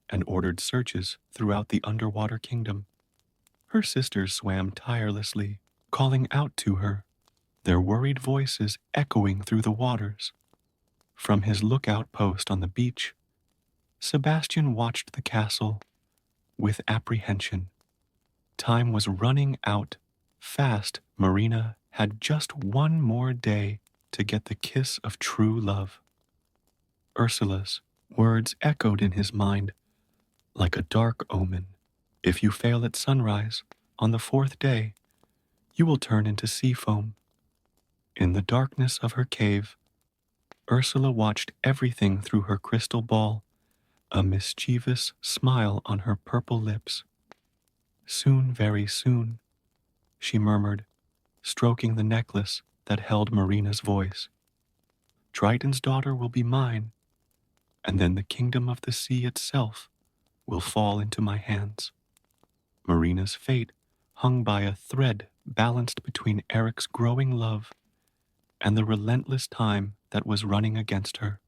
and ordered searches throughout the underwater kingdom. Her sisters swam tirelessly, calling out to her, their worried voices echoing through the waters. From his lookout post on the beach, Sebastian watched the castle with apprehension. Time was running out fast. Marina had just one more day to get the kiss of true love. Ursula's words echoed in his mind like a dark omen. If you fail at sunrise, on the fourth day, you will turn into sea foam. In the darkness of her cave, Ursula watched everything through her crystal ball, a mischievous smile on her purple lips. Soon, very soon, she murmured, stroking the necklace that held Marina's voice. Triton's daughter will be mine, and then the kingdom of the sea itself will fall into my hands. Marina's fate hung by a thread balanced between Eric's growing love and the relentless time that was running against her.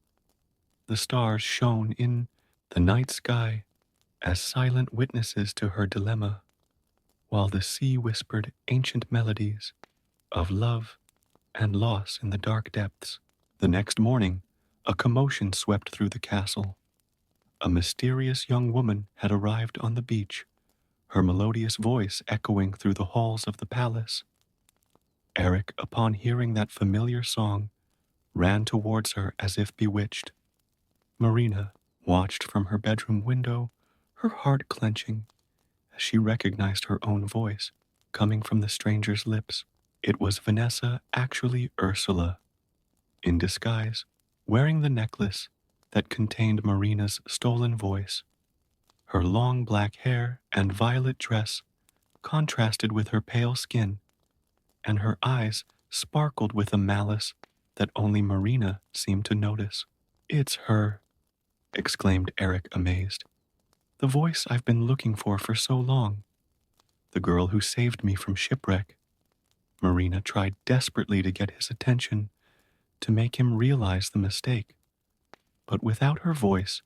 The stars shone in the night sky as silent witnesses to her dilemma, while the sea whispered ancient melodies of love and loss in the dark depths. The next morning, a commotion swept through the castle. A mysterious young woman had arrived on the beach, her melodious voice echoing through the halls of the palace. Eric, upon hearing that familiar song, ran towards her as if bewitched. Marina watched from her bedroom window, her heart clenching, as she recognized her own voice coming from the stranger's lips. It was Vanessa, actually Ursula, in disguise, wearing the necklace that contained Marina's stolen voice. Her long black hair and violet dress contrasted with her pale skin, and her eyes sparkled with a malice that only Marina seemed to notice. "It's her," exclaimed Eric, amazed. "The voice I've been looking for so long. The girl who saved me from shipwreck." Marina tried desperately to get his attention, to make him realize the mistake. But without her voice,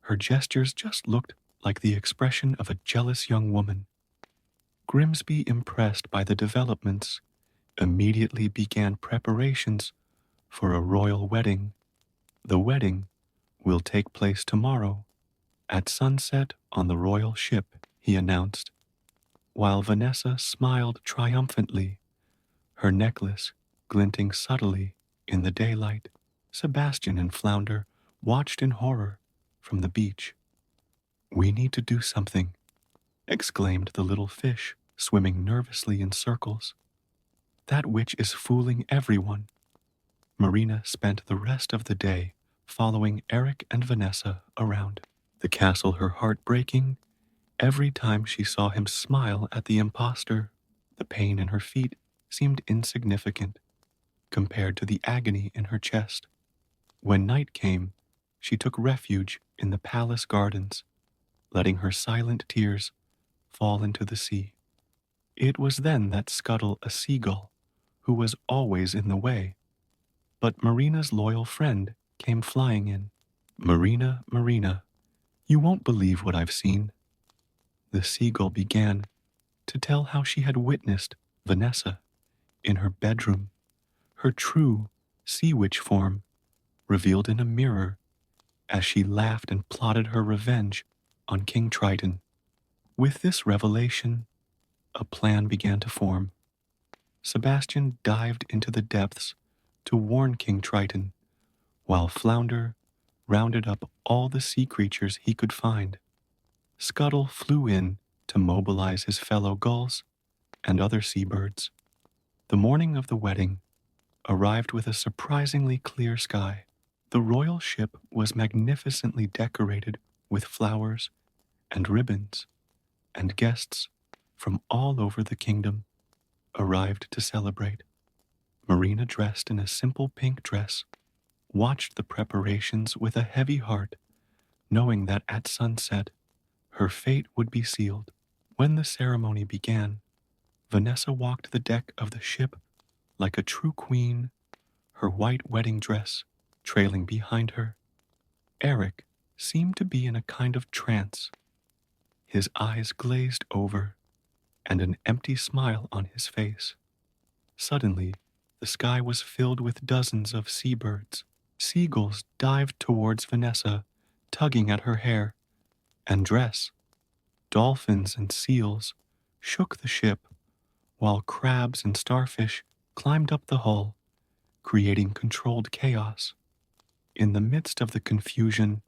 her gestures just looked like the expression of a jealous young woman. Grimsby, impressed by the developments, immediately began preparations for a royal wedding. "The wedding will take place tomorrow, at sunset on the royal ship," he announced, while Vanessa smiled triumphantly, her necklace glinting subtly in the daylight. Sebastian and Flounder watched in horror from the beach. "We need to do something," exclaimed the little fish, swimming nervously in circles. "That witch is fooling everyone." Marina spent the rest of the day following Eric and Vanessa around the castle, her heart breaking every time she saw him smile at the impostor. The pain in her feet seemed insignificant compared to the agony in her chest. When night came, she took refuge in the palace gardens, letting her silent tears fall into the sea. It was then that Scuttle, a seagull, who was always in the way, but Marina's loyal friend, came flying in. "Marina, Marina, you won't believe what I've seen." The seagull began to tell how she had witnessed Vanessa in her bedroom, her true sea witch form revealed in a mirror as she laughed and plotted her revenge on King Triton. With this revelation, a plan began to form. Sebastian dived into the depths to warn King Triton, while Flounder rounded up all the sea creatures he could find. Scuttle flew in to mobilize his fellow gulls and other seabirds. The morning of the wedding arrived with a surprisingly clear sky. The royal ship was magnificently decorated with flowers and ribbons, and guests from all over the kingdom arrived to celebrate. Marina, dressed in a simple pink dress, watched the preparations with a heavy heart, knowing that at sunset her fate would be sealed. When the ceremony began, Vanessa walked the deck of the ship like a true queen, her white wedding dress trailing behind her. Eric seemed to be in a kind of trance, his eyes glazed over and an empty smile on his face. Suddenly, the sky was filled with dozens of seabirds. Seagulls dived towards Vanessa, tugging at her hair and dress. Dolphins and seals shook the ship, while crabs and starfish climbed up the hull, creating controlled chaos. In the midst of the confusion,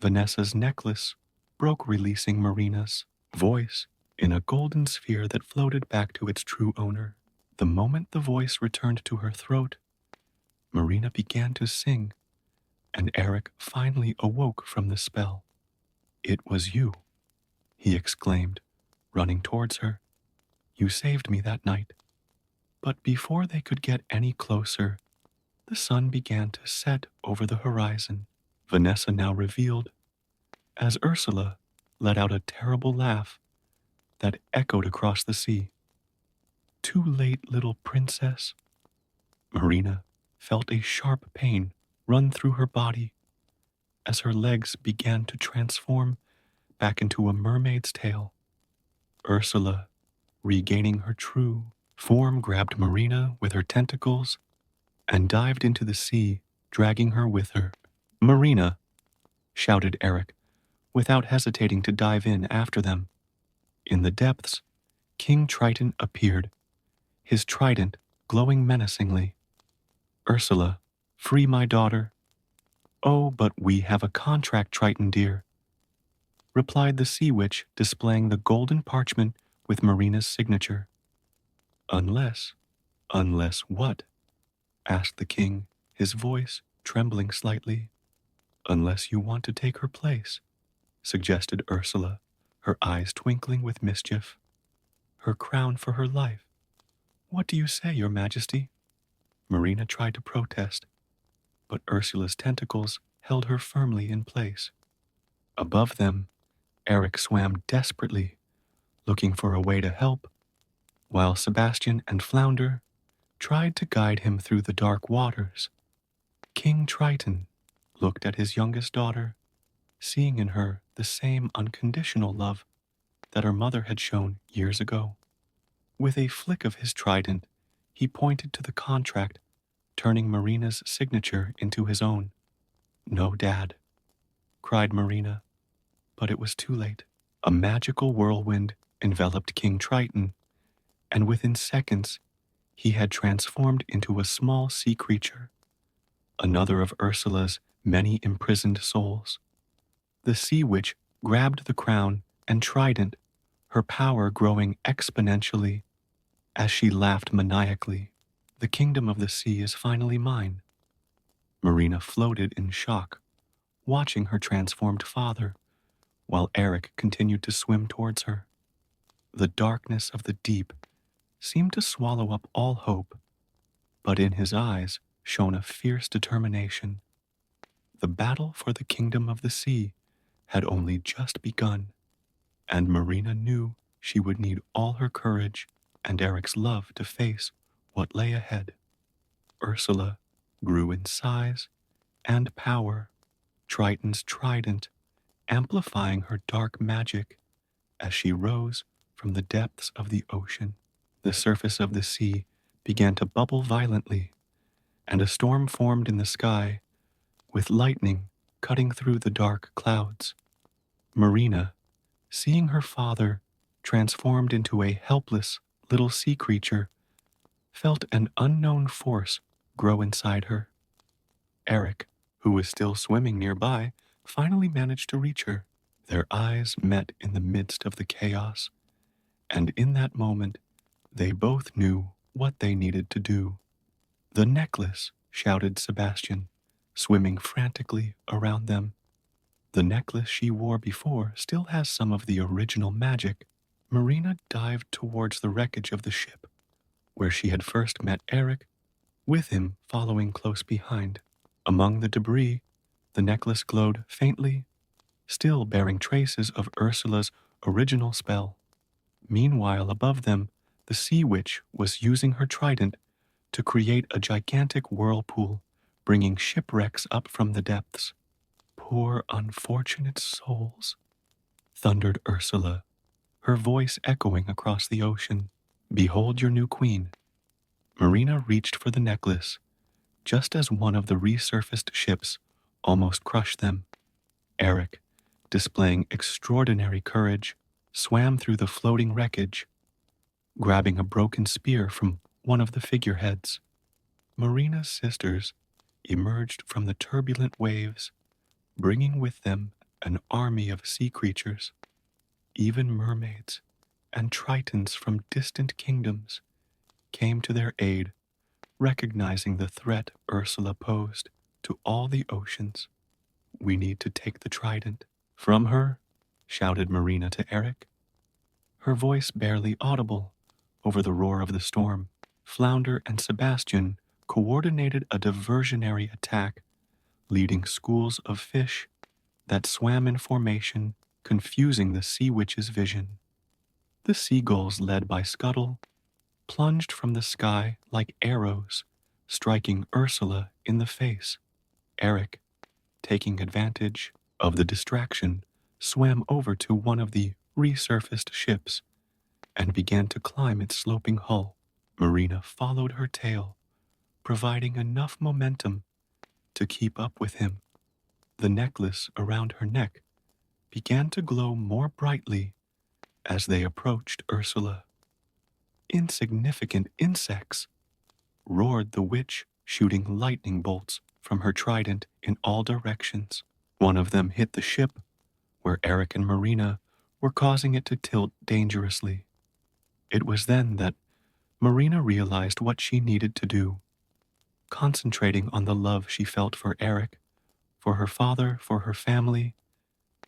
Vanessa's necklace broke, releasing Marina's voice in a golden sphere that floated back to its true owner. The moment the voice returned to her throat, Marina began to sing, and Eric finally awoke from the spell. "It was you," he exclaimed, running towards her. "You saved me that night." But before they could get any closer, the sun began to set over the horizon. Vanessa now revealed, as Ursula let out a terrible laugh that echoed across the sea. "Too late, little princess." Marina felt a sharp pain run through her body as her legs began to transform back into a mermaid's tail. Ursula, regaining her true form, grabbed Marina with her tentacles and dived into the sea, dragging her with her. "Marina!" shouted Eric, without hesitating to dive in after them. In the depths, King Triton appeared, his trident glowing menacingly. "Ursula, free my daughter." "Oh, but we have a contract, Triton dear," replied the sea witch, displaying the golden parchment with Marina's signature. Unless what?" asked the king, his voice trembling slightly. "Unless you want to take her place," suggested Ursula, her eyes twinkling with mischief. "Her crown for her life. What do you say, your majesty?" Marina tried to protest, but Ursula's tentacles held her firmly in place. Above them, Eric swam desperately, looking for a way to help, while Sebastian and Flounder tried to guide him through the dark waters. King Triton looked at his youngest daughter, seeing in her the same unconditional love that her mother had shown years ago. With a flick of his trident, he pointed to the contract, turning Marina's signature into his own. "No, Dad," cried Marina, but it was too late. A magical whirlwind enveloped King Triton, and within seconds, he had transformed into a small sea creature, another of Ursula's many imprisoned souls. The sea witch grabbed the crown and trident, her power growing exponentially as she laughed maniacally. "The kingdom of the sea is finally mine." Marina floated in shock, watching her transformed father, while Eric continued to swim towards her. The darkness of the deep seemed to swallow up all hope, but in his eyes shone a fierce determination. The battle for the kingdom of the sea had only just begun, and Marina knew she would need all her courage and Eric's love to face what lay ahead. Ursula grew in size and power, Triton's trident amplifying her dark magic as she rose from the depths of the ocean. The surface of the sea began to bubble violently, and a storm formed in the sky, with lightning cutting through the dark clouds. Marina, seeing her father transformed into a helpless little sea creature, felt an unknown force grow inside her. Eric, who was still swimming nearby, finally managed to reach her. Their eyes met in the midst of the chaos, and in that moment, they both knew what they needed to do. "The necklace," shouted Sebastian, swimming frantically around them. "The necklace she wore before still has some of the original magic." Marina dived towards the wreckage of the ship, where she had first met Eric, with him following close behind. Among the debris, the necklace glowed faintly, still bearing traces of Ursula's original spell. Meanwhile, above them, the sea witch was using her trident to create a gigantic whirlpool, bringing shipwrecks up from the depths. "Poor unfortunate souls," thundered Ursula, her voice echoing across the ocean. "Behold your new queen." Marina reached for the necklace, just as one of the resurfaced ships almost crushed them. Eric, displaying extraordinary courage, swam through the floating wreckage, grabbing a broken spear from one of the figureheads. Marina's sisters emerged from the turbulent waves, bringing with them an army of sea creatures. Even mermaids and tritons from distant kingdoms came to their aid, recognizing the threat Ursula posed to all the oceans. "We need to take the trident from her," shouted Marina to Eric, her voice barely audible over the roar of the storm. Flounder and Sebastian coordinated a diversionary attack, leading schools of fish that swam in formation, confusing the sea witch's vision. The seagulls, led by Scuttle, plunged from the sky like arrows, striking Ursula in the face. Eric, taking advantage of the distraction, swam over to one of the resurfaced ships and began to climb its sloping hull. Marina followed her tail, providing enough momentum to keep up with him. The necklace around her neck began to glow more brightly as they approached Ursula. "Insignificant insects!" roared the witch, shooting lightning bolts from her trident in all directions. One of them hit the ship, where Eric and Marina were causing it to tilt dangerously. It was then that Marina realized what she needed to do. Concentrating on the love she felt for Eric, for her father, for her family,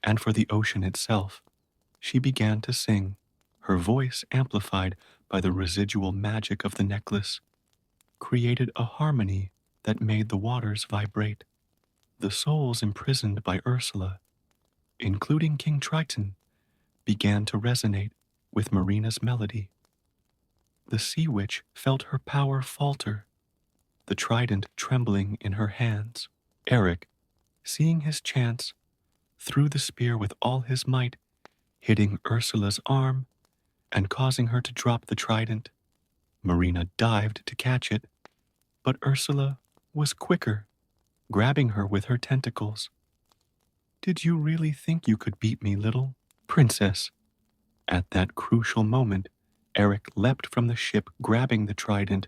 and for the ocean itself, she began to sing, her voice amplified by the residual magic of the necklace, created a harmony that made the waters vibrate. The souls imprisoned by Ursula, including King Triton, began to resonate with Marina's melody. The sea witch felt her power falter, the trident trembling in her hands. Eric, seeing his chance, threw the spear with all his might, hitting Ursula's arm and causing her to drop the trident. Marina dived to catch it, but Ursula was quicker, grabbing her with her tentacles. "Did you really think you could beat me, little princess?" At that crucial moment, Eric leapt from the ship, grabbing the trident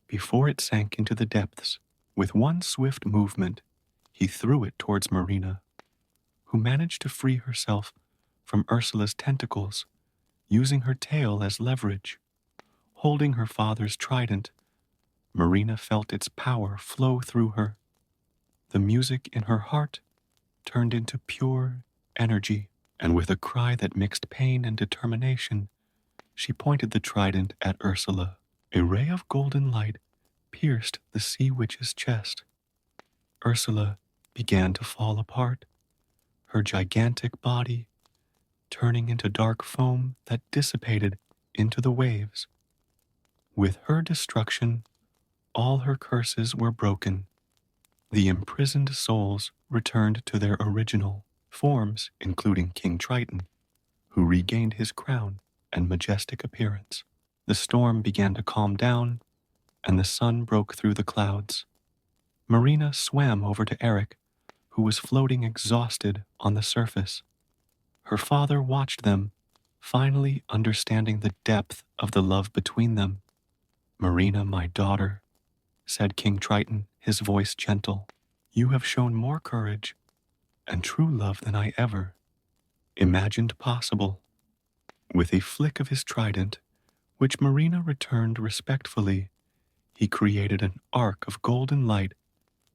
before it sank into the depths. With one swift movement, he threw it towards Marina, who managed to free herself from Ursula's tentacles, using her tail as leverage. Holding her father's trident, Marina felt its power flow through her. The music in her heart turned into pure energy, and with a cry that mixed pain and determination, she pointed the trident at Ursula. A ray of golden light pierced the sea witch's chest. Ursula began to fall apart, her gigantic body turning into dark foam that dissipated into the waves. With her destruction, all her curses were broken. The imprisoned souls returned to their original forms, including King Triton, who regained his crown and majestic appearance. The storm began to calm down, and the sun broke through the clouds. Marina swam over to Eric, who was floating exhausted on the surface. Her father watched them, finally understanding the depth of the love between them. "Marina, my daughter," said King Triton, his voice gentle, "you have shown more courage and true love than I ever imagined possible." With a flick of his trident, which Marina returned respectfully, he created an arc of golden light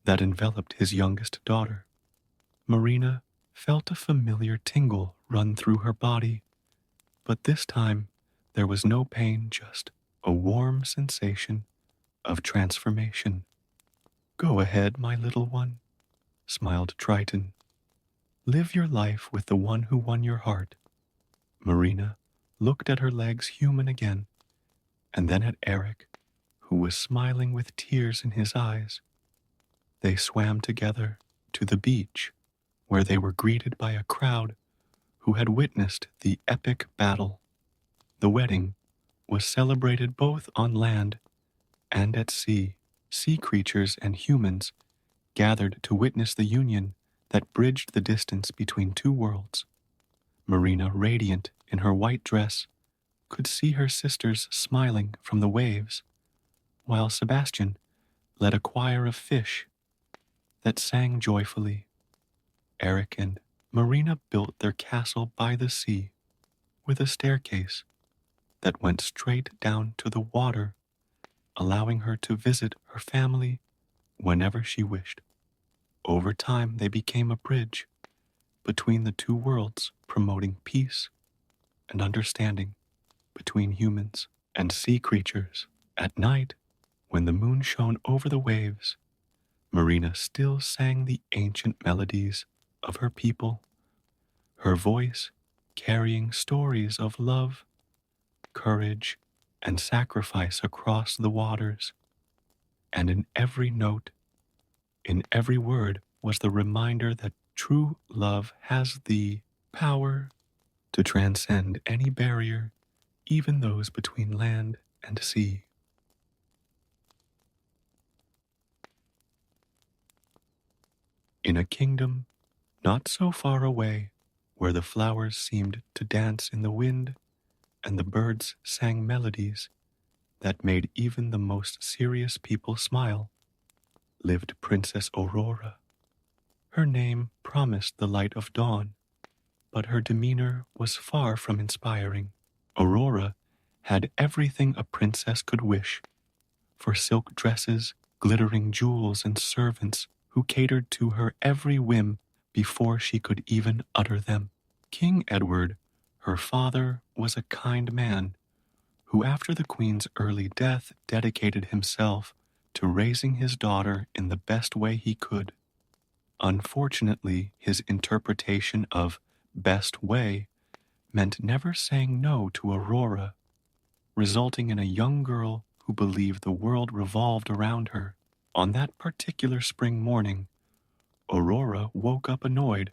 that enveloped his youngest daughter. Marina felt a familiar tingle run through her body, but this time there was no pain, just a warm sensation of transformation. "Go ahead, my little one," smiled Triton. "Live your life with the one who won your heart." Marina looked at her legs human again, and then at Eric, who was smiling with tears in his eyes. They swam together to the beach, where they were greeted by a crowd who had witnessed the epic battle. The wedding was celebrated both on land and at sea. Sea creatures and humans gathered to witness the union that bridged the distance between two worlds. Marina, radiant in her white dress, could see her sisters smiling from the waves, while Sebastian, led a choir of fish that sang joyfully. Eric and Marina built their castle by the sea with a staircase that went straight down to the water, allowing her to visit her family whenever she wished. Over time, they became a bridge between the two worlds, promoting peace and understanding between humans and sea creatures. At night, when the moon shone over the waves, Marina still sang the ancient melodies of her people, her voice carrying stories of love, courage, and sacrifice across the waters. And in every note, in every word, was the reminder that true love has the power to transcend any barrier, even those between land and sea. In a kingdom not so far away, where the flowers seemed to dance in the wind and the birds sang melodies that made even the most serious people smile, lived Princess Aurora. Her name promised the light of dawn, but her demeanor was far from inspiring. Aurora had everything a princess could wish, for silk dresses, glittering jewels, and servants who catered to her every whim before she could even utter them. King Edward, her father, was a kind man who, after the Queen's early death, dedicated himself to raising his daughter in the best way he could. Unfortunately, his interpretation of best way meant never saying no to Aurora, resulting in a young girl who believed the world revolved around her. On that particular spring morning, Aurora woke up annoyed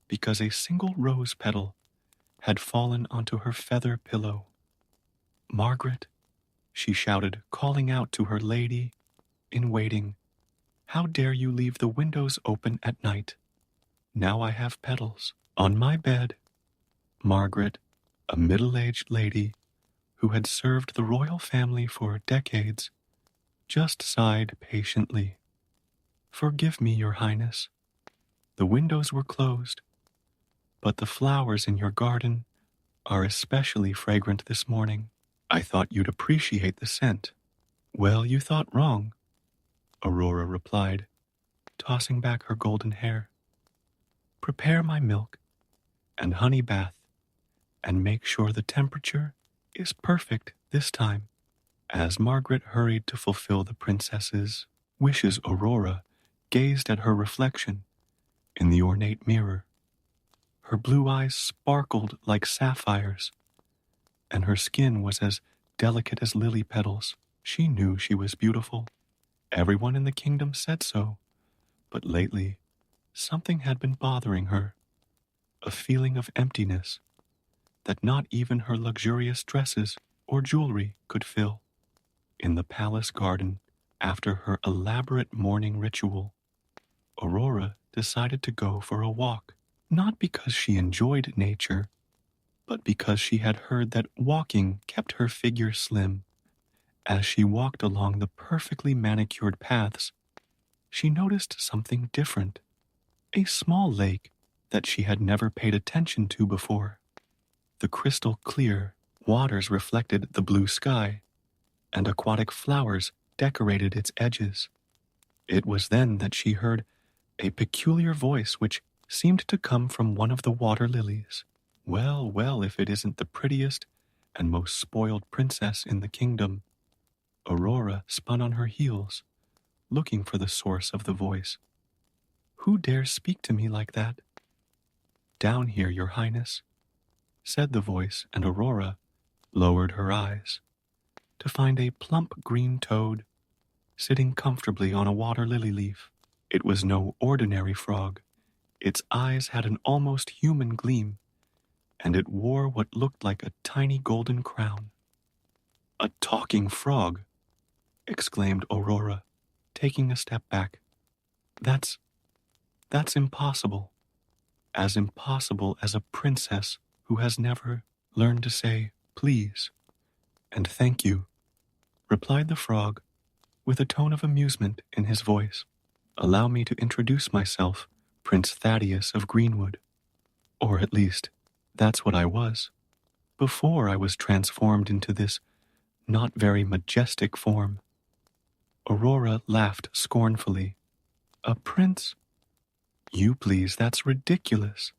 because a single rose petal had fallen onto her feather pillow. "Margaret," she shouted, calling out to her lady in waiting, "how dare you leave the windows open at night? Now I have petals on my bed." Margaret, a middle-aged lady who had served the royal family for decades, just sighed patiently. "Forgive me, Your Highness. The windows were closed, but the flowers in your garden are especially fragrant this morning. I thought you'd appreciate the scent." "Well, you thought wrong," Aurora replied, tossing back her golden hair. "Prepare my milk and honey bath, and make sure the temperature is perfect this time." As Margaret hurried to fulfill the princess's wishes, Aurora gazed at her reflection in the ornate mirror. Her blue eyes sparkled like sapphires, and her skin was as delicate as lily petals. She knew she was beautiful. Everyone in the kingdom said so, but lately something had been bothering her, a feeling of emptiness that not even her luxurious dresses or jewelry could fill. In the palace garden, after her elaborate morning ritual, Aurora decided to go for a walk, not because she enjoyed nature, but because she had heard that walking kept her figure slim. As she walked along the perfectly manicured paths, she noticed something different, a small lake that she had never paid attention to before. The crystal clear waters reflected the blue sky, and aquatic flowers decorated its edges. It was then that she heard a peculiar voice which seemed to come from one of the water lilies. "Well, well, if it isn't the prettiest and most spoiled princess in the kingdom." Aurora spun on her heels, looking for the source of the voice. "Who dares speak to me like that?" "Down here, Your Highness," said the voice, and Aurora lowered her eyes to find a plump green toad sitting comfortably on a water lily leaf. It was no ordinary frog. Its eyes had an almost human gleam, and it wore what looked like a tiny golden crown. "A talking frog!" exclaimed Aurora, taking a step back. That's impossible. As impossible as a princess who has never learned to say please and thank you," replied the frog, with a tone of amusement in his voice. "Allow me to introduce myself, Prince Thaddeus of Greenwood. Or at least, that's what I was, before I was transformed into this not very majestic form." Aurora laughed scornfully. "A prince? You please, that's ridiculous.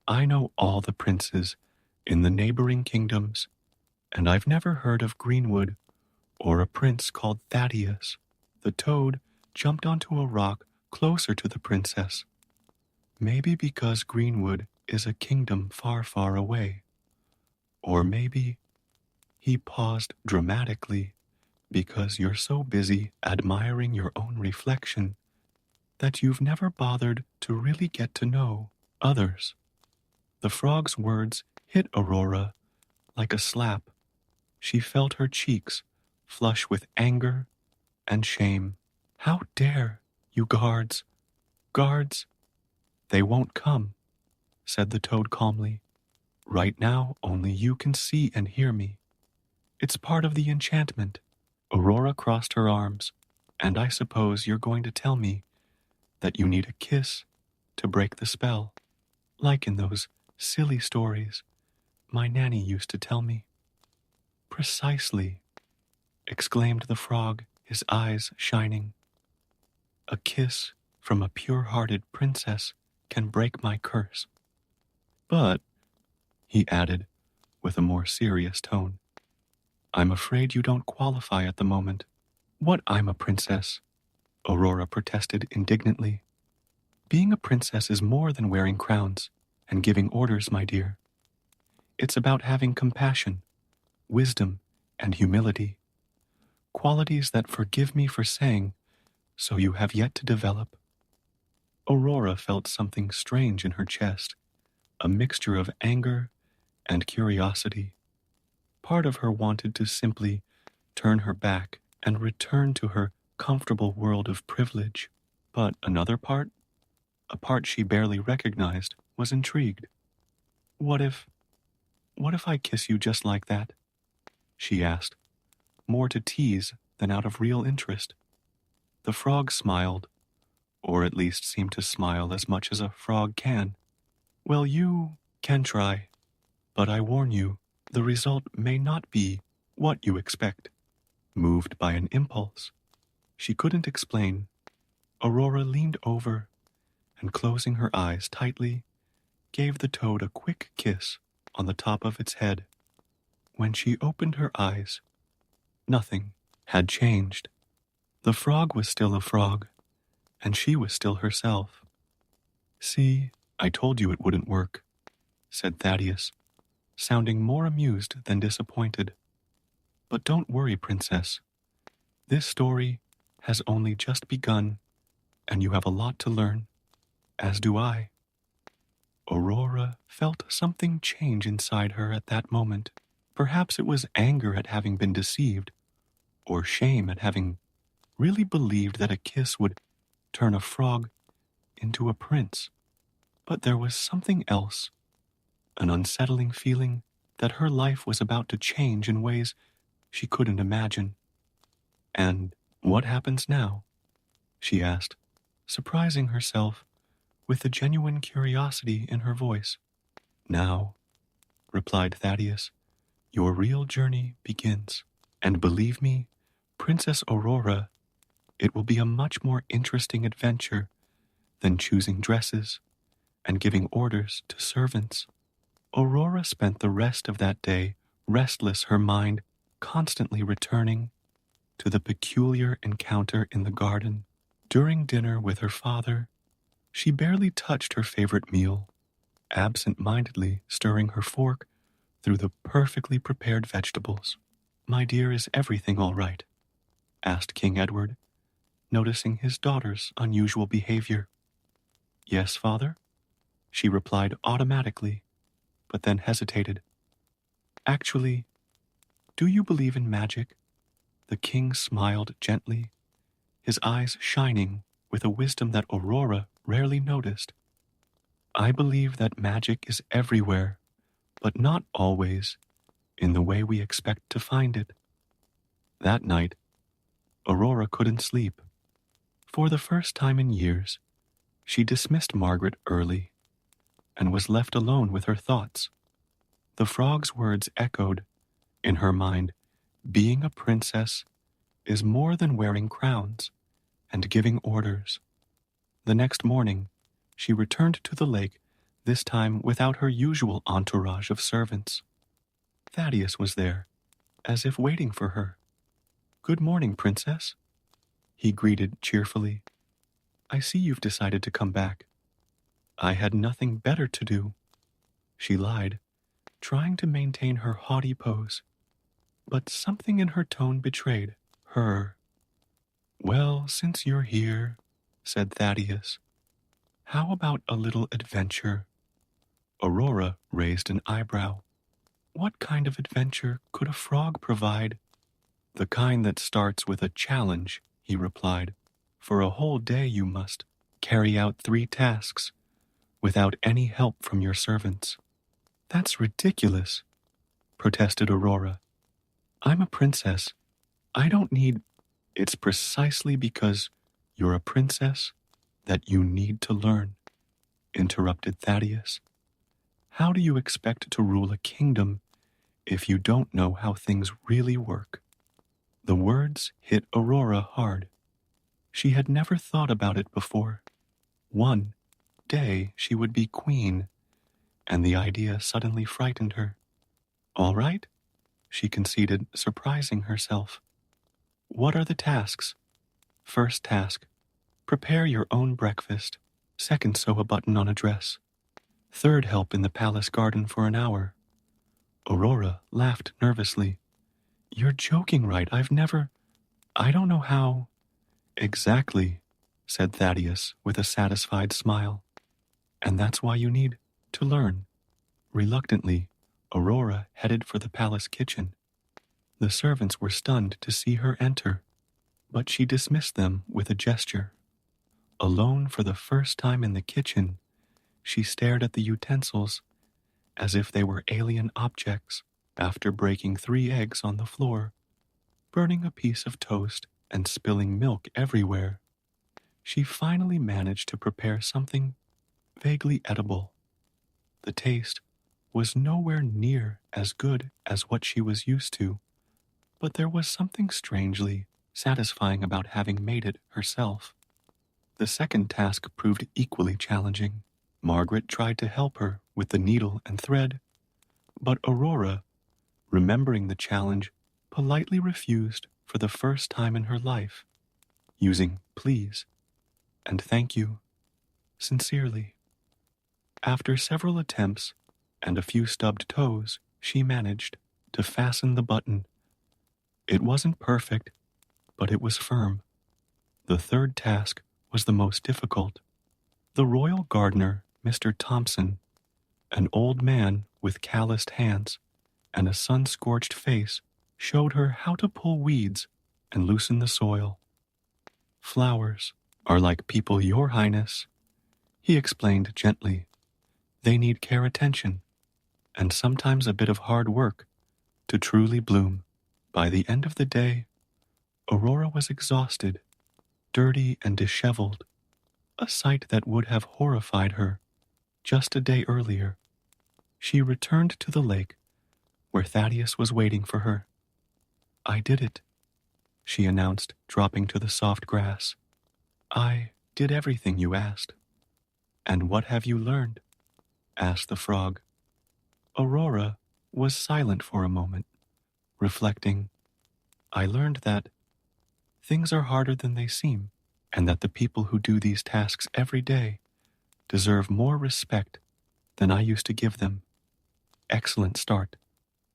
I know all the princes in the neighboring kingdoms, and I've never heard of Greenwood or a prince called Thaddeus." The toad jumped onto a rock closer to the princess. "Maybe because Greenwood is a kingdom far, far away. Or maybe," he paused dramatically, "because you're so busy admiring your own reflection that you've never bothered to really get to know others." The frog's words hit Aurora like a slap. She felt her cheeks flush with anger and shame. "How dare you guards? Guards? They won't come," said the toad calmly. "Right now only you can see and hear me. It's part of the enchantment." Aurora crossed her arms. "And I suppose you're going to tell me that you need a kiss to break the spell, like in those silly stories my nanny used to tell me." "Precisely," exclaimed the frog, his eyes shining. "A kiss from a pure-hearted princess can break my curse. But," he added, with a more serious tone, "I'm afraid you don't qualify at the moment." "What, I'm a princess?" Aurora protested indignantly. "Being a princess is more than wearing crowns and giving orders, my dear. It's about having compassion, wisdom, and humility, qualities that, forgive me for saying, so you have yet to develop." Aurora felt something strange in her chest, a mixture of anger and curiosity. Part of her wanted to simply turn her back and return to her comfortable world of privilege, but another part, a part she barely recognized, was intrigued. What if I kiss you just like that?" she asked, more to tease than out of real interest. The frog smiled, or at least seemed to smile as much as a frog can. "Well, you can try, but I warn you, the result may not be what you expect." Moved by an impulse she couldn't explain, Aurora leaned over and, closing her eyes tightly, gave the toad a quick kiss on the top of its head. When she opened her eyes, nothing had changed. The frog was still a frog, and she was still herself. "See, I told you it wouldn't work," said Thaddeus, sounding more amused than disappointed. "But don't worry, princess. This story has only just begun, and you have a lot to learn, as do I." Aurora felt something change inside her at that moment. Perhaps it was anger at having been deceived, or shame at having really believed that a kiss would turn a frog into a prince. But there was something else, an unsettling feeling that her life was about to change in ways she couldn't imagine. "And what happens now?" she asked, surprising herself with a genuine curiosity in her voice. "Now," replied Thaddeus, "your real journey begins. And believe me, Princess Aurora, it will be a much more interesting adventure than choosing dresses and giving orders to servants." Aurora spent the rest of that day restless, her mind constantly returning to the peculiar encounter in the garden. During dinner with her father, she barely touched her favorite meal, absent-mindedly stirring her fork through the perfectly prepared vegetables. "My dear, is everything all right?" asked King Edward, noticing his daughter's unusual behavior. "Yes, father," she replied automatically, but then hesitated. "Actually, do you believe in magic?" The king smiled gently, his eyes shining with a wisdom that Aurora rarely noticed. "I believe that magic is everywhere, but not always in the way we expect to find it." That night, Aurora couldn't sleep. For the first time in years, she dismissed Margaret early and was left alone with her thoughts. The frog's words echoed in her mind. Being a princess is more than wearing crowns and giving orders. The next morning, she returned to the lake, this time without her usual entourage of servants. Thaddeus was there, as if waiting for her. "Good morning, princess," he greeted cheerfully. "I see you've decided to come back." "I had nothing better to do," she lied, trying to maintain her haughty pose. But something in her tone betrayed her. "Well, since you're here," said Thaddeus, "how about a little adventure?" Aurora raised an eyebrow. What kind of adventure could a frog provide? "The kind that starts with a challenge," he replied. "For a whole day you must carry out 3 tasks without any help from your servants." "That's ridiculous," protested Aurora. "I'm a princess. I don't need—" "It's precisely because you're a princess that you need to learn," interrupted Thaddeus. "How do you expect to rule a kingdom if you don't know how things really work?" The words hit Aurora hard. She had never thought about it before. One day she would be queen, and the idea suddenly frightened her. "All right," she conceded, surprising herself. "What are the tasks?" "First task, prepare your own breakfast. Second, sew a button on a dress. Third, help in the palace garden for an hour." Aurora laughed nervously. "You're joking, right? I don't know how—" "Exactly," said Thaddeus with a satisfied smile. "And that's why you need to learn." Reluctantly, Aurora headed for the palace kitchen. The servants were stunned to see her enter, but she dismissed them with a gesture. Alone for the first time in the kitchen, she stared at the utensils as if they were alien objects. After breaking 3 eggs on the floor, burning a piece of toast, and spilling milk everywhere, she finally managed to prepare something vaguely edible. The taste was nowhere near as good as what she was used to, but there was something strangely satisfying about having made it herself. The second task proved equally challenging. Margaret tried to help her with the needle and thread, but Aurora, remembering the challenge, politely refused for the first time in her life, using "please" and "thank you" sincerely. After several attempts and a few stubbed toes, she managed to fasten the button. It wasn't perfect, but it was firm. The third task was the most difficult. The royal gardener, Mr. Thompson, an old man with calloused hands and a sun-scorched face, showed her how to pull weeds and loosen the soil. "Flowers are like people, Your Highness," he explained gently. "They need care, attention, and sometimes a bit of hard work to truly bloom." By the end of the day, Aurora was exhausted, dirty and disheveled, a sight that would have horrified her just a day earlier. She returned to the lake where Thaddeus was waiting for her. "I did it," she announced, dropping to the soft grass. "I did everything you asked." "And what have you learned?" asked the frog. Aurora was silent for a moment, reflecting. "I learned that things are harder than they seem, and that the people who do these tasks every day deserve more respect than I used to give them." "Excellent start,"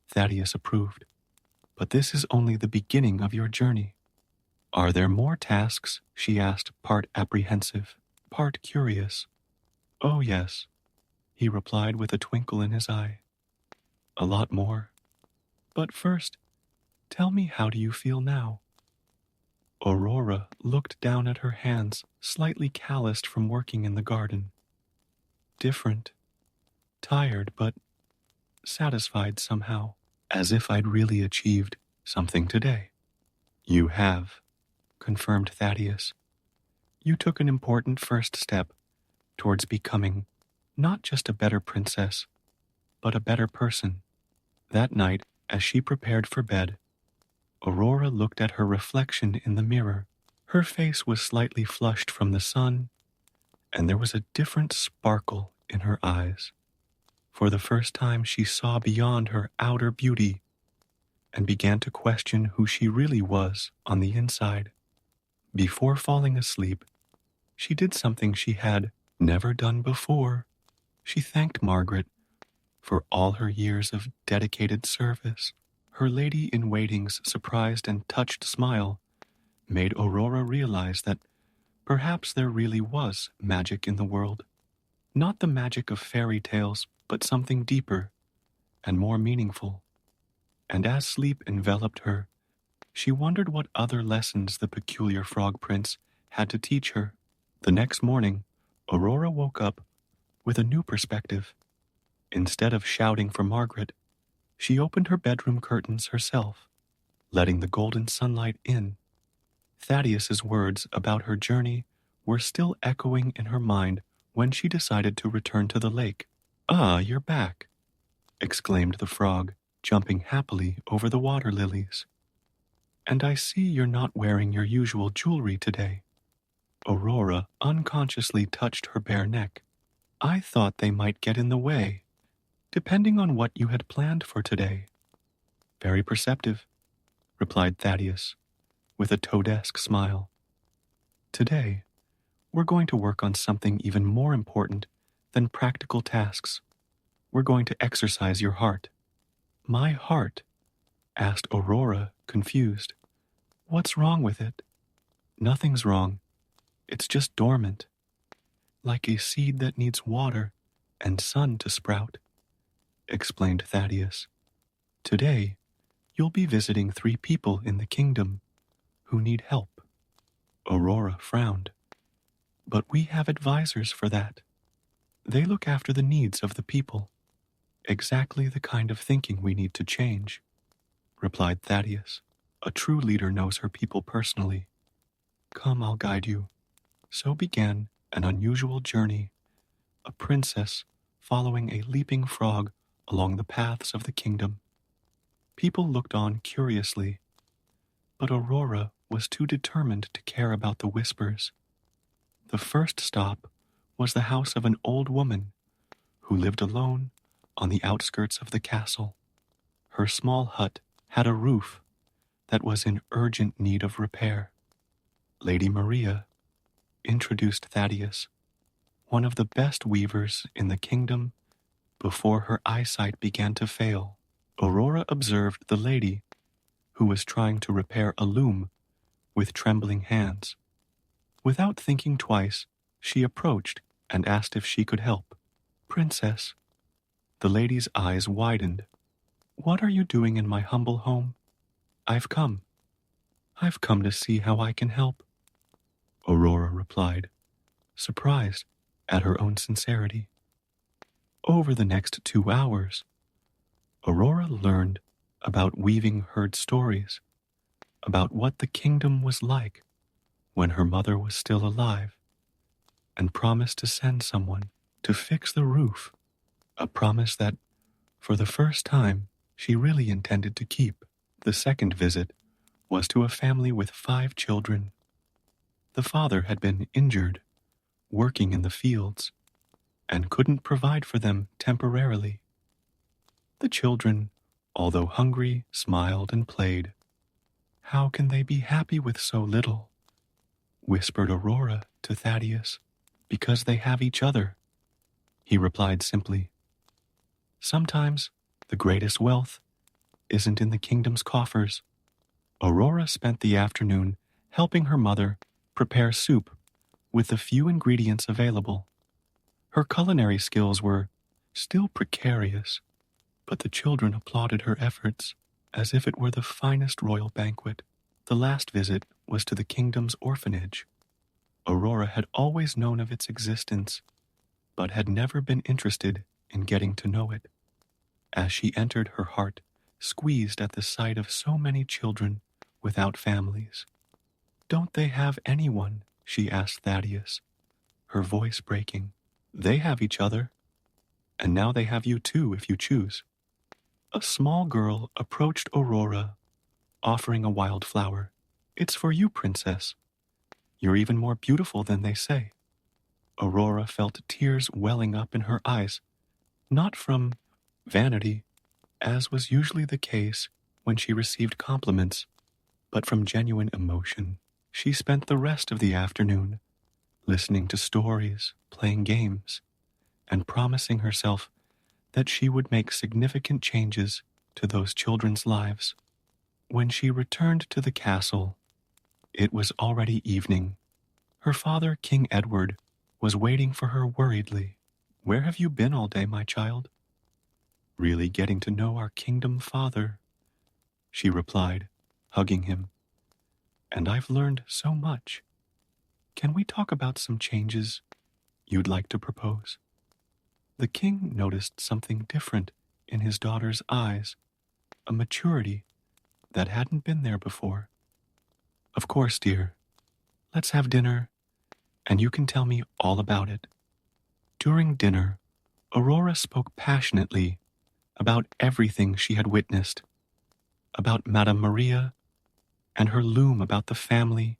Thaddeus approved. "But this is only the beginning of your journey." "Are there more tasks?" she asked, part apprehensive, part curious. "Oh, yes," he replied with a twinkle in his eye. "A lot more. But first, tell me, how do you feel now?" Aurora looked down at her hands, slightly calloused from working in the garden. "Different. Tired, but satisfied somehow, as if I'd really achieved something today." "You have," confirmed Thaddeus. You took an important first step towards becoming not just a better princess, but a better person. That night, as she prepared for bed, Aurora looked at her reflection in the mirror. Her face was slightly flushed from the sun, and there was a different sparkle in her eyes. For the first time, she saw beyond her outer beauty and began to question who she really was on the inside. Before falling asleep, she did something she had never done before. She thanked Margaret for all her years of dedicated service. Her lady-in-waiting's surprised and touched smile made Aurora realize that perhaps there really was magic in the world. Not the magic of fairy tales, but something deeper and more meaningful. And as sleep enveloped her, she wondered what other lessons the peculiar frog prince had to teach her. The next morning, Aurora woke up with a new perspective. Instead of shouting for Margaret, she opened her bedroom curtains herself, letting the golden sunlight in. Thaddeus's words about her journey were still echoing in her mind when she decided to return to the lake. "Ah, you're back," exclaimed the frog, jumping happily over the water lilies. "And I see you're not wearing your usual jewelry today." Aurora unconsciously touched her bare neck. "I thought they might get in the way, depending on what you had planned for today." "Very perceptive," replied Thaddeus, with a toadesque smile. "Today, we're going to work on something even more important than practical tasks. We're going to exercise your heart." "My heart?" asked Aurora, confused. "What's wrong with it?" "Nothing's wrong. It's just dormant, like a seed that needs water and sun to sprout," explained Thaddeus. "Today, you'll be visiting 3 people in the kingdom who need help." Aurora frowned. "But we have advisors for that. They look after the needs of the people. Exactly the kind of thinking we need to change," replied Thaddeus. "A true leader knows her people personally. Come, I'll guide you." So began an unusual journey, a princess following a leaping frog along the paths of the kingdom. People looked on curiously, but Aurora was too determined to care about the whispers. The first stop was the house of an old woman who lived alone on the outskirts of the castle. Her small hut had a roof that was in urgent need of repair. Lady Maria introduced Thaddeus, one of the best weavers in the kingdom, before her eyesight began to fail. Aurora observed the lady, who was trying to repair a loom with trembling hands. Without thinking twice, she approached and asked if she could help. "Princess," the lady's eyes widened. "What are you doing in my humble home?" I've come to see how I can help," Aurora replied, surprised at her own sincerity. Over the next 2 hours, Aurora learned about weaving, heard stories about what the kingdom was like when her mother was still alive, and promised to send someone to fix the roof, a promise that, for the first time, she really intended to keep. The second visit was to a family with 5 children. The father had been injured, working in the fields, and couldn't provide for them temporarily. The children, although hungry, smiled and played. "How can they be happy with so little?" whispered Aurora to Thaddeus. "Because they have each other," he replied simply. "Sometimes the greatest wealth isn't in the kingdom's coffers." Aurora spent the afternoon helping her mother prepare soup with the few ingredients available. Her culinary skills were still precarious, but the children applauded her efforts as if it were the finest royal banquet. The last visit was to the kingdom's orphanage. Aurora had always known of its existence, but had never been interested in getting to know it. As she entered, her heart squeezed at the sight of so many children without families. Don't they have anyone? She asked Thaddeus, her voice breaking. They have each other, and now they have you too if you choose. A small girl approached Aurora, offering a wildflower. It's for you, princess. You're even more beautiful than they say. Aurora felt tears welling up in her eyes, not from vanity, as was usually the case when she received compliments, but from genuine emotion. She spent the rest of the afternoon listening to stories, playing games, and promising herself that she would make significant changes to those children's lives. When she returned to the castle, it was already evening. Her father, King Edward, was waiting for her worriedly. Where have you been all day, my child? Really getting to know our kingdom father, she replied, hugging him. And I've learned so much. Can we talk about some changes you'd like to propose? The king noticed something different in his daughter's eyes, a maturity that hadn't been there before. Of course, dear. Let's have dinner, and you can tell me all about it. During dinner, Aurora spoke passionately about everything she had witnessed, about Madame Maria and her loom about the family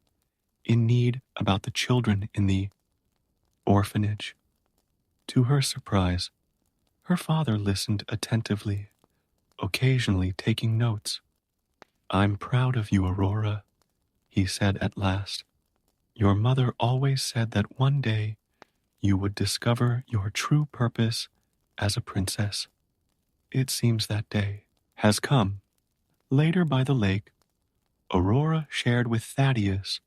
in need, about the children in the orphanage. To her surprise, her father listened attentively, occasionally taking notes. I'm proud of you, Aurora, he said at last. Your mother always said that one day you would discover your true purpose as a princess. It seems that day has come. Later by the lake, Aurora shared with Thaddeus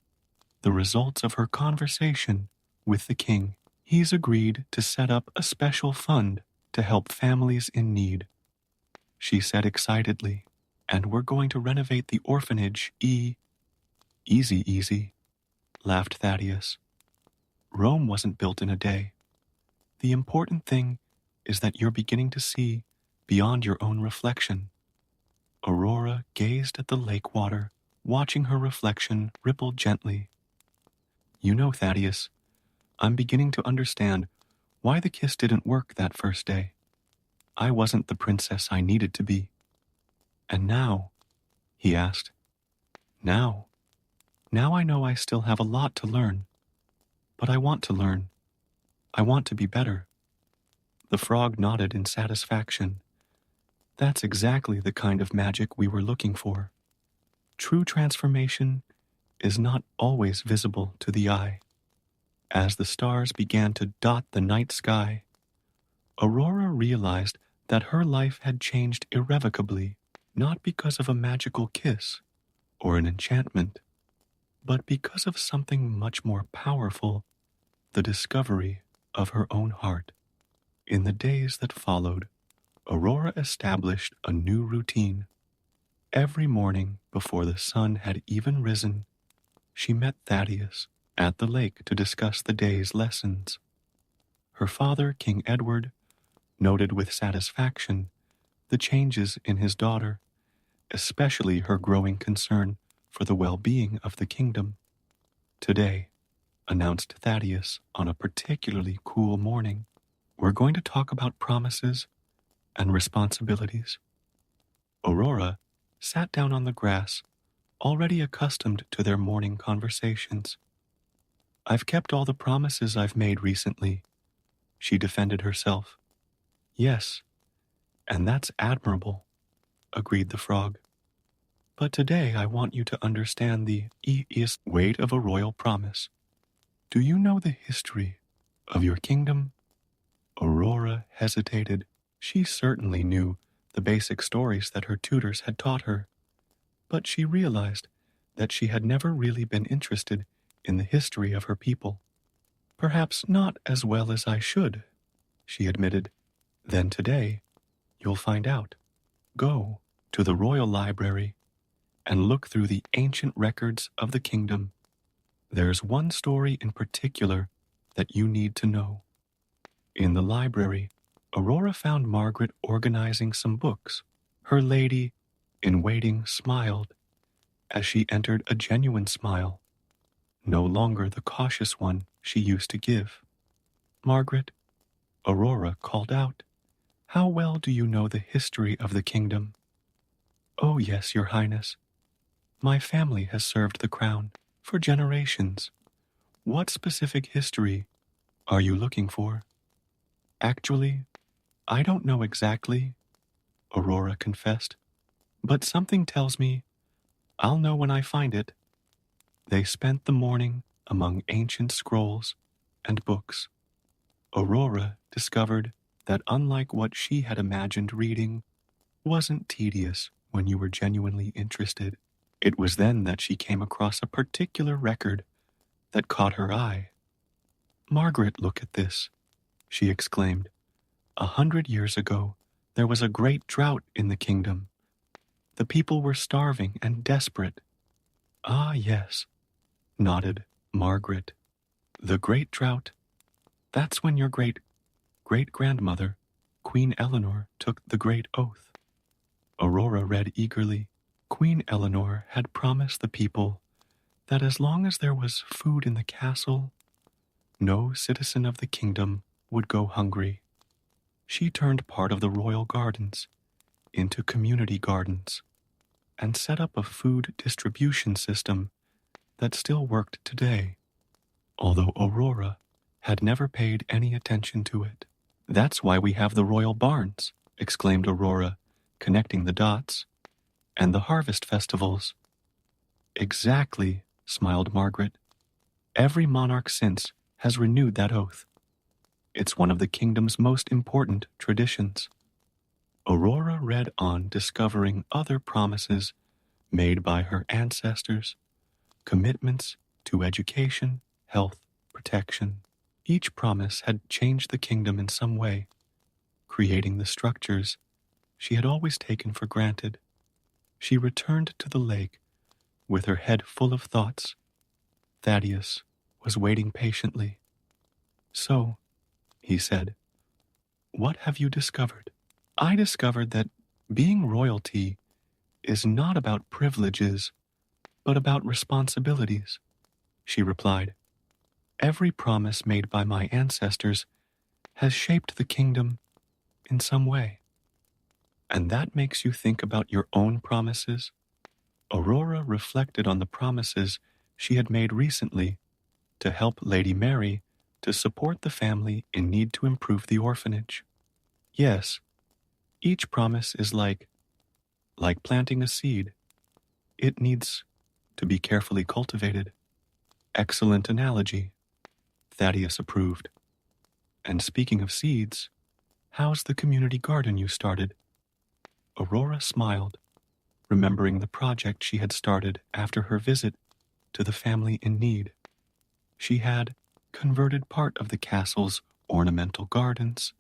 the results of her conversation with the king. He's agreed to set up a special fund to help families in need, she said excitedly. And we're going to renovate the orphanage. Easy, laughed Thaddeus. Rome wasn't built in a day. The important thing is that you're beginning to see beyond your own reflection. Aurora gazed at the lake water, watching her reflection ripple gently. You know, Thaddeus, I'm beginning to understand why the kiss didn't work that first day. I wasn't the princess I needed to be. And now, he asked, now I know I still have a lot to learn, but I want to learn. I want to be better. The frog nodded in satisfaction. That's exactly the kind of magic we were looking for. True transformation is not always visible to the eye. As the stars began to dot the night sky, Aurora realized that her life had changed irrevocably, not because of a magical kiss or an enchantment, but because of something much more powerful, the discovery of her own heart. In the days that followed, Aurora established a new routine. Every morning, before the sun had even risen, she met Thaddeus at the lake to discuss the day's lessons. Her father, King Edward, noted with satisfaction the changes in his daughter, especially her growing concern for the well-being of the kingdom. Today, announced Thaddeus on a particularly cool morning, we're going to talk about promises and responsibilities. Aurora sat down on the grass, already accustomed to their morning conversations. I've kept all the promises I've made recently, she defended herself. Yes, and that's admirable, agreed the frog. But today I want you to understand the weight of a royal promise. Do you know the history of your kingdom? Aurora hesitated. She certainly knew the basic stories that her tutors had taught her, but she realized that she had never really been interested in the history of her people. Perhaps not as well as I should, she admitted. Then today, you'll find out. Go to the royal library and look through the ancient records of the kingdom. There's one story in particular that you need to know. In the library, Aurora found Margaret organizing some books. Her lady in waiting smiled as she entered, a genuine smile. no longer the cautious one she used to give. Margaret, Aurora called out, how well do you know the history of the kingdom? Oh, yes, Your Highness. My family has served the crown for generations. What specific history are you looking for? Actually, I don't know exactly, Aurora confessed, but something tells me I'll know when I find it. They spent the morning among ancient scrolls and books. Aurora discovered that unlike what she had imagined, reading wasn't tedious when you were genuinely interested. It was then that she came across a particular record that caught her eye. Margaret, look at this, she exclaimed. 100 years ago, there was a great drought in the kingdom. The people were starving and desperate. Ah, yes, nodded Margaret. The great drought. That's when your great-great-grandmother, Queen Eleanor, took the great oath. Aurora read eagerly. Queen Eleanor had promised the people that as long as there was food in the castle, no citizen of the kingdom would go hungry. She turned part of the royal gardens into community gardens and set up a food distribution system that still worked today, although Aurora had never paid any attention to it. That's why we have the royal barns, exclaimed Aurora, connecting the dots, and the harvest festivals. Exactly, smiled Margaret. Every monarch since has renewed that oath. It's one of the kingdom's most important traditions. Aurora read on, discovering other promises made by her ancestors, commitments to education, health, protection. Each promise had changed the kingdom in some way, creating the structures she had always taken for granted. She returned to the lake with her head full of thoughts. Thaddeus was waiting patiently. So, he said, what have you discovered? I discovered that being royalty is not about privileges, but about responsibilities, she replied. Every promise made by my ancestors has shaped the kingdom in some way. And that makes you think about your own promises? Aurora reflected on the promises she had made recently to help Lady Mary to support the family in need to improve the orphanage. Yes, each promise is like planting a seed. It needs to be carefully cultivated. Excellent analogy, Thaddeus approved. And speaking of seeds, how's the community garden you started? Aurora smiled, remembering the project she had started after her visit to the family in need. She had converted part of the castle's ornamental gardens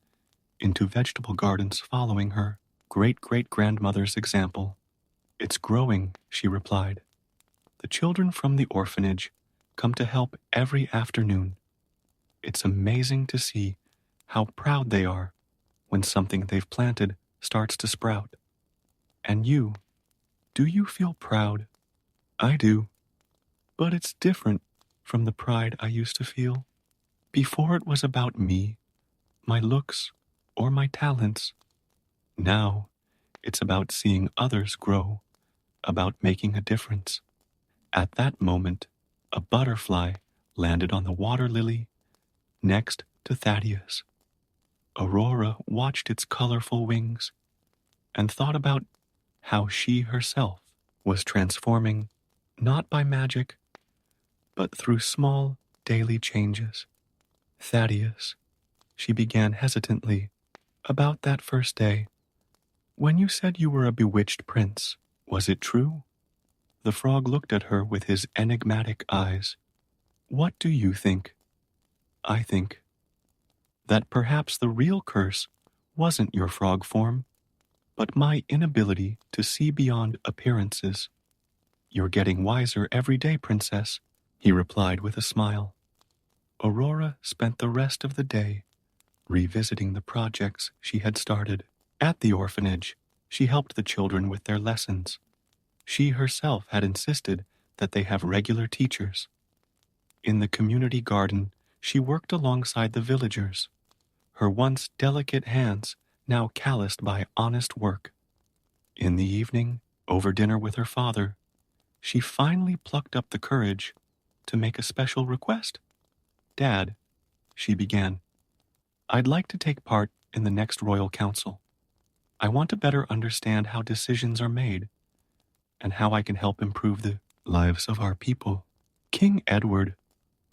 into vegetable gardens following her great-great-grandmother's example. It's growing, she replied. The children from the orphanage come to help every afternoon. It's amazing to see how proud they are when something they've planted starts to sprout. And you, do you feel proud? I do, but it's different from the pride I used to feel. Before it was about me, my looks, or my talents. Now, it's about seeing others grow, about making a difference. At that moment, a butterfly landed on the water lily next to Thaddeus. Aurora watched its colorful wings and thought about how she herself was transforming, not by magic, but through small daily changes. Thaddeus, she began hesitantly, about that first day. When you said you were a bewitched prince, was it true? The frog looked at her with his enigmatic eyes. What do you think? I think that perhaps the real curse wasn't your frog form, but my inability to see beyond appearances. You're getting wiser every day, princess, he replied with a smile. Aurora spent the rest of the day revisiting the projects she had started. At the orphanage, she helped the children with their lessons. She herself had insisted that they have regular teachers. In the community garden, she worked alongside the villagers, her once delicate hands now calloused by honest work. In the evening, over dinner with her father, she finally plucked up the courage to make a special request. "Dad," she began, "I'd like to take part in the next Royal Council. I want to better understand how decisions are made and how I can help improve the lives of our people." King Edward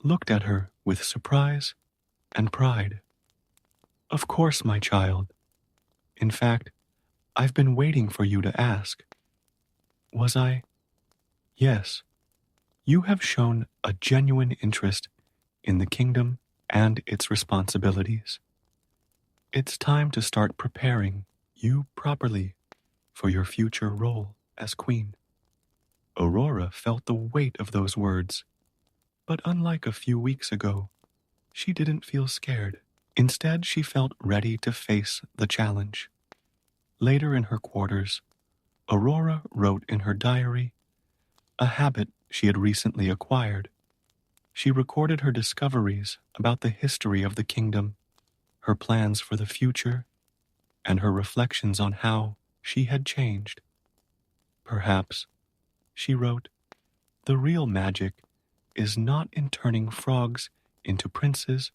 looked at her with surprise and pride. "Of course, my child. In fact, I've been waiting for you to ask." "Was I?" "Yes. You have shown a genuine interest in the kingdom and its responsibilities. It's time to start preparing you properly for your future role as queen." Aurora felt the weight of those words, but unlike a few weeks ago, she didn't feel scared. Instead, she felt ready to face the challenge. Later in her quarters, Aurora wrote in her diary a habit she had recently acquired. She recorded her discoveries about the history of the kingdom, her plans for the future, and her reflections on how she had changed. Perhaps, she wrote, "the real magic is not in turning frogs into princes,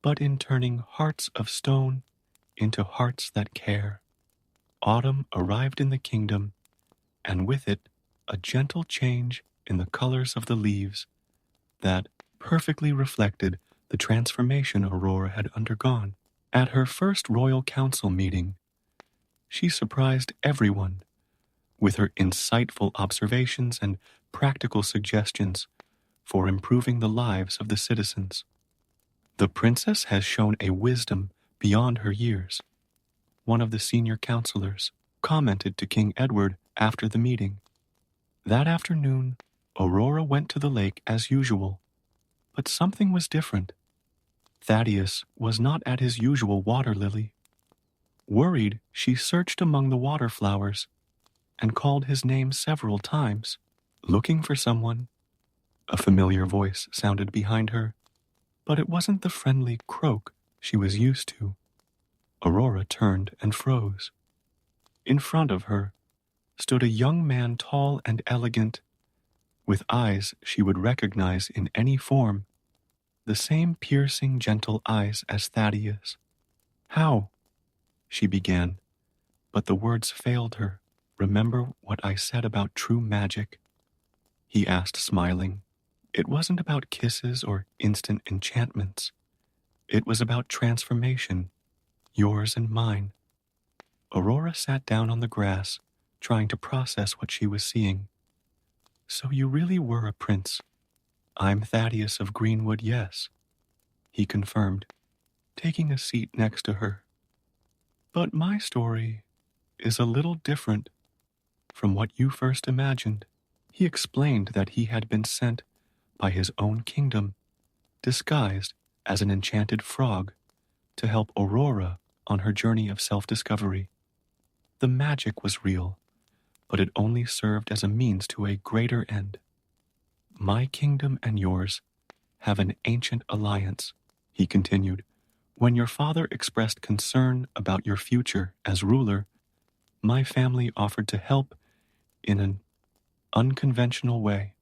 but in turning hearts of stone into hearts that care." Autumn arrived in the kingdom, and with it, a gentle change in the colors of the leaves that perfectly reflected the transformation Aurora had undergone. At her first royal council meeting, she surprised everyone with her insightful observations and practical suggestions for improving the lives of the citizens. "The princess has shown a wisdom beyond her years," one of the senior counselors commented to King Edward after the meeting. That afternoon, Aurora went to the lake as usual, but something was different. Thaddeus was not at his usual water lily. Worried, she searched among the water flowers and called his name several times. "Looking for someone?" A familiar voice sounded behind her, but it wasn't the friendly croak she was used to. Aurora turned and froze. In front of her stood a young man, tall and elegant, with eyes she would recognize in any form, the same piercing, gentle eyes as Thaddeus. "How?" she began, but the words failed her. "Remember what I said about true magic?" he asked, smiling. "It wasn't about kisses or instant enchantments. It was about transformation, yours and mine." Aurora sat down on the grass, trying to process what she was seeing. "So you really were a prince?" "I'm Thaddeus of Greenwood, yes," he confirmed, taking a seat next to her. "But my story is a little different from what you first imagined." He explained that he had been sent by his own kingdom, disguised as an enchanted frog, to help Aurora on her journey of self-discovery. The magic was real, but it only served as a means to a greater end. "My kingdom and yours have an ancient alliance," he continued. "When your father expressed concern about your future as ruler, my family offered to help in an unconventional way."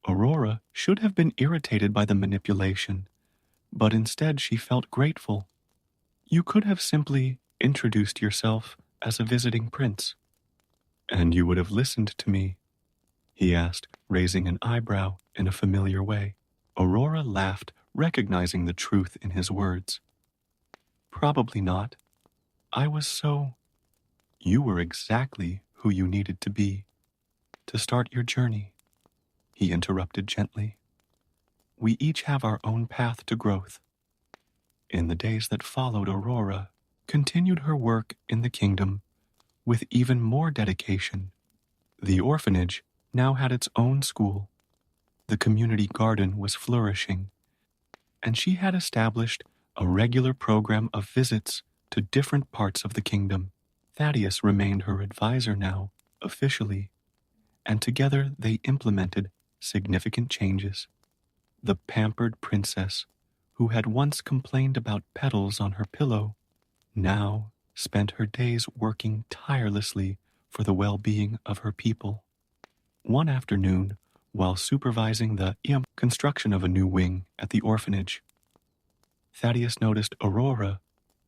Aurora should have been irritated by the manipulation, but instead she felt grateful. "You could have simply introduced yourself as a visiting prince." "And you would have listened to me?" he asked, raising an eyebrow in a familiar way. Aurora laughed, recognizing the truth in his words. "Probably not. I was so—" "You were exactly who you needed to be to start your journey," he interrupted gently. "We each have our own path to growth." In the days that followed, Aurora continued her work in the kingdom with even more dedication. The orphanage now had its own school. The community garden was flourishing, and she had established a regular program of visits to different parts of the kingdom. Thaddeus remained her advisor now, officially, and together they implemented significant changes. The pampered princess, who had once complained about petals on her pillow, now spent her days working tirelessly for the well-being of her people. One afternoon, while supervising the construction of a new wing at the orphanage, Thaddeus noticed Aurora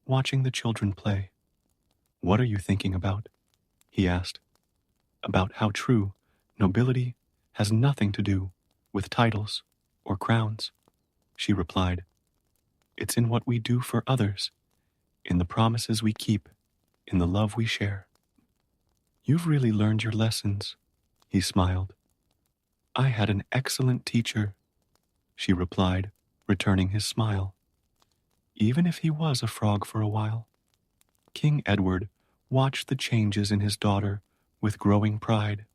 watching the children play. "What are you thinking about?" he asked. "About how true nobility has nothing to do with titles or crowns," she replied. "It's in what we do for others, in the promises we keep, in the love we share." "You've really learned your lessons," he smiled. "I had an excellent teacher," she replied, returning his smile. Even if he was a frog for a while. King Edward watched the changes in his daughter with growing pride.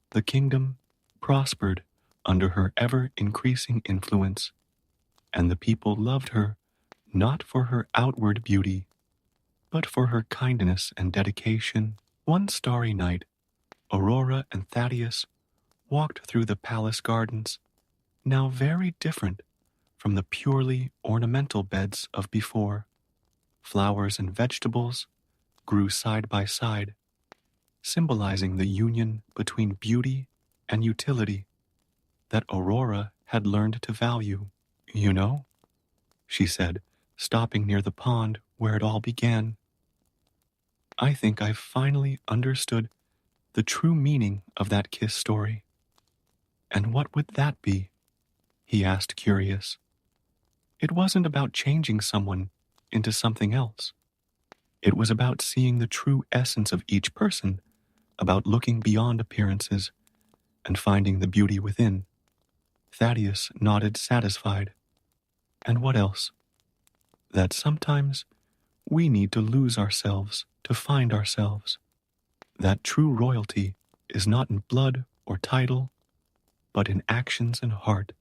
The kingdom prospered under her ever-increasing influence, and the people loved her not for her outward beauty, but for her kindness and dedication. One starry night, Aurora and Thaddeus walked through the palace gardens, now very different from the purely ornamental beds of before. Flowers and vegetables grew side by side, symbolizing the union between beauty and utility that Aurora had learned to value. "You know," she said, stopping near the pond where it all began, "I think I've finally understood the true meaning of that kiss story." "And what would that be?" he asked, curious. "It wasn't about changing someone into something else. It was about seeing the true essence of each person, about looking beyond appearances and finding the beauty within." Thaddeus nodded, satisfied. "And what else?" "That sometimes we need to lose ourselves to find ourselves. That true royalty is not in blood or title, but in actions and heart."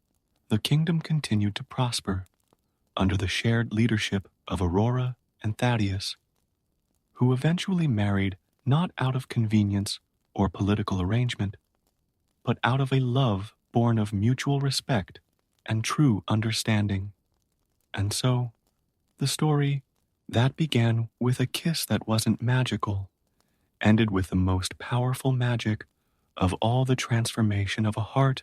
The kingdom continued to prosper under the shared leadership of Aurora and Thaddeus, who eventually married not out of convenience or political arrangement, but out of a love born of mutual respect and true understanding. And so, the story that began with a kiss that wasn't magical ended with the most powerful magic of all, the transformation of a heart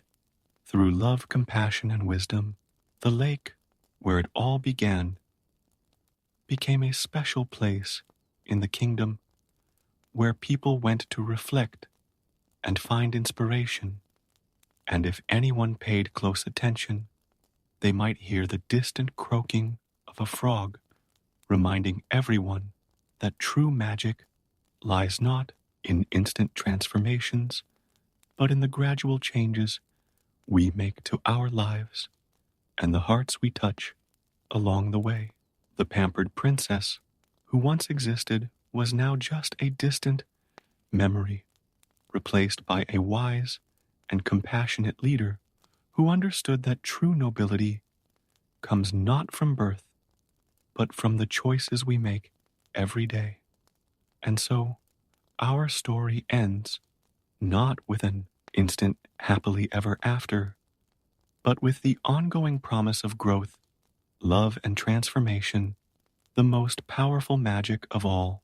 through love, compassion, and wisdom. The lake, where it all began, became a special place in the kingdom where people went to reflect and find inspiration. And if anyone paid close attention, they might hear the distant croaking of a frog, reminding everyone that true magic lies not in instant transformations, but in the gradual changes we make to our lives and the hearts we touch along the way. The pampered princess who once existed was now just a distant memory, replaced by a wise and compassionate leader who understood that true nobility comes not from birth, but from the choices we make every day. And so, our story ends not with an instant happily ever after, but with the ongoing promise of growth, love, and transformation, the most powerful magic of all.